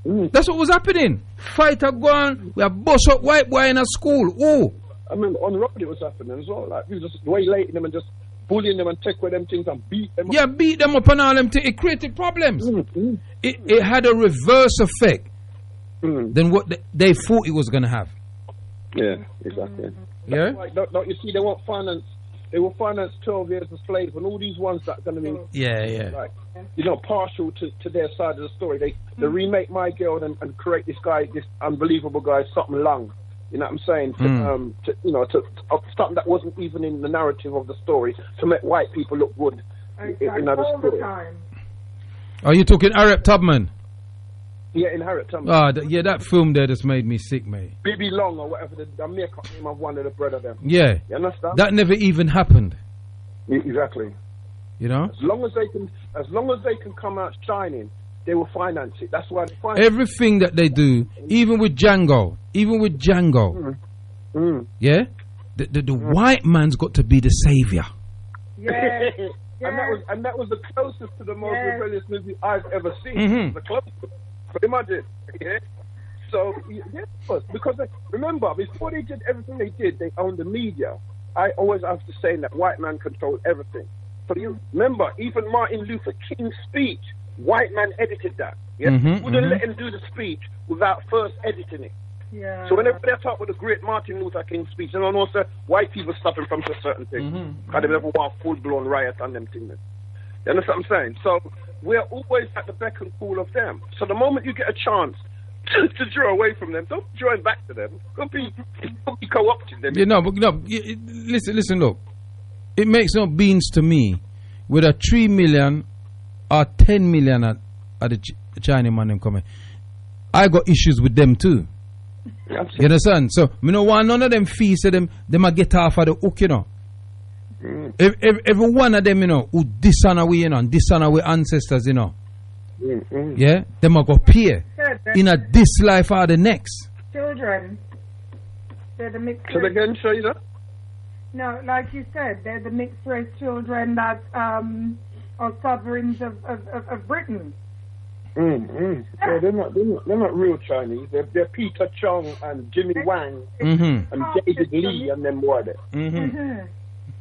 [SPEAKER 5] That's what was happening. Fight a gun, we have bust up white boy in a school. Oh,
[SPEAKER 21] I remember on the road it was happening as well. Like we were just waylating them and just bullying them and take away them things and beat them.
[SPEAKER 5] Yeah, beat them up and all them things. It created problems. It had a reverse effect than what they thought it was going to have.
[SPEAKER 21] Yeah, exactly.
[SPEAKER 5] Yeah.
[SPEAKER 21] Like, no, you see, they won't finance. They will finance 12 years of slaves and all these ones that are going to be, like, you know, partial to their side of the story. They remake My Girl and create this unbelievable guy, something long. You know what I'm saying? To something that wasn't even in the narrative of the story to make white people look good in other story.
[SPEAKER 5] Are you talking Arab Tubman?
[SPEAKER 21] Yeah, in Harriet Tubman.
[SPEAKER 5] That film there just made me sick, mate.
[SPEAKER 21] BB Long or whatever, the makeup name of one of the brother them.
[SPEAKER 5] Yeah.
[SPEAKER 21] You understand?
[SPEAKER 5] That never even happened.
[SPEAKER 21] Exactly.
[SPEAKER 5] You know?
[SPEAKER 21] As long as they can come out shining, they will finance it. That's why they finance
[SPEAKER 5] everything that they do, even with Django. Yeah? The white man's got to be the savior.
[SPEAKER 20] Yeah.
[SPEAKER 21] And that was the closest to the most rebellious movie I've ever seen. The closest. Imagine, yeah. So because remember, before they did everything they did, they owned the media. I always have to say that white man controlled everything. So you remember, even Martin Luther King's speech, white man edited that. Yeah, wouldn't let him do the speech without first editing it.
[SPEAKER 20] Yeah.
[SPEAKER 21] So whenever they talk about the great Martin Luther King speech, and also white people suffering from certain things, because they never want full blown riot on them things. You understand what I'm saying? So we're always at the beck and call of them. So the moment you get a chance to draw away from them, don't join back to them. Don't be co-opting them.
[SPEAKER 5] Listen, look. It makes no beans to me whether 3 million or 10 million at the Chinese man them coming. I got issues with them too.
[SPEAKER 21] Absolutely.
[SPEAKER 5] You understand? So, me no want none of them fees so them a get off of the hook, you know. Every one of them, you know, who dishonor we, you know, and dishonor we ancestors, you know. Yeah, them a go pay in a this life or the next.
[SPEAKER 20] Children, they're the mixed
[SPEAKER 21] race. So again, show you that?
[SPEAKER 20] No, like you said, they're the mixed race children that are sovereigns of Britain.
[SPEAKER 21] So they're not real Chinese. They're Peter Chung and Jimmy Wang and David Lee and them boy there.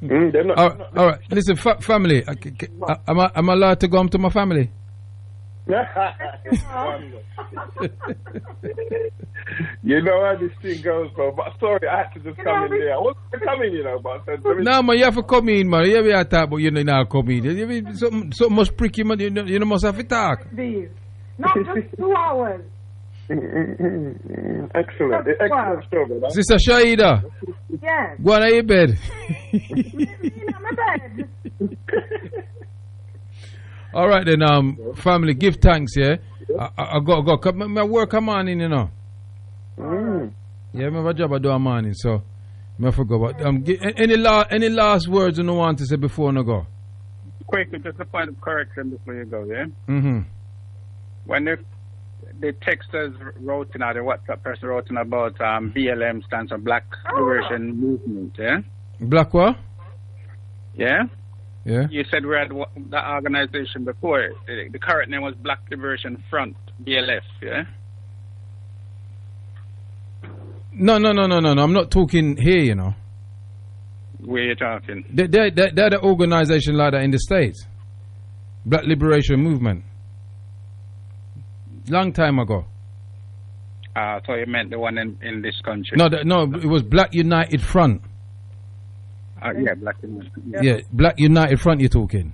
[SPEAKER 21] They're not,
[SPEAKER 5] all right. Listen, family. Am I allowed to go home to my family?
[SPEAKER 21] You know how this thing goes, bro. But sorry, I had to just come in there. I wasn't coming, you know, but I said,
[SPEAKER 5] no, man, you have to come in, man. You have to talk, but you know, now come in. You so much pricky, man. You know, must have to talk.
[SPEAKER 20] These, not just 2 hours.
[SPEAKER 21] Excellent show, brother.
[SPEAKER 5] Sister Shaida.
[SPEAKER 20] Yes.
[SPEAKER 5] Go on to your bed.
[SPEAKER 20] My bed.
[SPEAKER 5] All right then, family, give thanks, yeah. I got to go. My work come on in, you know. Yeah, I have a job I do a morning, so I forgot. But any last words you want to say before I go?
[SPEAKER 8] Quickly, just a point of correction before you go, yeah. When the texters wrote in, or the WhatsApp person wrote in about BLM stands for Black Liberation Movement, yeah.
[SPEAKER 5] Black what?
[SPEAKER 8] Yeah.
[SPEAKER 5] Yeah.
[SPEAKER 8] You said we had that organization before. The current name was Black Liberation Front, BLF, yeah?
[SPEAKER 5] No. I'm not talking here, you know.
[SPEAKER 8] Where you talking?
[SPEAKER 5] They're the organization like that in the States. Black Liberation Movement. Long time ago.
[SPEAKER 8] So you meant the one in this country?
[SPEAKER 5] No, it was Black United Front.
[SPEAKER 8] Yeah, Black United.
[SPEAKER 5] Yeah, Black United Front. You're talking.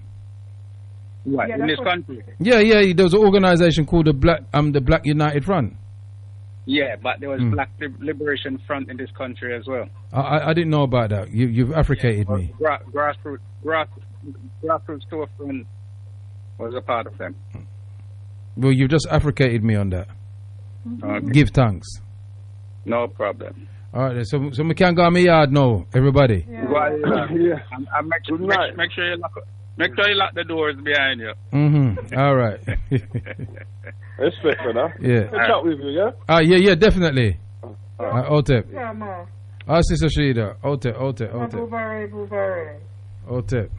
[SPEAKER 8] What, in this country?
[SPEAKER 5] Yeah. There was an organization called the Black United Front.
[SPEAKER 8] Yeah, but there was Black Liberation Front in this country as well.
[SPEAKER 5] I didn't know about that. You've Africated me.
[SPEAKER 8] Grassroots Storefront was a part of them.
[SPEAKER 5] Well, you've just Africated me on that.
[SPEAKER 8] Okay.
[SPEAKER 5] Give thanks.
[SPEAKER 8] No problem.
[SPEAKER 5] All right, so we can go on my yard now, everybody.
[SPEAKER 8] Yeah. And make sure you lock the doors behind you.
[SPEAKER 5] All right.
[SPEAKER 21] Respect for that.
[SPEAKER 5] Yeah.
[SPEAKER 21] I'll chat with you, yeah?
[SPEAKER 5] Yeah, definitely. Otep.
[SPEAKER 20] Yeah, ma.
[SPEAKER 5] Sister Shida. Otep.
[SPEAKER 20] Buvare.
[SPEAKER 5] Otep.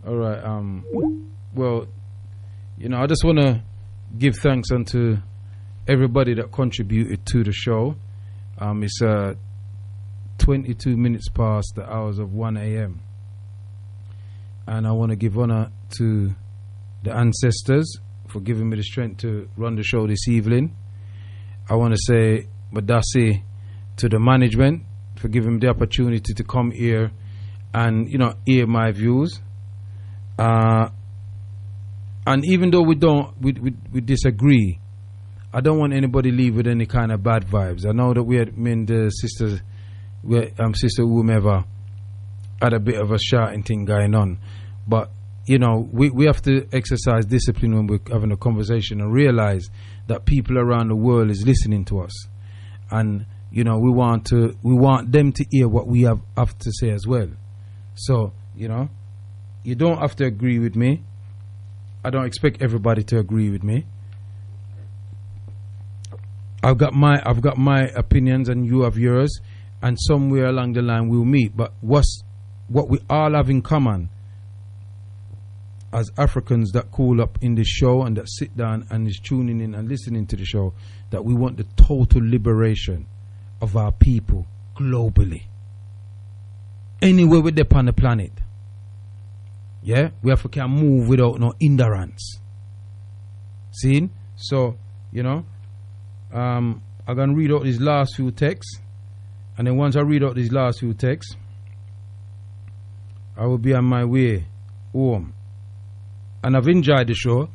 [SPEAKER 5] All right. Well, I just want to give thanks unto everybody that contributed to the show. It's 22 minutes past the hours of 1 a.m. And I want to give honor to the ancestors for giving me the strength to run the show this evening. I want to say Badasi to the management for giving me the opportunity to come here and hear my views. And even though we disagree, I don't want anybody leave with any kind of bad vibes. I know that the sisters, Sister whomever, had a bit of a shouting thing going on, but we have to exercise discipline when we're having a conversation and realize that people around the world is listening to us, and we want them to hear what we have to say as well. So you don't have to agree with me. I don't expect everybody to agree with me. I've got my opinions and you have yours, and somewhere along the line we'll meet. But what we all have in common as Africans that call up in this show and that sit down and is tuning in and listening to the show, that we want the total liberation of our people globally. Anywhere we're on the planet. Yeah? We have to move without no hindrance. See? So, I'm going to read out these last few texts. And then once I read out these last few texts, I will be on my way home. And I've enjoyed the show.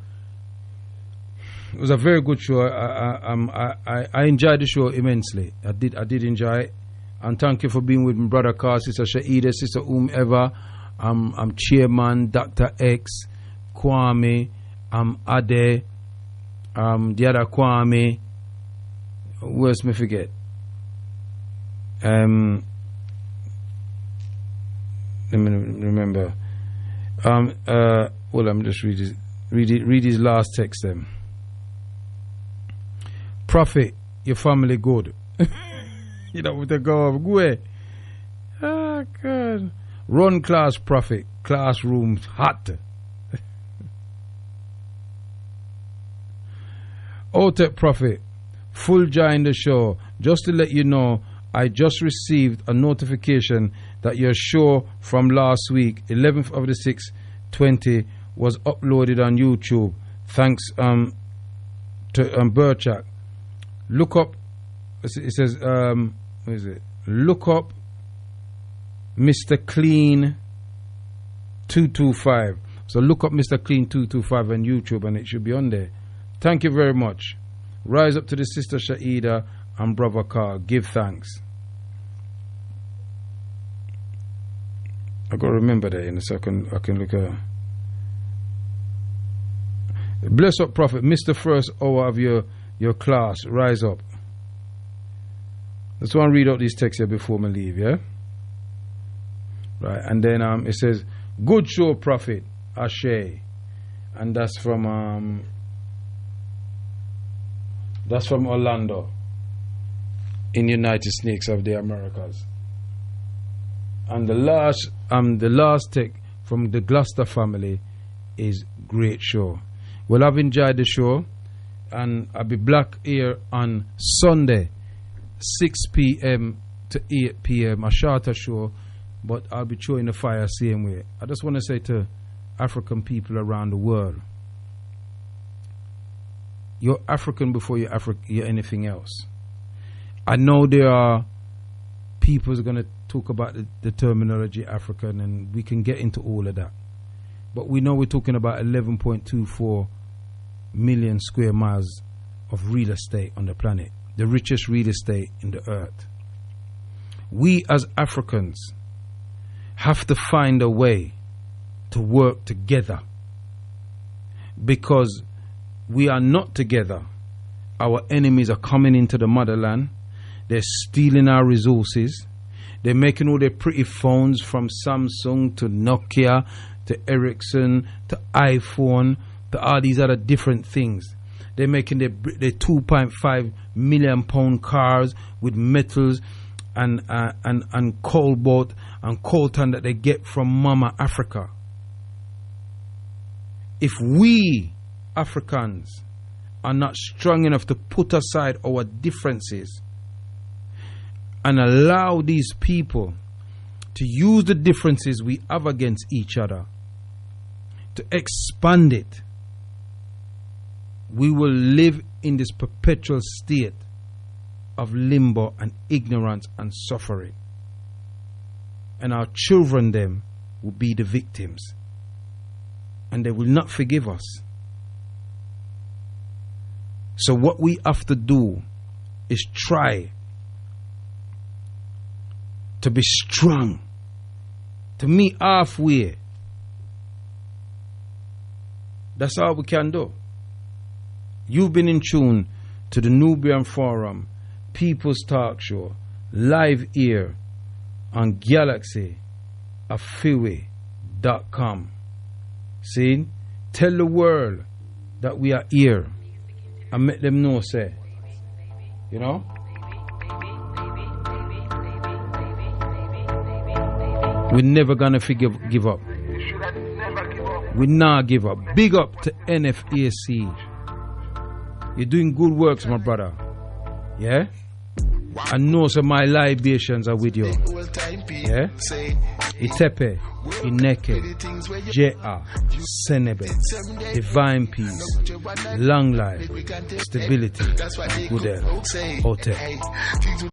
[SPEAKER 5] It was a very good show. I enjoyed the show immensely. I did enjoy it. And thank you for being with me, brother Carl, Sister Shaida, Sister whomever. I'm Chairman, Dr. X, Kwame, Ade, the other Kwame. Who else me forget? Let me remember. Well, I'm just read his last text then. Prophet, your family good. You don't want to go away. Oh God. Run class prophet, classrooms hot. Otep prophet, full join the show. Just to let you know, I just received a notification that your show from last week, 11th of the 6th, 20, was uploaded on YouTube. Thanks to Burchak. Look up, it says, what is it? Look up Mr. Clean 225. So look up Mr. Clean 225 on YouTube and it should be on there. Thank you very much. Rise up to the Sister Shaida and Brother Carl. Give thanks. I got to remember that in a second. I can look at. Bless up, Prophet. Mr. First hour of your class. Rise up. Let's want to read out these texts here before we leave, yeah? Right, and then it says, good show, Prophet, Ashe. And that's from Orlando in United States of the Americas. And the last text from the Gloucester family is great show. Well, I've enjoyed the show, and I'll be back here on Sunday, 6 p.m. to 8 p.m. a shorter show, but I'll be throwing the fire same way. I just want to say to African people around the world, You're African before you're anything else. I know there are people who are going to talk about the terminology African, and we can get into all of that. But we know we're talking about 11.24 million square miles of real estate on the planet, the richest real estate in the earth. We as Africans have to find a way to work together, because we are not together. Our enemies are coming into the motherland. They're stealing our resources. They're making all their pretty phones, from Samsung to Nokia to Ericsson to iPhone to all these other different things. They're making their 2.5 million pound cars with metals and cobalt and coltan that they get from Mama Africa. If we Africans are not strong enough to put aside our differences and allow these people to use the differences we have against each other to expand it, we will live in this perpetual state of limbo and ignorance and suffering. And our children then will be the victims. And they will not forgive us. So what we have to do is try to be strong, to meet halfway. That's all we can do. You've been in tune to the Nubian Forum, People's Talk Show, live here on GalaxyAfiwe.com. See? Tell the world that we are here and make them know, say, you know? We're never gonna give up. We not give up. Big up to NFAC. You're doing good works, my brother. Yeah? I know some of my libations are with you. Yeah? Itepe, Ineke, J.A., Senebe, Divine Peace, Long Life, Stability, Good Health, Hotel.